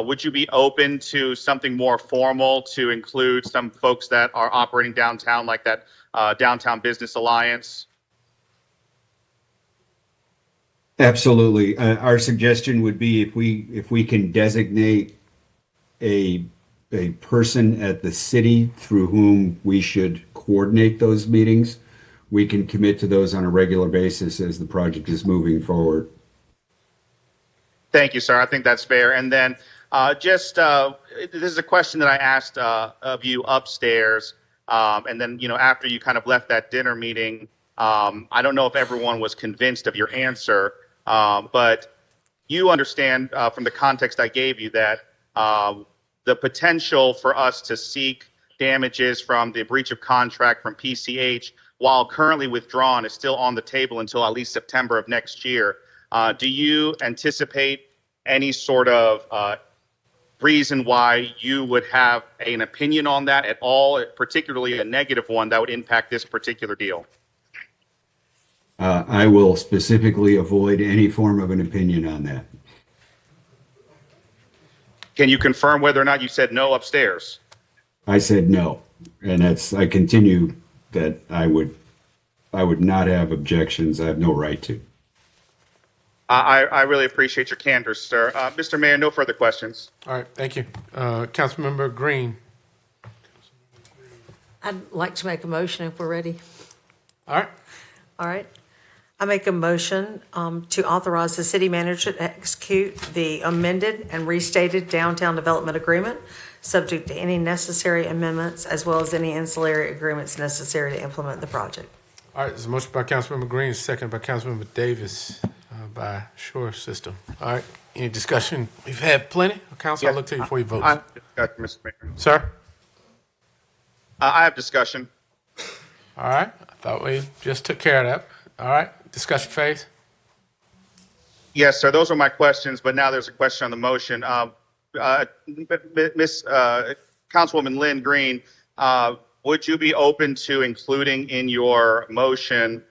Would you be open to something more formal to include some folks that are operating downtown, like that Downtown Business Alliance? Absolutely. Our suggestion would be if we can designate a person at the city through whom we should coordinate those meetings, we can commit to those on a regular basis as the project is moving forward. Thank you, sir. I think that's fair. And then this is a question that I asked of you upstairs. And then, after you kind of left that dinner meeting, I don't know if everyone was convinced of your answer, but you understand from the context I gave you that the potential for us to seek damages from the breach of contract from PCH, while currently withdrawn, is still on the table until at least September of next year. Do you anticipate any sort of reason why you would have an opinion on that at all, particularly a negative one that would impact this particular deal? I will specifically avoid any form of an opinion on that. Can you confirm whether or not you said no upstairs? I said no, and I continue that I would not have objections. I have no right to. I really appreciate your candor, sir. Mr. Mayor, no further questions. All right, thank you. Councilmember Green. I'd like to make a motion if we're ready. All right. All right. I make a motion to authorize the city manager to execute the amended and restated downtown development agreement, subject to any necessary amendments, as well as any ancillary agreements necessary to implement the project. All right, there's a motion by Councilmember Green, second by Councilmember Davis by Shore System. All right, any discussion? We've had plenty. Council, I'll look to you before you vote. I have discussion, Mr. Mayor. Sir? I have discussion. All right, I thought we just took care of that. All right, discussion phase. Yes, sir. Those are my questions, but now there's a question on the motion. Miss Councilwoman Lynn Green, would you be open to including in your motion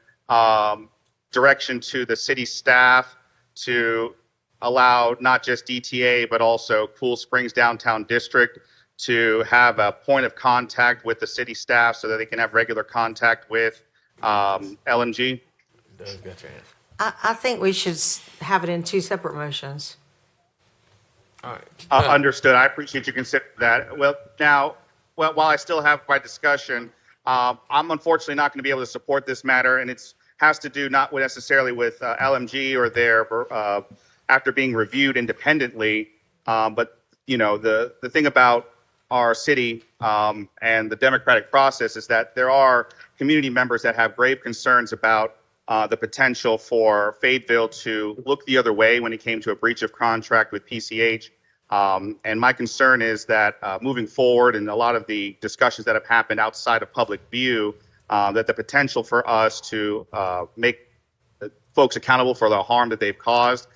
direction to the city staff to allow not just DTA, but also Cool Springs Downtown District to have a point of contact with the city staff so that they can have regular contact with LMG? Doug got your answer. I think we should have it in two separate motions. All right. Understood. I appreciate you considering that. Well, now, while I still have my discussion, I'm unfortunately not going to be able to support this matter, and it has to do not necessarily with LMG or their after being reviewed independently, but the thing about our city and the democratic process is that there are community members that have grave concerns about the potential for Fayetteville to look the other way when it came to a breach of contract with PCH. And my concern is that moving forward and a lot of the discussions that have happened outside of public view, that the potential for us to make folks accountable for the harm that they've caused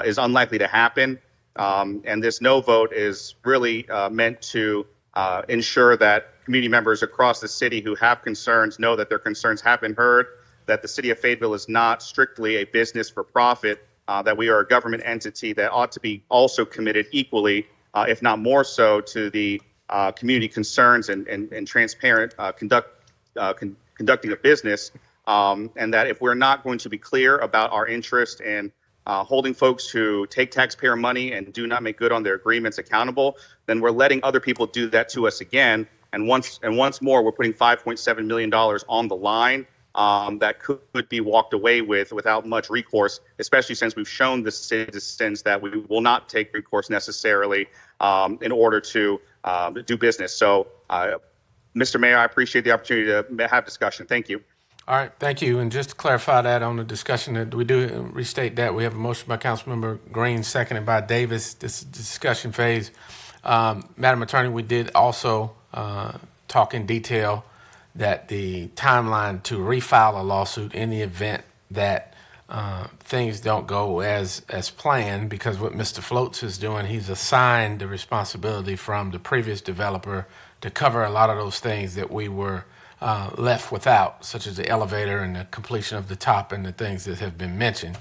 is unlikely to happen. And this no vote is really meant to ensure that community members across the city who have concerns know that their concerns have been heard, that the city of Fayetteville is not strictly a business for profit, that we are a government entity that ought to be also committed equally, if not more so, to the community concerns and transparent conducting of business. And that if we're not going to be clear about our interest in holding folks who take taxpayer money and do not make good on their agreements accountable, then we're letting other people do that to us again. And once more, we're putting $5.7 million on the line that could be walked away with without much recourse, especially since we've shown the citizens that we will not take recourse necessarily in order to do business. So, Mr. Mayor, I appreciate the opportunity to have discussion. Thank you. All right, thank you. And just to clarify that on the discussion, that we do restate that we have a motion by Councilmember Green, seconded by Davis. This is the discussion phase. Madam Attorney, we did also talk in detail that the timeline to refile a lawsuit in the event that things don't go as planned, because what Mr. Floats is doing, he's assigned the responsibility from the previous developer to cover a lot of those things that we were left without, such as the elevator and the completion of the top and the things that have been mentioned.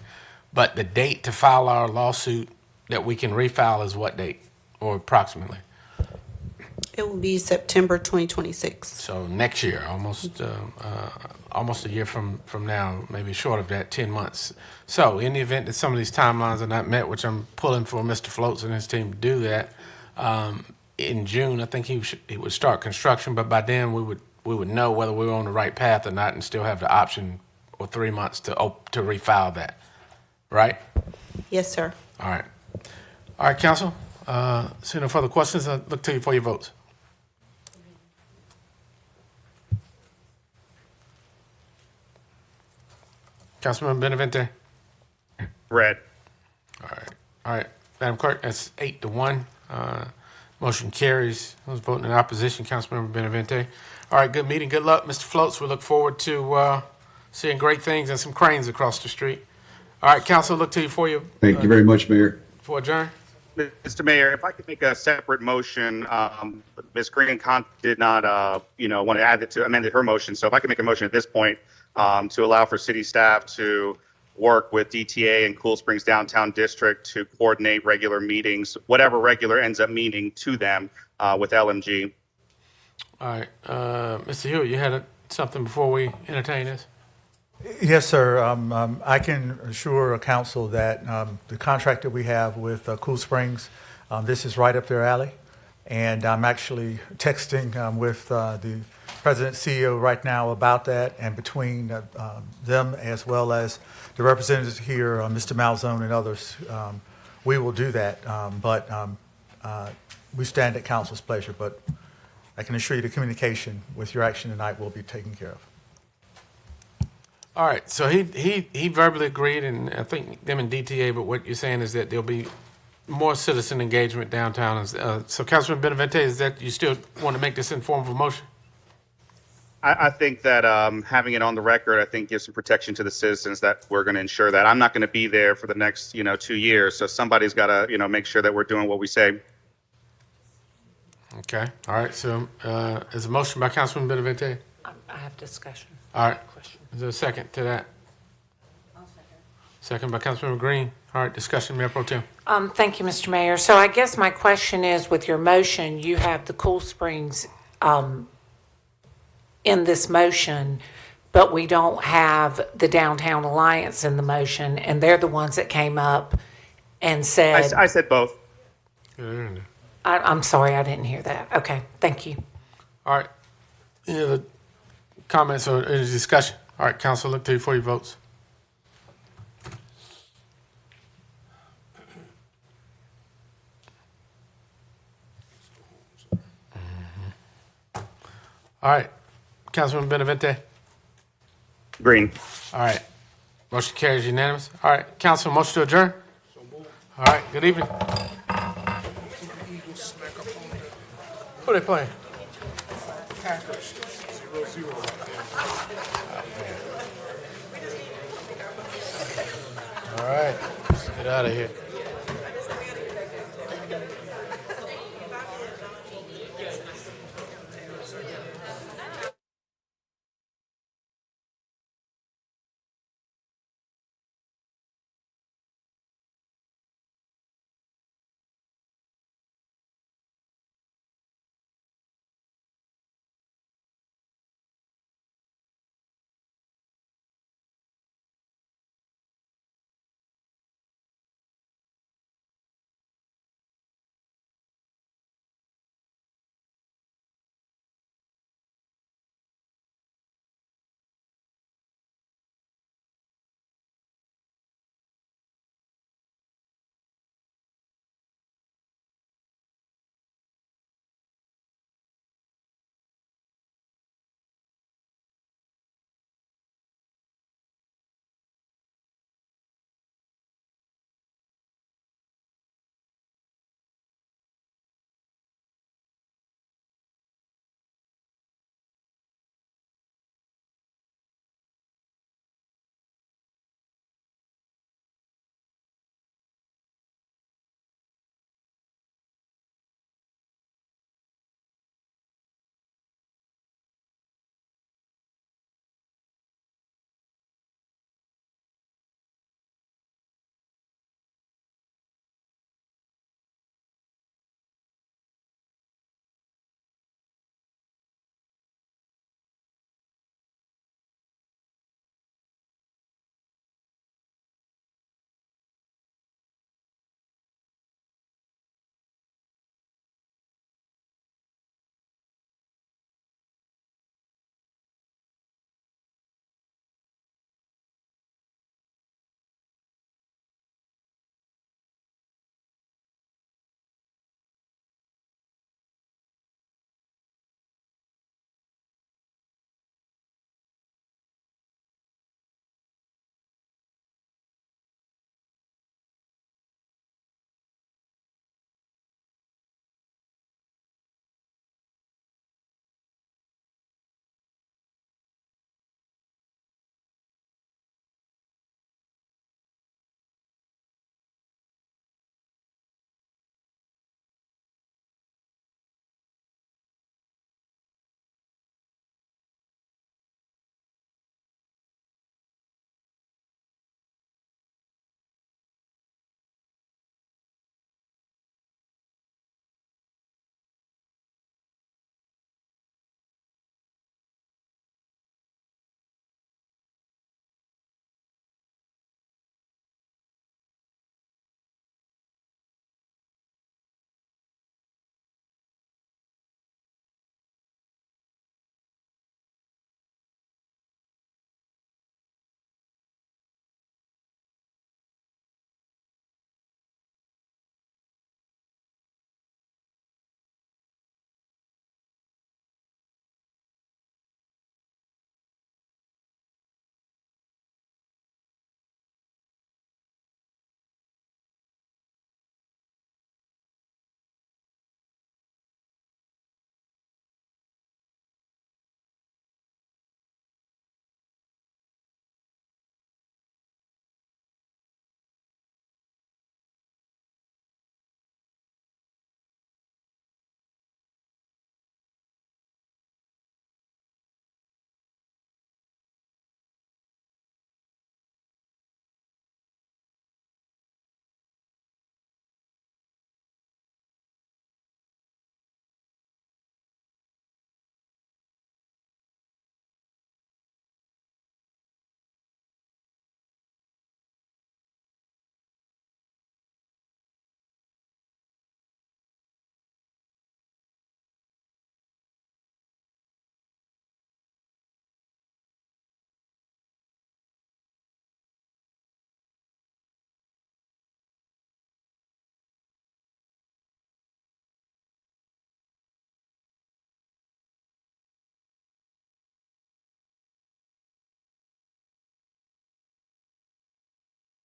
But the date to file our lawsuit that we can refile is what date, or approximately? It will be September 2026. So next year, almost a year from now, maybe short of that, 10 months. So in the event that some of these timelines are not met, which I'm pulling for Mr. Floats and his team to do that, in June, I think he would start construction, but by then we would know whether we were on the right path or not, and still have the option for 3 months to refile that, right? Yes, sir. All right, council. See no further questions. I look to you for your votes. Councilmember Benavente. Red. All right, Madam Clerk, that's 8-1. Motion carries. Those voting in opposition, Councilmember Benavente. All right, good meeting. Good luck, Mr. Floats. We look forward to seeing great things and some cranes across the street. All right, council, look to you for your. Thank you very much, Mayor. For adjourn. Mr. Mayor, if I could make a separate motion, Ms. Green did not, want to add it to amended her motion. So if I could make a motion at this point to allow for city staff to work with DTA and Cool Springs Downtown District to coordinate regular meetings, whatever regular ends up meaning to them with LMG. All right, Mr. Hewitt, you had something before we entertain this? Yes, sir. I can assure a council that the contract that we have with Cool Springs, this is right up their alley. And I'm actually texting with the President CEO right now about that. And between them as well as the representatives here, Mr. Malzone and others, we will do that. But we stand at council's pleasure. But I can assure you the communication with your action tonight will be taken care of. All right, so he verbally agreed, and I think them and DTA, but what you're saying is that there'll be more citizen engagement downtown. So Councilman Benavente, is that you still want to make this in form of a motion? I think that having it on the record, I think gives some protection to the citizens that we're going to ensure that. I'm not going to be there for the next, 2 years, so somebody's got to, make sure that we're doing what we say. Okay, all right, so is a motion by Councilman Benavente? I have discussion. All right, is there a second to that? Second by Councilmember Green. All right, discussion, Mayor Pro Tem. Thank you, Mr. Mayor. So I guess my question is, with your motion, you have the Cool Springs in this motion, but we don't have the Downtown Alliance in the motion, and they're the ones that came up and said. I said both. I'm sorry, I didn't hear that. Okay, thank you. All right, any other comments or any discussion? All right, council, look to you for your votes. All right. Councilman Benavente? Green. All right. Motion carries unanimous. All right. Council, motion to adjourn? All right. Good evening. Who are they playing? Packers, 0-0. All right. Let's get out of here.